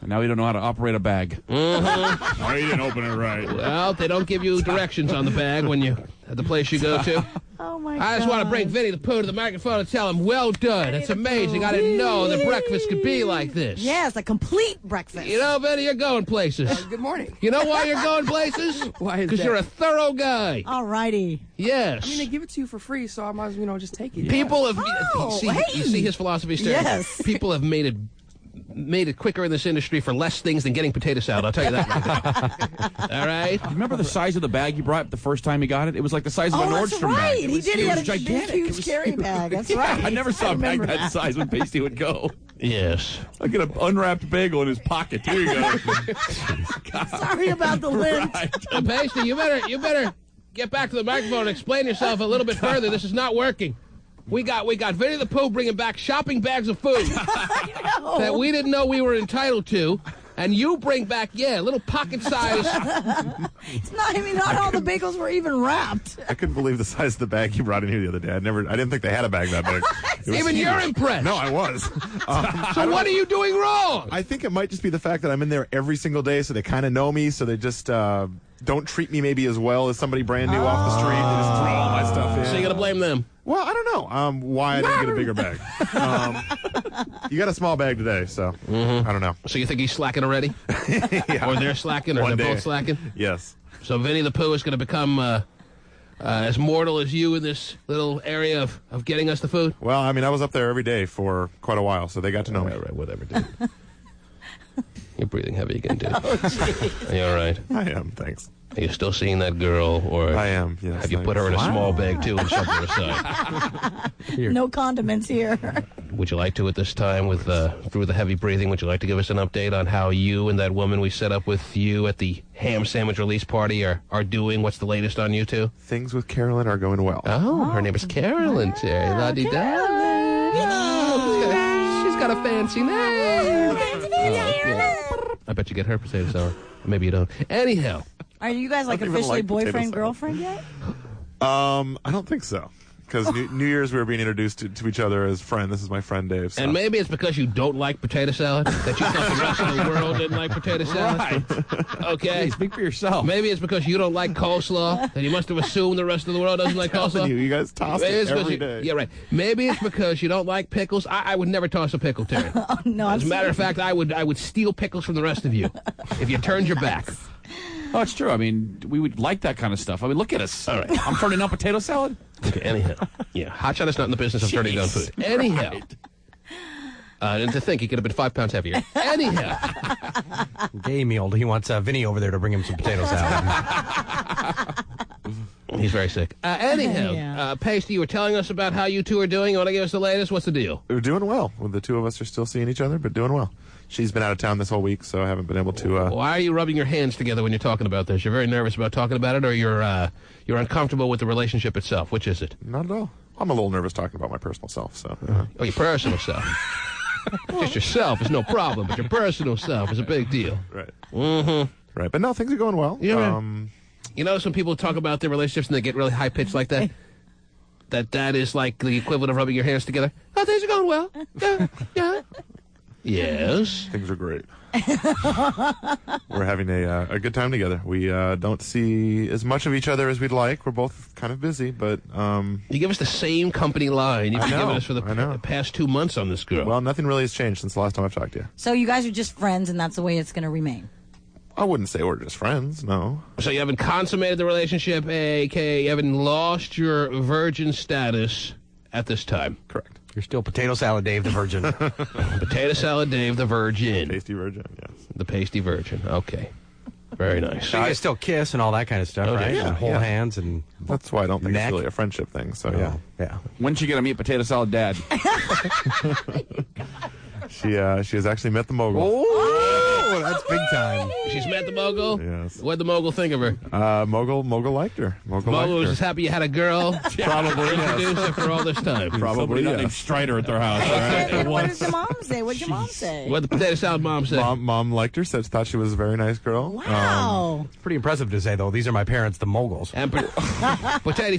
And now we don't know how to operate a bag. Mm-hmm. Oh, you didn't open it right. Well, they don't give you directions on the bag when you at the place you go to. Oh, my God. I just want to bring Vinny the Pooh to the microphone and tell him, well done. It's amazing. I didn't know that breakfast could be like this. Yes, a complete breakfast. You know, Vinny, you're going places. Good morning. You know why you're going places? Why is that? Because you're a thorough guy. All righty. Yes. I mean, they give it to you for free, so I might as well, just take it. People have... Oh, you see his philosophy, Terry? Yes. People have made it quicker in this industry for less things than getting potato salad. I'll tell you that right now. All right? Remember the size of the bag you brought the first time you got it? It was like the size of a Nordstrom right. bag. He did. He had a gigantic. big, huge carry bag. That's Yeah, right. I never saw a bag remember that size when Pasty would go. Yes. Like an unwrapped bagel in his pocket. Here you go. Sorry about the lint. Pasty, you better get back to the microphone and explain yourself a little bit further. This is not working. We got Vinny the Pooh bringing back shopping bags of food that we didn't know we were entitled to, and you bring back little pocket size. It's not. I mean, not all the bagels were even wrapped. I couldn't believe the size of the bag he brought in here the other day. I didn't think they had a bag that big. It was Even huge. you're impressed. No, I was. So what are you doing wrong? I think it might just be the fact that I'm in there every single day, so they kind of know me, so they just don't treat me maybe as well as somebody brand new off the street. They just throw all my stuff in. So you got to blame them. Well, I don't know why I didn't get a bigger bag. You got a small bag today, so I don't know. So you think he's slacking already? Yeah. Or they're slacking, or One they're day. both slacking? Yes. So Vinny the Pooh is going to become as mortal as you in this little area of getting us the food? Well, I mean, I was up there every day for quite a while, so they got to know me. All right, whatever, dude. You're breathing heavy again, dude. Are you all right? I am, thanks. Are you still seeing that girl, or I am, yes. have you put her in a small bag, too, and shoved her aside? No condiments here. Would you like to, at this time, with through the heavy breathing, would you like to give us an update on how you and that woman we set up with you at the ham sandwich release party are doing? What's the latest on you two? Things with Carolyn are going well. Oh, her name is Carolyn, Terry. La-dee-da. She's got a fancy name. I bet you get her potato salad. Maybe you don't. Anyhow. Are you guys like officially boyfriend, girlfriend yet? I don't think so. Because New Year's we were being introduced to each other as friend. This is my friend Dave. So. And maybe it's because you don't like potato salad that you thought the rest of the world didn't like potato salad. Right. Okay. Hey, speak for yourself. Maybe it's because you don't like coleslaw that you must have assumed the rest of the world doesn't like coleslaw. You guys toss it every day. Yeah, right. Maybe it's because you don't like pickles. I would never toss a pickle, Terry. Oh, no. As a matter of fact, I would steal pickles from the rest of you if you turned your back. Oh, it's true. I mean, we would like that kind of stuff. I mean, look at us. All right. I'm turning down potato salad. Okay, anyhow. Yeah, Hotshot is not in the business of turning down food. Anyhow. Right. And to think he could have been 5 pounds heavier. Anyhow. Gay meal. He wants Vinny over there to bring him some potato salad. He's very sick. Anyhow, Pasty, you were telling us about how you two are doing. You want to give us the latest? What's the deal? We're doing well. Well, the two of us are still seeing each other, but doing well. She's been out of town this whole week, so I haven't been able to... Why are you rubbing your hands together when you're talking about this? You're very nervous about talking about it, or you're uncomfortable with the relationship itself? Which is it? Not at all. I'm a little nervous talking about my personal self, so... Oh, your personal self. Just yourself is no problem, but your personal self is a big deal. Right. Mm-hmm. Right, but no, things are going well. Yeah. You notice when people talk about their relationships and they get really high-pitched like that? that is like the equivalent of rubbing your hands together? Oh, things are going well. Yeah. Yes. Things are great. We're having a good time together. We don't see as much of each other as we'd like. We're both kind of busy, but... You give us the same company line you've been giving us for the past 2 months on this girl. Well, nothing really has changed since the last time I've talked to you. So you guys are just friends, and that's the way it's going to remain? I wouldn't say we're just friends, no. So you haven't consummated the relationship, a.k.a. you haven't lost your virgin status at this time? Correct. You're still Potato Salad Dave the Virgin. Potato Salad Dave the Virgin. Pasty Virgin, yes. The Pasty Virgin, okay. Very nice. So you guys still kiss and all that kind of stuff, right? Yeah, and hold hands and... That's why I don't think it's really a friendship thing, so yeah. When'd you get to meet Potato Salad Dad? She has actually met the mogul. Oh, that's big time. She's met the mogul? Yes. What'd the mogul think of her? Mogul liked her. Mogul was just happy you had a girl. Probably, introduced after all this time. Probably, not named Strider at their house. Right? What did your mom say? What'd your mom say? What'd the Potato Salad mom say? Mom liked her, thought she was a very nice girl. Wow. It's pretty impressive to say, though. These are my parents, the moguls. And potato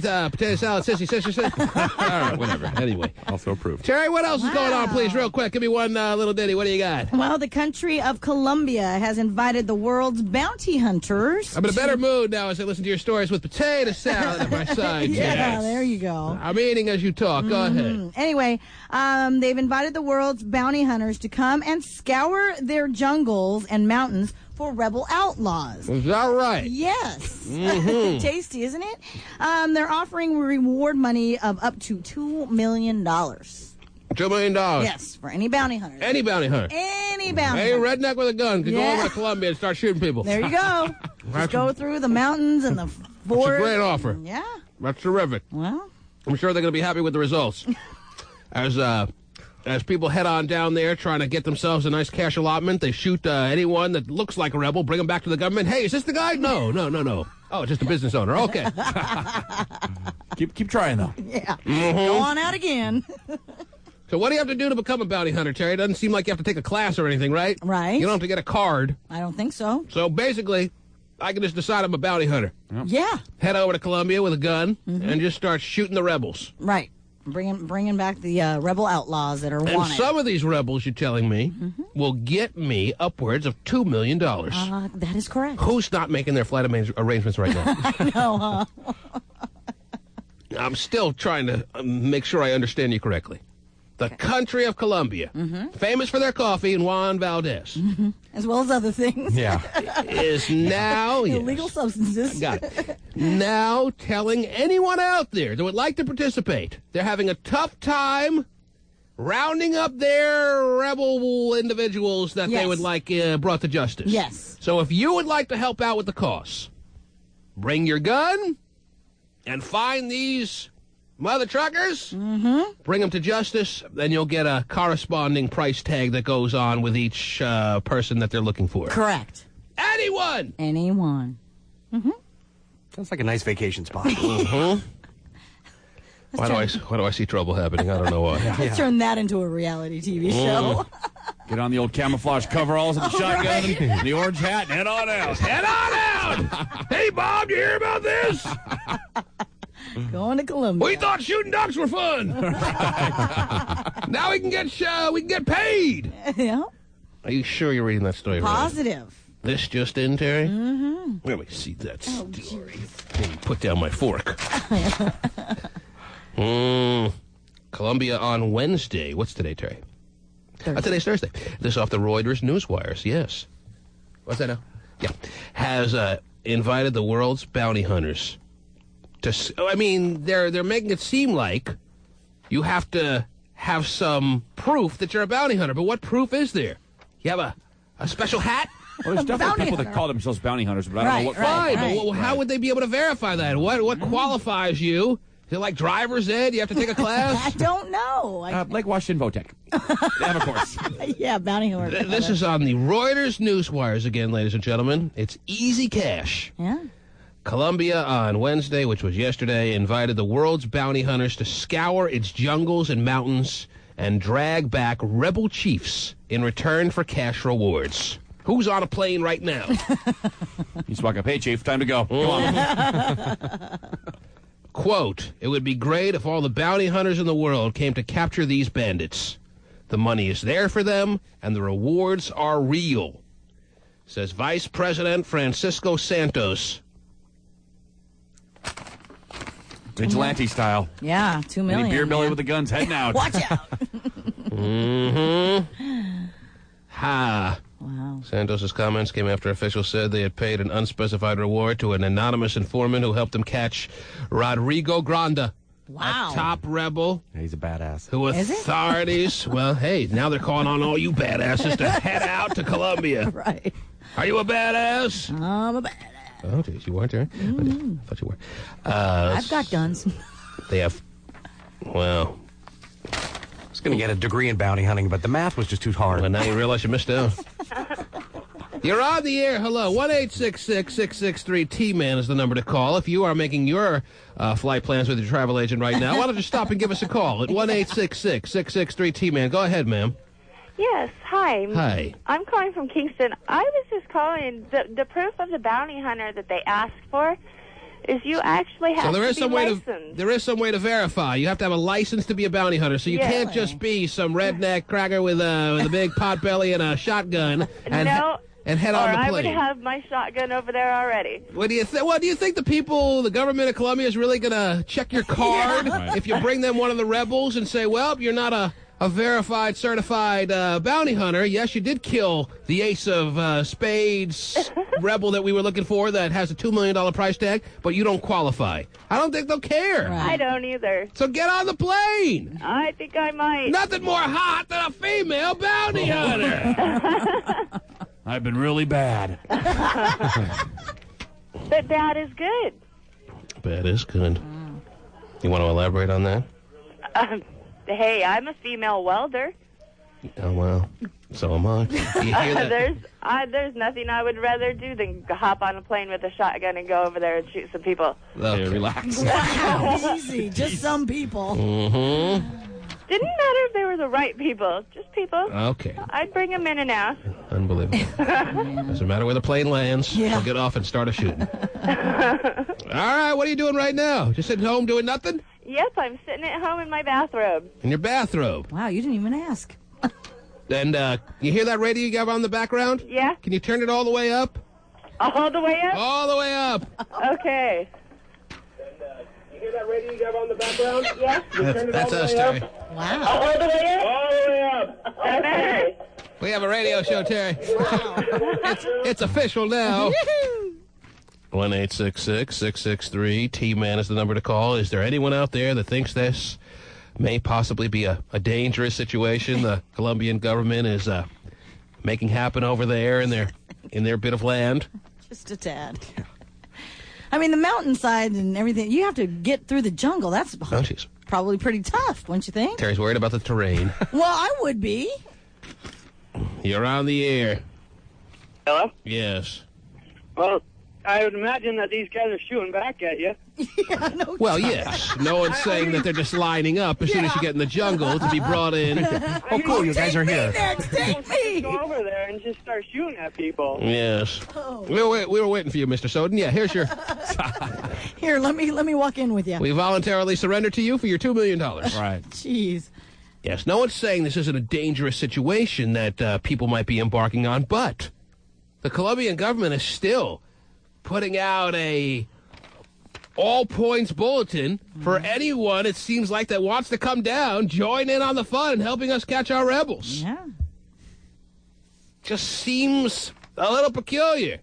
salad, sister. All right, whatever. Anyway. Also approved. Terry, what else is going on, please, real quick? Give me one little ditty. What do you got? Well, the country of Colombia has invited the world's bounty hunters. I'm in a better mood now as I listen to your stories with potato salad at my side. Yeah, Yes. there you go. I'm eating as you talk. Go ahead. Anyway, they've invited the world's bounty hunters to come and scour their jungles and mountains for rebel outlaws. Is that right? Yes. Mhm. Tasty, isn't it? They're offering reward money of up to $2 million. $2 million. Yes, for any bounty hunter. Any bounty hunter. Any bounty Any hunter. redneck with a gun can go over to Colombia and start shooting people. There you go. Just go through the mountains and the forest. It's a great offer. Yeah. That's terrific. Well, I'm sure they're going to be happy with the results. As people head on down there trying to get themselves a nice cash allotment, they shoot anyone that looks like a rebel, bring them back to the government. Hey, is this the guy? No. Oh, just a business owner. Okay. keep trying, though. Yeah. Mhm. Go on out again. So what do you have to do to become a bounty hunter, Terry? It doesn't seem like you have to take a class or anything, right? Right. You don't have to get a card. I don't think so. So basically, I can just decide I'm a bounty hunter. Yeah. Head over to Colombia with a gun and just start shooting the rebels. Right. Bringing back the rebel outlaws that are And wanted. some of these rebels, you're telling me, will get me upwards of $2 million. That is correct. Who's not making their flight arrangements right now? I know, huh? I'm still trying to make sure I understand you correctly. The country of Colombia, famous for their coffee and Juan Valdez, As well as other things. Yeah. is now Illegal substances. Got it. Now telling anyone out there that would like to participate, they're having a tough time rounding up their rebel individuals that they Yes. would like brought to justice. Yes. So if you would like to help out with the cause, bring your gun and find these mother truckers, bring them to justice, then you'll get a corresponding price tag that goes on with each person that they're looking for. Correct. Anyone! Sounds like a nice vacation spot. Why do I see trouble happening? I don't know why. Let's turn that into a reality TV show. Get on the old camouflage coveralls and the shotgun, and the orange hat, and head on out. Head on out! Hey, Bob, you hear about this? Going to Columbia. We thought shooting ducks were fun. Now we can get paid. Yeah. Are you sure you're reading that story? Positive. Right? This just in, Terry? Let me see that story. Let me put down my fork. Columbia on Wednesday. What's today, Terry? Today's Thursday. This off the Reuters Newswires. Yes. What's that now? Yeah. Has invited the world's bounty hunters to. I mean, they're making it seem like you have to have some proof that you're a bounty hunter. But what proof is there? You have a special hat? Well, there's definitely people that call themselves bounty hunters, but I don't know what. But how would they be able to verify that? What qualifies you? Is it like driver's ed? You have to take a class? I don't know. Lake Washington Votech. They have a course. Yeah, bounty hunter. This is on the Reuters Newswires again, ladies and gentlemen. It's easy cash. Yeah. Columbia on Wednesday, which was yesterday, invited the world's bounty hunters to scour its jungles and mountains and drag back rebel chiefs in return for cash rewards. Who's on a plane right now? He's walking up. Hey, Chief, time to go. Come on. Quote, it would be great if all the bounty hunters in the world came to capture these bandits. The money is there for them, and the rewards are real, says Vice President Francisco Santos. Vigilante style. Yeah, $2 million. Any beer belly with the guns heading out. Watch out. Ha. Wow. Santos's comments came after officials said they had paid an unspecified reward to an anonymous informant who helped them catch Rodrigo Granda. Wow. A top rebel. Yeah, he's a badass. Who authorities, well, hey, now they're calling on all you badasses to head out to Columbia. Right. Are you a badass? I'm a badass. Oh, geez, you weren't there? I thought you were. I've got guns. They have, well... I was going to get a degree in bounty hunting, but the math was just too hard. Well, now you realize you missed out. You're on the air. Hello. 1-866-663-T-MAN is the number to call. If you are making your flight plans with your travel agent right now, why don't you stop and give us a call at 1-866-663-T-MAN. Go ahead, ma'am. Yes, hi. Hi. I'm calling from Kingston. I was just calling. The proof of the bounty hunter that they asked for is you actually have to be licensed. There is some way to verify. You have to have a license to be a bounty hunter, so you can't just be some redneck cracker with a big pot belly and a shotgun and head on the plane. I would have my shotgun over there already. What do you think? What do you think the government of Columbia is really going to check your card if you bring them one of the rebels and say, well, you're not a verified, certified bounty hunter. Yes, you did kill the ace of spades rebel that we were looking for that has a $2 million price tag, but you don't qualify. I don't think they'll care. Right. I don't either. So get on the plane. I think I might. Nothing more hot than a female bounty hunter. I've been really bad. But bad is good. Bad is good. You want to elaborate on that? Hey, I'm a female welder. Oh, well, so am I. You hear that? There's nothing I would rather do than hop on a plane with a shotgun and go over there and shoot some people. Okay. Relax. Wow, easy. Just some people. Mm-hmm. Didn't matter if they were the right people. Just people. Okay. I'd bring them in and out. Unbelievable. Doesn't matter where the plane lands. Yeah. We'll get off and start a shooting. All right, what are you doing right now? Just sitting home doing nothing? Yep, I'm sitting at home in my bathrobe. In your bathrobe? Wow, you didn't even ask. And you hear that radio you got on the background? Yeah. Can you turn it all the way up? All the way up? All the way up. Okay. You hear that radio you got on the background? Yeah. That's us, Terry. Wow. All the way up? All the way up. Okay. We have a radio show, Terry. It's official now. 1-866-663-T-MAN is the number to call. Is there anyone out there that thinks this may possibly be a dangerous situation the Colombian government is making happen over there in their bit of land? Just a tad. I mean, the mountainside and everything, you have to get through the jungle. That's probably pretty tough, wouldn't you think? Terry's worried about the terrain. Well, I would be. You're on the air. Hello? Yes. Well, I would imagine that these guys are shooting back at you. Well, yes. No one's saying that they're just lining up as soon as you get in the jungle to be brought in. Oh, cool, you guys are here. Take me! Go over there and just start shooting at people. Yes. We were waiting for you, Mr. Soden. Yeah, here's your... Here, let me walk in with you. We voluntarily surrender to you for your $2 million. Right. Jeez. Yes, no one's saying this isn't a dangerous situation that people might be embarking on, but the Colombian government is still putting out a all-points bulletin for anyone, it seems like, that wants to come down, join in on the fun, and helping us catch our rebels. Yeah. Just seems a little peculiar.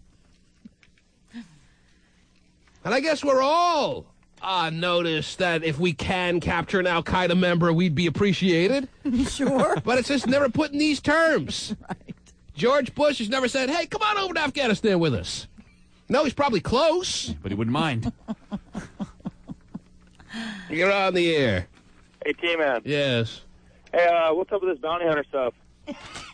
And I guess we're all on notice that if we can capture an Al-Qaeda member, we'd be appreciated. Sure. But it's just never put in these terms. Right. George Bush has never said, hey, come on over to Afghanistan with us. No, he's probably close. But he wouldn't mind. You're on the air. Hey, T-Man. Yes. Hey, what's up with this bounty hunter stuff?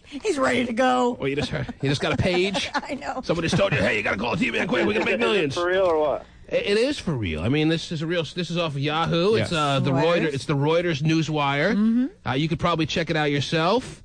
He's ready to go. Well, you just got a page? I know. Somebody just told you, hey, you got to call T-Man quick. We're going to make millions. Is it for real or what? It is for real. I mean, this is off of Yahoo. Yes. It's It's the Reuters Newswire. You could probably check it out yourself.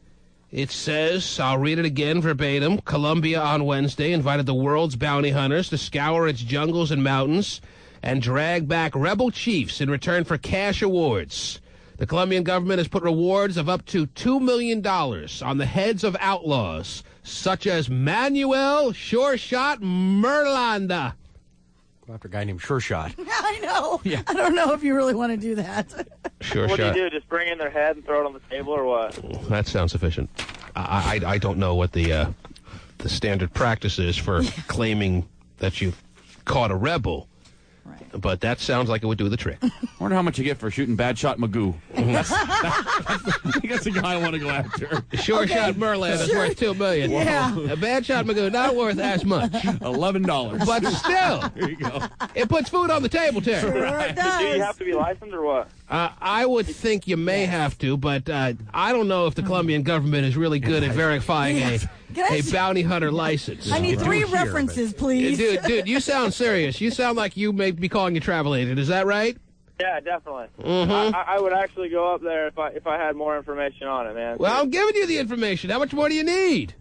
It says, I'll read it again verbatim, Colombia on Wednesday invited the world's bounty hunters to scour its jungles and mountains and drag back rebel chiefs in return for cash awards. The Colombian government has put rewards of up to $2 million on the heads of outlaws, such as Manuel Sure Shot Merlanda. After a guy named Sure Shot. I know. Yeah. I don't know if you really want to do that. Sure What Shot. do you do? Just bring in their head and throw it on the table or what? That sounds sufficient. I don't know what the standard practice is for claiming that you've caught a rebel. Right. But that sounds like it would do the trick. I wonder how much you get for shooting Bad Shot Magoo. That's the guy I want to go after. Sure Shot Merlin is worth $2 million. Yeah. A Bad Shot Magoo not worth as much. $11. But still, There you go. it puts food on the table, Terry. Sure it Do you does. have to be licensed or what? I would think you may have to, but I don't know if the Colombian government is really good at verifying a bounty hunter license. I need 3 references, please. Dude, you sound serious. You sound like you may be calling a travel agent. Is that right? Yeah, definitely. Mm-hmm. I would actually go up there if I had more information on it, man. Well, I'm giving you the information. How much more do you need?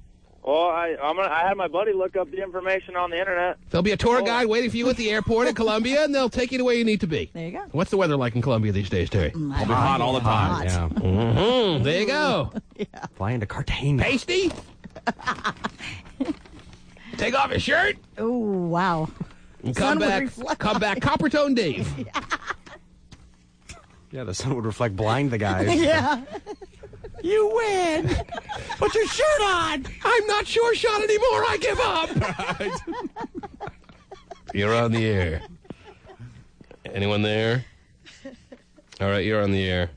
Well, I had my buddy look up the information on the internet. There'll be a tour guide waiting for you at the airport in Colombia, and they'll take you to where you need to be. There you go. What's the weather like in Colombia these days, Terry? Probably hot all the time. Yeah. Mm-hmm. There you go. Flying to Cartagena. Pasty? Take off your shirt Oh, wow. and Sun come would back. reflect- Come back, Copper Tone Dave. Yeah, the sun would reflect blind the guys. Yeah. You win. Put your shirt on. I'm not Sure Shot anymore. I give up. You're on the air. Anyone there? All right, you're on the air.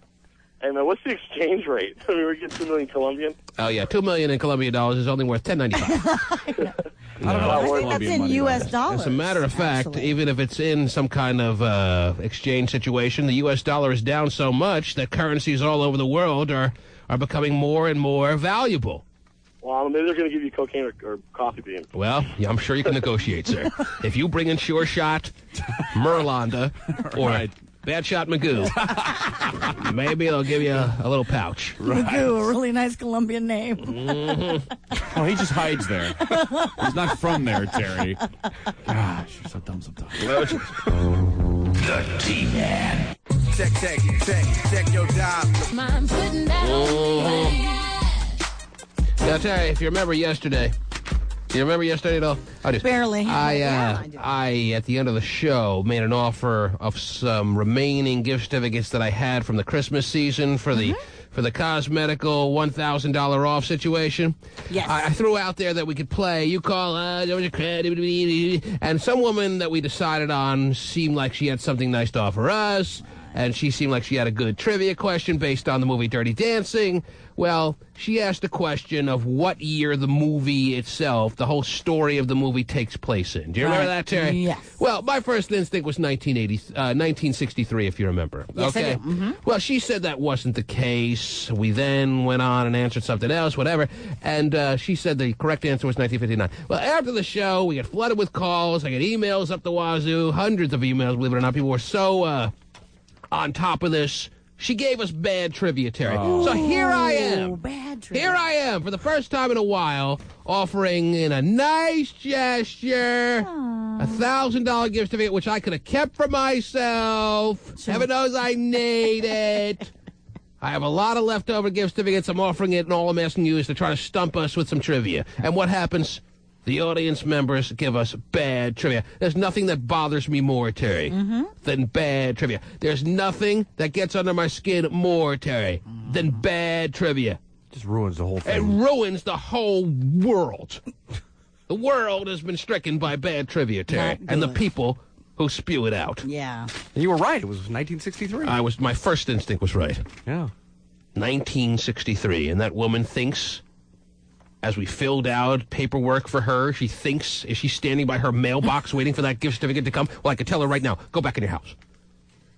Hey, man, what's the exchange rate? I mean, we're getting 2 million Colombian. Oh yeah, $2 million in Colombian dollars is only worth $10.95. I don't know I how think that's in money U.S. works. dollars. As a matter of fact, actually. even if it's in some kind of exchange situation, the U.S. dollar is down so much that currencies all over the world are becoming more and more valuable. Well, maybe they're going to give you cocaine or coffee bean. Well, yeah, I'm sure you can negotiate, sir. If you bring in Sure Shot, Merlanda, or Bad Shot Magoo, maybe they'll give you a little pouch. Magoo, a really nice Colombian name. Mm-hmm. Oh, he just hides there. He's not from there, Terry. Gosh, you're so dumb sometimes. The T-Man. Check your job. Now, Terry, if you remember yesterday, do you remember yesterday at all? I do. Barely. I, at the end of the show, made an offer of some remaining gift certificates that I had from the Christmas season for the cosmetical $1,000 off situation. Yes. I threw out there that we could play. You call, and some woman that we decided on seemed like she had something nice to offer us. and she seemed like she had a good trivia question based on the movie Dirty Dancing. Well, she asked a question of what year the movie itself, the whole story of the movie, takes place in. Do you remember that, Terry? Yes. Well, my first instinct was 1963, if you remember. Yes, okay. I do. Mm-hmm. Well, she said that wasn't the case. We then went on and answered something else, whatever, and she said the correct answer was 1959. Well, after the show, we got flooded with calls. I got emails up the wazoo, hundreds of emails, believe it or not. People were so on top of this. She gave us bad trivia, Terry. So here I am. Bad trivia. Here I am, for the first time in a while, offering in a nice gesture a $1,000 gift certificate, which I could have kept for myself. Sure. Heaven knows I need it. I have a lot of leftover gift certificates. I'm offering it, and all I'm asking you is to try to stump us with some trivia. And what happens? The audience members give us bad trivia. There's nothing that bothers me more, Terry, than bad trivia. There's nothing that gets under my skin more, Terry, than bad trivia. Just ruins the whole thing. It ruins the whole world. The world has been stricken by bad trivia, Terry, and the people who spew it out. Yeah. You were right. It was 1963. My first instinct was right. Yeah. 1963, and that woman thinks, as we filled out paperwork for her, she thinks, is she standing by her mailbox waiting for that gift certificate to come? Well, I could tell her right now, go back in your house.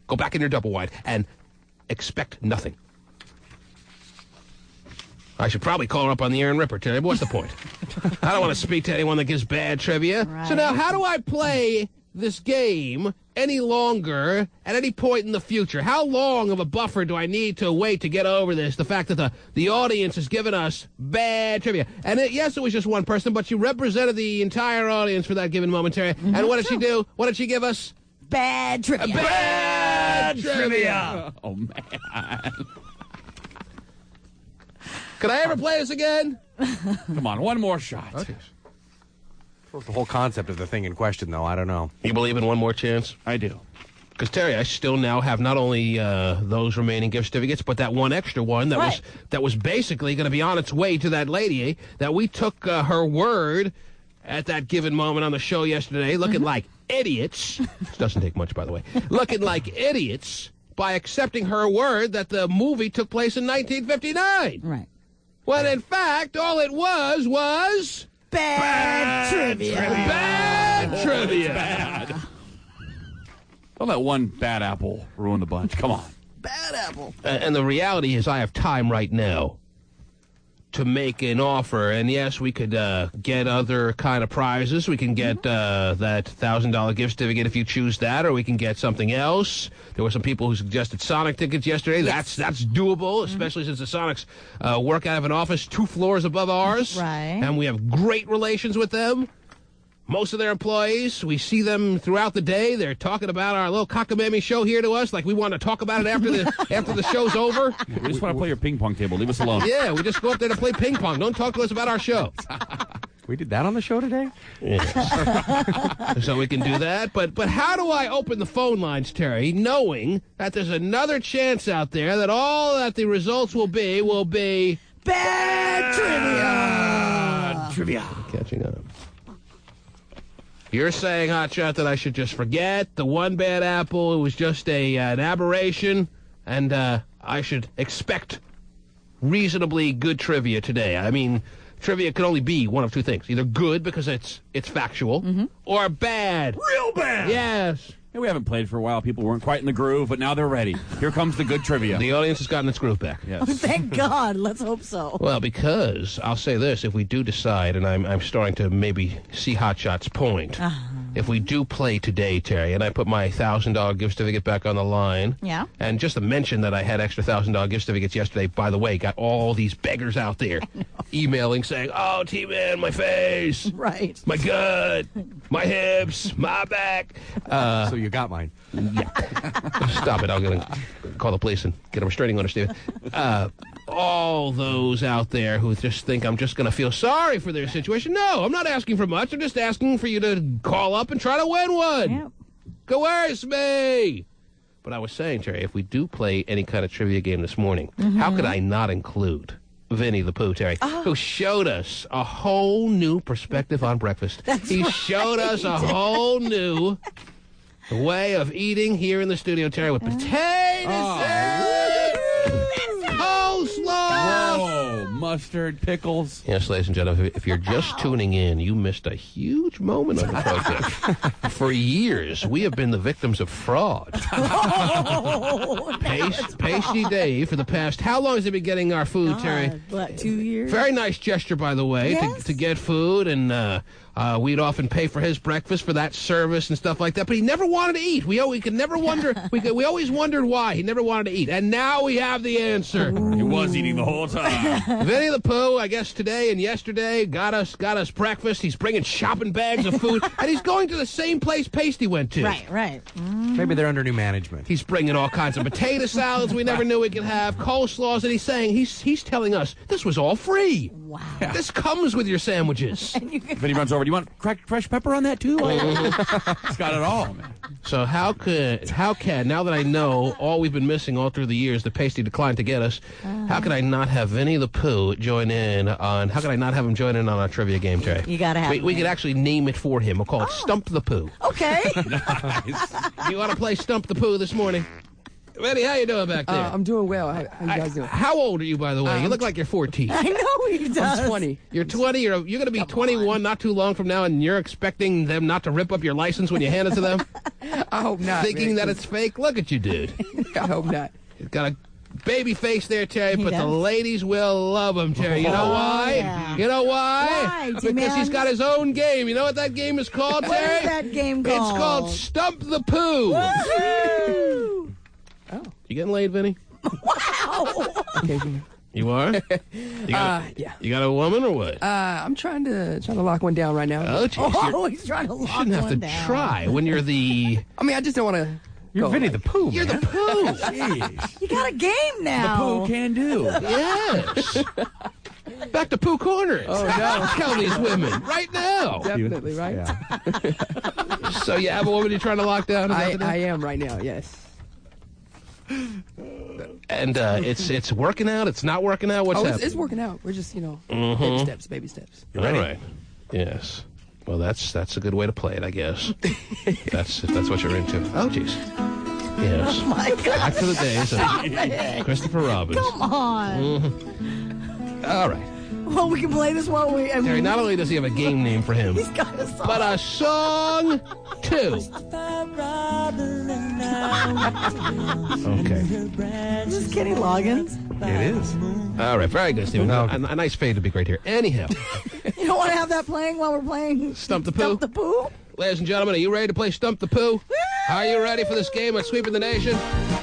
Go back in your double wide and expect nothing. I should probably call her up on the air and rip her today, but what's the point? I don't want to speak to anyone that gives bad trivia. Right. So now, how do I play this game any longer at any point in the future? How long of a buffer do I need to wait to get over this? The fact that the audience has given us bad trivia. And yes, it was just one person, but she represented the entire audience for that given momentary. And what did she do? What did she give us? Bad trivia. Bad trivia. Oh, man. Could I ever play this again? Come on, one more shot. Okay. What's the whole concept of the thing in question, though? I don't know. You believe in one more chance? I do. Because, Terry, I still now have not only those remaining gift certificates, but that one extra one that was basically going to be on its way to that lady, that we took her word at that given moment on the show yesterday, looking like idiots. This doesn't take much, by the way. Looking like idiots by accepting her word that the movie took place in 1959. Right. When, in fact, all it was... Bad trivia. Bad trivia. Bad. Don't let one bad apple ruin the bunch. Come on. Bad apple. And the reality is I have time right now to make an offer. And, yes, we could get other kind of prizes. We can get that $1,000 gift certificate if you choose that, or we can get something else. There were some people who suggested Sonic tickets yesterday. Yes. That's doable, especially since the Sonics work out of an office 2 floors above ours. Right. And we have great relations with them. Most of their employees, we see them throughout the day. They're talking about our little cockamamie show here to us, like we want to talk about it after the show's over. We just want to play your ping pong table. Leave us alone. Yeah, we just go up there to play ping pong. Don't talk to us about our show. We did that on the show today? Yes. So we can do that. But how do I open the phone lines, Terry, knowing that there's another chance out there that all that the results will be bad trivia. Catching up. You're saying, Hotshot, that I should just forget the one bad apple. It was just an aberration, and I should expect reasonably good trivia today. I mean, trivia can only be one of two things: either good because it's factual, or bad, real bad. Yes. Yeah, we haven't played for a while. People weren't quite in the groove, but now they're ready. Here comes the good trivia. The audience has gotten its groove back. Yes. Oh, thank God. Let's hope so. Well, because I'll say this: if we do decide, and I'm starting to maybe see Hotshot's point, if we do play today, Terry, and I put my $1,000 gift certificate back on the line, yeah, and just to mention that I had extra $1,000 gift certificates yesterday. By the way, got all these beggars out there emailing saying, "Oh, T-Man, my face, right, my gut, my hips, my back." So you got mine. Yeah. Stop it. I'm going to call the police and get a restraining order, Steven. All those out there who just think I'm just going to feel sorry for their situation. No, I'm not asking for much. I'm just asking for you to call up and try to win one. Yep. Coerce me. But I was saying, Terry, if we do play any kind of trivia game this morning, how could I not include Vinny the Pooh, Terry, who showed us a whole new perspective on breakfast. He showed us a whole new way of eating here in the studio, Terry, with potatoes mustard, pickles. Yes, ladies and gentlemen, if you're just tuning in, you missed a huge moment on the program. For years, we have been the victims of fraud. Pasty Dave, for the past, how long has he been getting our food, Terry? What, 2 years? Very nice gesture, by the way, to get food, and we'd often pay for his breakfast for that service and stuff like that. But he never wanted to eat. We could never wonder. We always wondered why he never wanted to eat, and now we have the answer. He was eating the whole time. Winnie the Pooh, I guess today and yesterday got us breakfast. He's bringing shopping bags of food, and he's going to the same place Pasty went to. Right. Maybe they're under new management. He's bringing all kinds of potato salads we never knew we could have, coleslaws, and he's saying he's telling us this was all free. Wow. This comes with your sandwiches. Then he runs over. Do you want cracked fresh pepper on that too? He's got it all, man. So how can, now that I know all we've been missing all through the years that Pasty declined to get us, how could I not have Winnie the Pooh join in on, how could I not have him join in on our trivia game, Terry? You gotta have we could actually name it for him. We'll call it Stump the Pooh. Okay. Nice. You want to play Stump the Pooh this morning? Winnie, how you doing back there? I'm doing well. How you guys doing? How old are you, by the way? You look like you're 14. I know he does. I'm 20. You're 20. You're going to be 21 not too long from now, and you're expecting them not to rip up your license when you hand it to them? I hope not. Thinking that it's fake? Look at you, dude. I hope not. He's got a baby face there, Terry, but the ladies will love him, Terry. You know why? Yeah. You know why? Why, Because D-Man? he's got his own game. You know what that game is called, Terry? What is that game called? It's called Stump the Pooh. Woo-hoo! Oh. You getting laid, Vinny? Wow. Occasionally. You are? Yeah. You got a woman or what? I'm trying to lock one down right now. Oh, geez. Oh, he's trying to lock You shouldn't have to one down. try when you're the... I mean, I just don't want to. You're Vinny the Pooh, You're man. the Pooh. Jeez. You got a game now. The Pooh can do. Yes. Back to Pooh Corners. Oh, no. Tell these women right now. Definitely, right? Yeah. So you have a woman you're trying to lock down? Is that the deal? I am right now, yes. And it's working out. It's not working out. What's happening? It's working out. We're just, Mhm. baby steps. All right. Yes. Well, that's a good way to play it, I guess. if that's what you're into. Oh, jeez. Yes. Oh my God. Back to the days of Christopher Robbins. Come on. Mhm. All right. Well, we can play this while we... Terry, not only does he have a game name for him, He's got a song. but a song, too. Okay. Is this Kenny Loggins? It is. All right. Very good, Stephen. No. A nice fade to be great here. Anyhow, You don't want to have that playing while we're playing Stump the Pooh. Stump the Pooh? Ladies and gentlemen, are you ready to play Stump the Pooh? Are you ready for this game at Sweeping the Nation?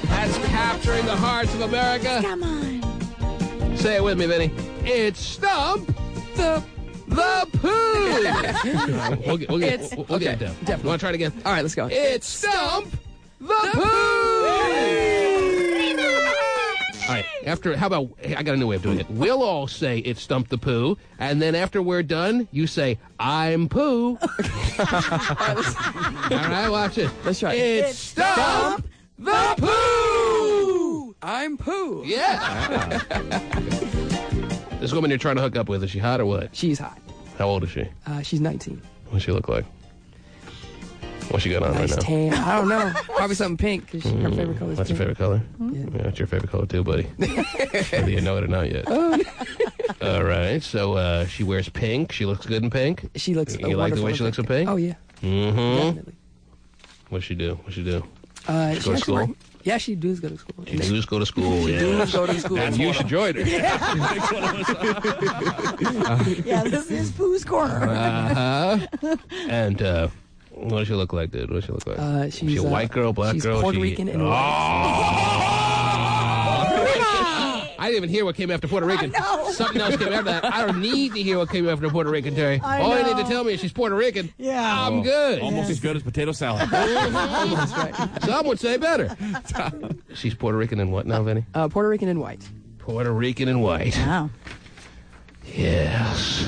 That's capturing the hearts of America. Come on. Say it with me, Vinny. It's Stump the Pooh. we'll get it down. Definitely. Want to try it again? All right, let's go. It's Stump the Pooh. All right. How about, I got a new way of doing it. We'll all say it's Stump the Pooh, and then after we're done, you say, I'm Pooh. All right, watch it. Let's try it. It's Stump the Pooh. I'm Pooh. Yeah. This woman you're trying to hook up with, is she hot or what? She's hot. How old is she? She's 19. What's she look like? What's she got on Nice right now? tan. I don't know. Probably something pink because her favorite color is What's your pink. favorite color? Yeah. Yeah, it's your favorite color too, buddy. Whether you know it or not yet. Oh, All right, so she wears pink. She looks good in pink. She looks You like the way she looks in pink? Oh, yeah. Mm-hmm. Definitely. What's she do? She go to actually school? Yeah, she does go to school. She does go to school. She Yeah. does go to school. And you should join her. Yeah, this is Pooh's Corner. Uh-huh. And what does she look like, dude? What does she look like? She's she a white girl, black she's girl? Puerto Rican and I didn't even hear what came after Puerto Rican. know. Something else came after that. I don't need to hear what came after Puerto Rican, Terry. I All you know. need to tell me is she's Puerto Rican. Yeah. I'm good. Almost as good as potato salad. That's right. Some would say better. She's Puerto Rican and what now, Vinny? Puerto Rican and white. Puerto Rican and white. Wow. Yes.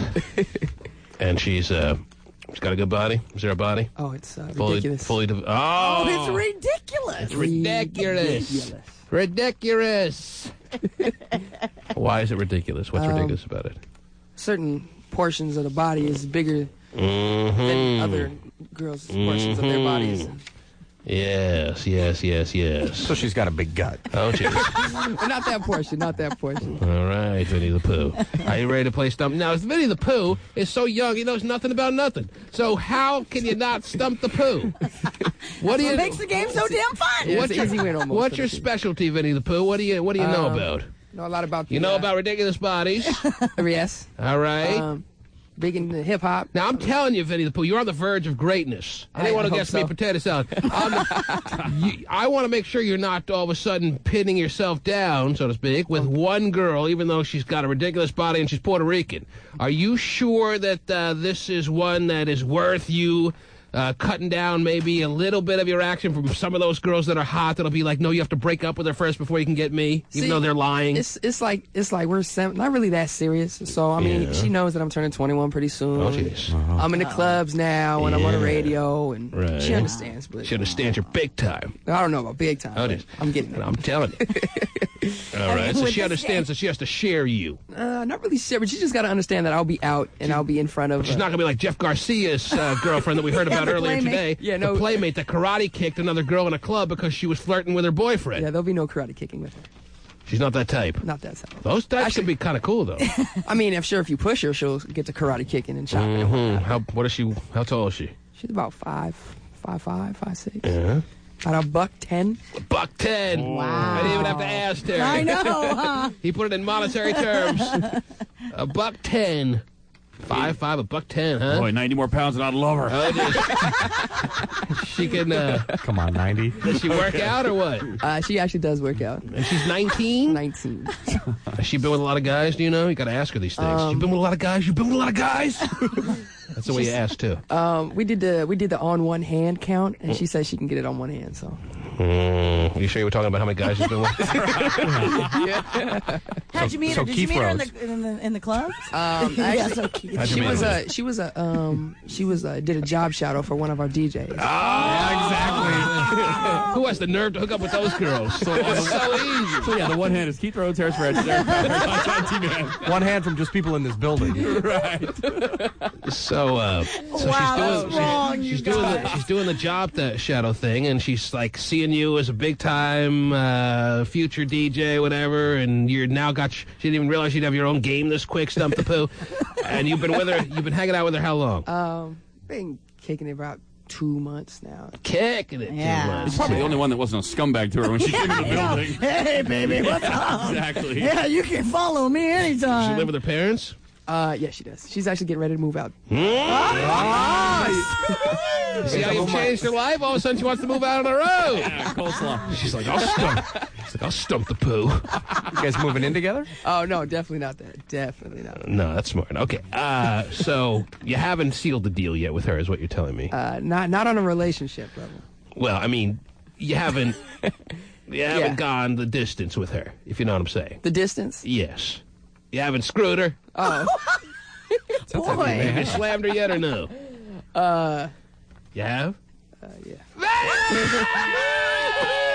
And she's got a good body. Is there a body? Oh, it's ridiculous. Oh, it's ridiculous. It's ridiculous. Ridiculous. Why is it ridiculous? What's ridiculous about it? Certain portions of the body is bigger Mm-hmm. than other girls' portions of their bodies. Yes. So she's got a big gut. Oh, jeez. Not that portion. Not that portion. All right, Winnie the Pooh. Are you ready to play Stump? Now, Winnie the Pooh is so young, he knows nothing about nothing. So how can you not Stump the Pooh? What makes the game so damn fun? Yeah, it's an easy win almost. What's your specialty, Winnie the Pooh? What do you know about? Know a lot about. You know about ridiculous bodies? Yes. All right. Big into hip hop. Now I'm telling you, Winnie the Pooh, you're on the verge of greatness. Anyone who gets me potato salad, I want to make sure you're not all of a sudden pinning yourself down, so to speak, with one girl, even though she's got a ridiculous body and she's Puerto Rican. Are you sure that this is one that is worth you cutting down maybe a little bit of your action from some of those girls that are hot that'll be like, no, you have to break up with her first before you can get me, even though they're lying? It's like we're not really that serious. So, I mean, she knows that I'm turning 21 pretty soon. Oh, jeez. I'm in the clubs now, and I'm on the radio, and she understands. But she understands you're big time. I don't know about big time. Oh, it is. I'm getting it. I'm telling you. All right, so she understands that she has to share you. Not really share, but she just got to understand that I'll be out, and I'll be in front of... She's not going to be like Jeff Garcia's girlfriend that we heard about earlier today. Yeah, no. The playmate that karate kicked another girl in a club because she was flirting with her boyfriend. Yeah, there'll be no karate kicking with her. She's not that type. Not that type. Those types can be kind of cool, though. I mean, I'm sure if you push her, she'll get to karate kicking and chopping. Mm-hmm. How tall is she? She's about 5'5", 5'6". Yeah. About $110. $110. Wow. I didn't even have to ask her. I know. He put it in monetary terms. $110. 5'5", $110, huh? Boy, 90 more pounds and I'd love her. She can. Come on, 90. Does she work out or what? She actually does work out. And she's 19? 19. Has she been with a lot of guys, do you know? You got to ask her these things. You been with a lot of guys? You been with a lot of guys? That's the way you ask, too. We did the on one hand count, and she says she can get it on one hand, so. Are you sure you were talking about how many guys you've been with? Yeah. How'd you meet her? Did you meet her in the club? She did a job shadow for one of our DJs. Yeah, exactly. Who has the nerve to hook up with those girls? So easy. So yeah, the one hand is Keith Rhodes, Harris Fred, one hand from just people in this building. Right. So she's doing the job shadow thing, and she's like seeing you as a big time future DJ, whatever, and you're now she didn't even realize you'd have your own game this quick, Stump the Pooh. And you've been hanging out with her how long? Been kicking it about 2 months now. Kicking it 2 months. He's probably the only one that wasn't a scumbag to her when she came in the building. Hey, baby, what's up? Exactly. Yeah, you can follow me anytime. Does she live with her parents? Yeah, she does. She's actually getting ready to move out. See how you've changed her life? All of a sudden she wants to move out on her own. Yeah, coleslaw. She's like, I'll stump the Pooh. You guys moving in together? Oh, no, definitely not that. Definitely not. No, that's smart. Okay. So you haven't sealed the deal yet with her, is what you're telling me? Not on a relationship level. Well, I mean, you haven't gone the distance with her, if you know what I'm saying. The distance? Yes. You haven't screwed her? Oh. Boy. Have you slammed her yet or no? You have? Yeah.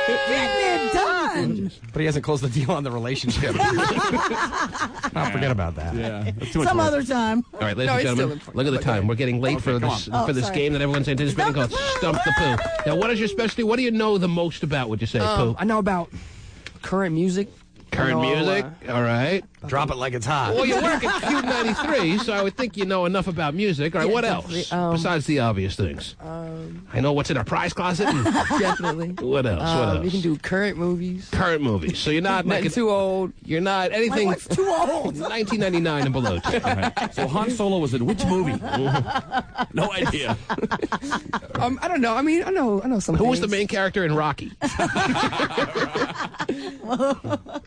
Getting it done. But he hasn't closed the deal on the relationship. Forget about that. Yeah. Some other time. All right, ladies and gentlemen, look at the time. We're getting late for this game that everyone's anticipating called Stump the Pooh. Now, what is your specialty? What do you know the most about, would you say, Pooh? I know about current music. Current music? All right. Drop it like it's hot. Well, you work at Cube 93, so I would think you know enough about music. All right, what else besides the obvious things? I know what's in our prize closet. Definitely. What else? We can do current movies. Current movies. So you're not Nothing too old. You're not anything. What's too old? 1999 and below. Right. So Han Solo was in which movie? No idea. I don't know. I mean, I know some. Who was the main character in Rocky?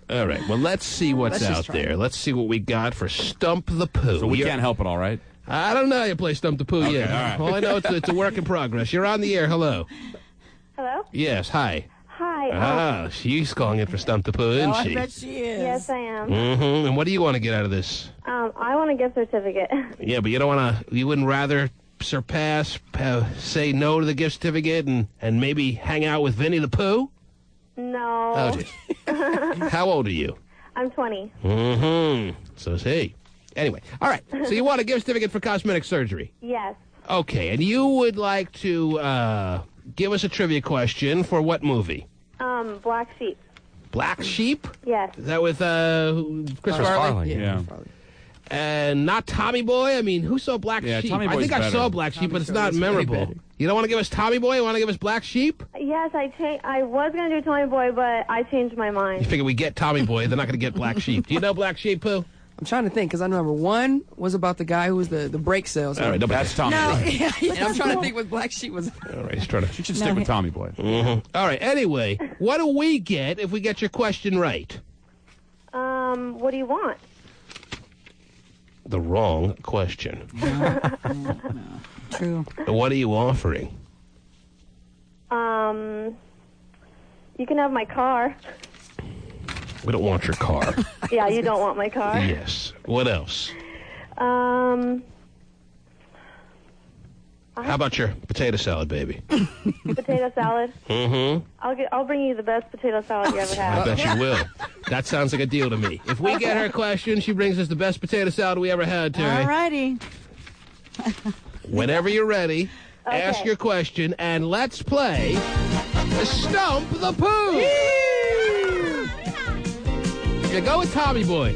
All right. Well, let's see what's out there. Let's see what we got for Stump the Pooh. So we can't help it, all right? I don't know how you play Stump the Pooh yet. All right. All I know it's a work in progress. You're on the air. Hello. Hello? Yes. Hi. Hi. She's calling in for Stump the Pooh, isn't she? I bet she is. Yes, I am. Mm-hmm. And what do you want to get out of this? I want a gift certificate. Yeah, but you don't want to. You wouldn't rather say no to the gift certificate and maybe hang out with Winnie the Pooh? No. Oh, geez. How old are you? I'm 20. Mm-hmm. So is he. Anyway, all right. So you want a gift certificate for cosmetic surgery? Yes. Okay, and you would like to give us a trivia question for what movie? Black Sheep. Black Sheep? Yes. Is that with Chris Farley? Yeah. And not Tommy Boy? I mean, who saw Black Sheep? Tommy Boy's I think I better. saw Black Sheep, but it's not memorable. You don't want to give us Tommy Boy? You want to give us Black Sheep? Yes, I was going to do Tommy Boy, but I changed my mind. You figure we get Tommy Boy, they're not going to get Black Sheep. Do you know Black Sheep, Pooh? I'm trying to think, because I remember one was about the guy who was the brake salesman. All right, that's Tommy Boy. And I'm trying to think what Black Sheep was. All right, he's trying to... You should stick with Tommy Boy. Mm-hmm. All right, anyway, what do we get if we get your question right? What do you want? The wrong question. True. What are you offering? You can have my car. We don't want your car. Yeah, you don't want my car? Yes. What else? Um, How about your potato salad, baby? Potato salad. Mm-hmm. I'll bring you the best potato salad you ever had. I bet you will. That sounds like a deal to me. If we get her question, she brings us the best potato salad we ever had, Terry. All righty. Whenever you're ready, ask your question, and let's play Stump the Pooh. You go with Tommy Boy.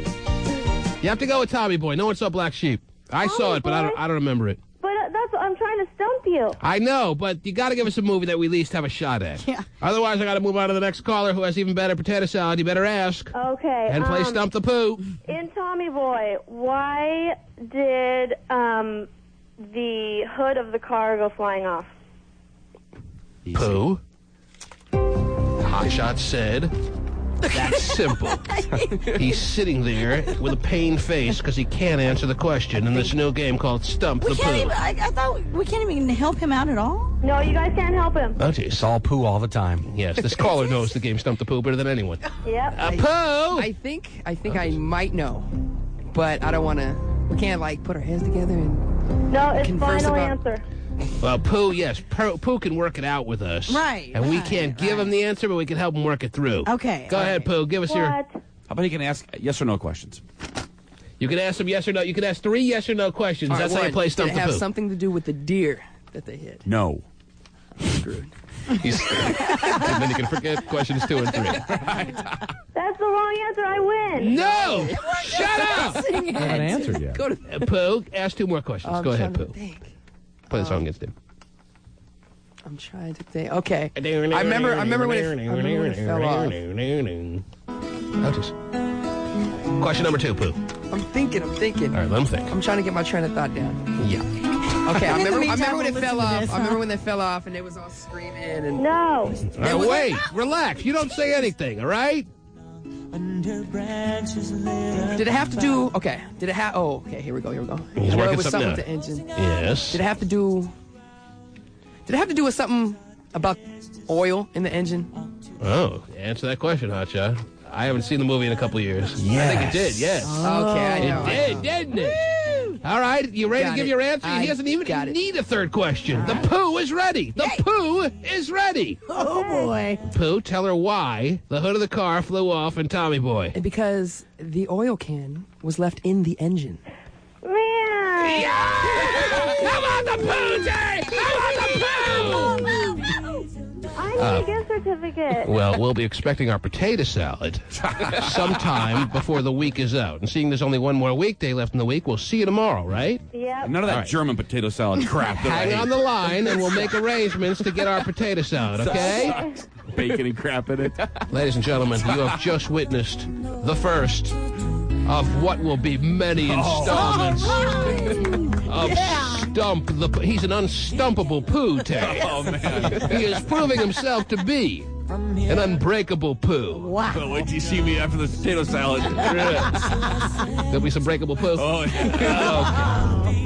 You have to go with Tommy Boy. No one saw Black Sheep. I saw it, but I don't remember it. But that's what I'm trying to stump you. I know, but you got to give us a movie that we at least have a shot at. Yeah. Otherwise, I got to move on to the next caller who has even better potato salad. You better ask. Okay. And play Stump the Pooh. In Tommy Boy, why did the hood of the car go flying off? Pooh. Hotshot said, that's simple. He's sitting there with a pained face because he can't answer the question in this new game called Stump the Pooh. I thought we can't even help him out at all. No, you guys can't help him. Oh, geez. It's all Pooh all the time. Yes, this caller knows the game Stump the Pooh better than anyone. Yep. Pooh! I think I might know, but I don't want to. We can't put our heads together and. No, it's converse final about- answer. Well, Pooh, yes. Pooh can work it out with us. Right, And we can't give him the answer, but we can help him work it through. Okay. Go ahead, Pooh. Give us your... How about you can ask yes or no questions? You can ask them yes or no. You can ask 3 yes or no questions. All right, That's how you play Stump Did the it have Pooh. something to do with the deer that they hit? No. Screwed. And then you can forget questions 2 and 3. That's the wrong answer. I win. No! Shut up! I haven't answered yet. Go to Pooh, ask 2 more questions. Go ahead, Pooh. Play the song against him. I'm trying to think. Okay. I remember when it fell off. Question number 2, Pooh. I'm thinking. All right, let him think. I'm trying to get my train of thought down. Yeah. Okay, I In the remember meantime, when it we'll fell listen to off. this, I remember when they fell off and they was all screaming and No. All right, wait. Relax. You don't say anything, all right? Did it have to do? Okay. Did it have? Oh, okay. Here we go. He's Well, working it was something with out. the engine. Yes. Did it have to do? Did it have to do with something about oil in the engine? Oh, answer that question, Hotshot. I haven't seen the movie in a couple years. I think it did, yes. Okay, I know. It did, didn't it? All right, you ready to give your answer? He doesn't even need a third question. The Pooh is ready. The Pooh is ready. Oh, boy. Pooh, tell her why the hood of the car flew off in Tommy Boy. Because the oil can was left in the engine. Man. How about the Pooh, Jay? How about the Pooh? I need a gift certificate. Well, we'll be expecting our potato salad sometime before the week is out. And seeing there's only one more weekday left in the week, we'll see you tomorrow, right? Yep. None of that German potato salad crap. that I Hang on hate. the line, and we'll make arrangements to get our potato salad, okay? Bacon and crap in it. Ladies and gentlemen, you have just witnessed the first of what will be many installments of Stump the Pooh. He's an unstumpable Pooh, Terry. Oh, man. He is proving himself to be an unbreakable Pooh. Well, wait till you see me after the potato salad. There'll be some breakable Pooh. Oh, yeah. Okay.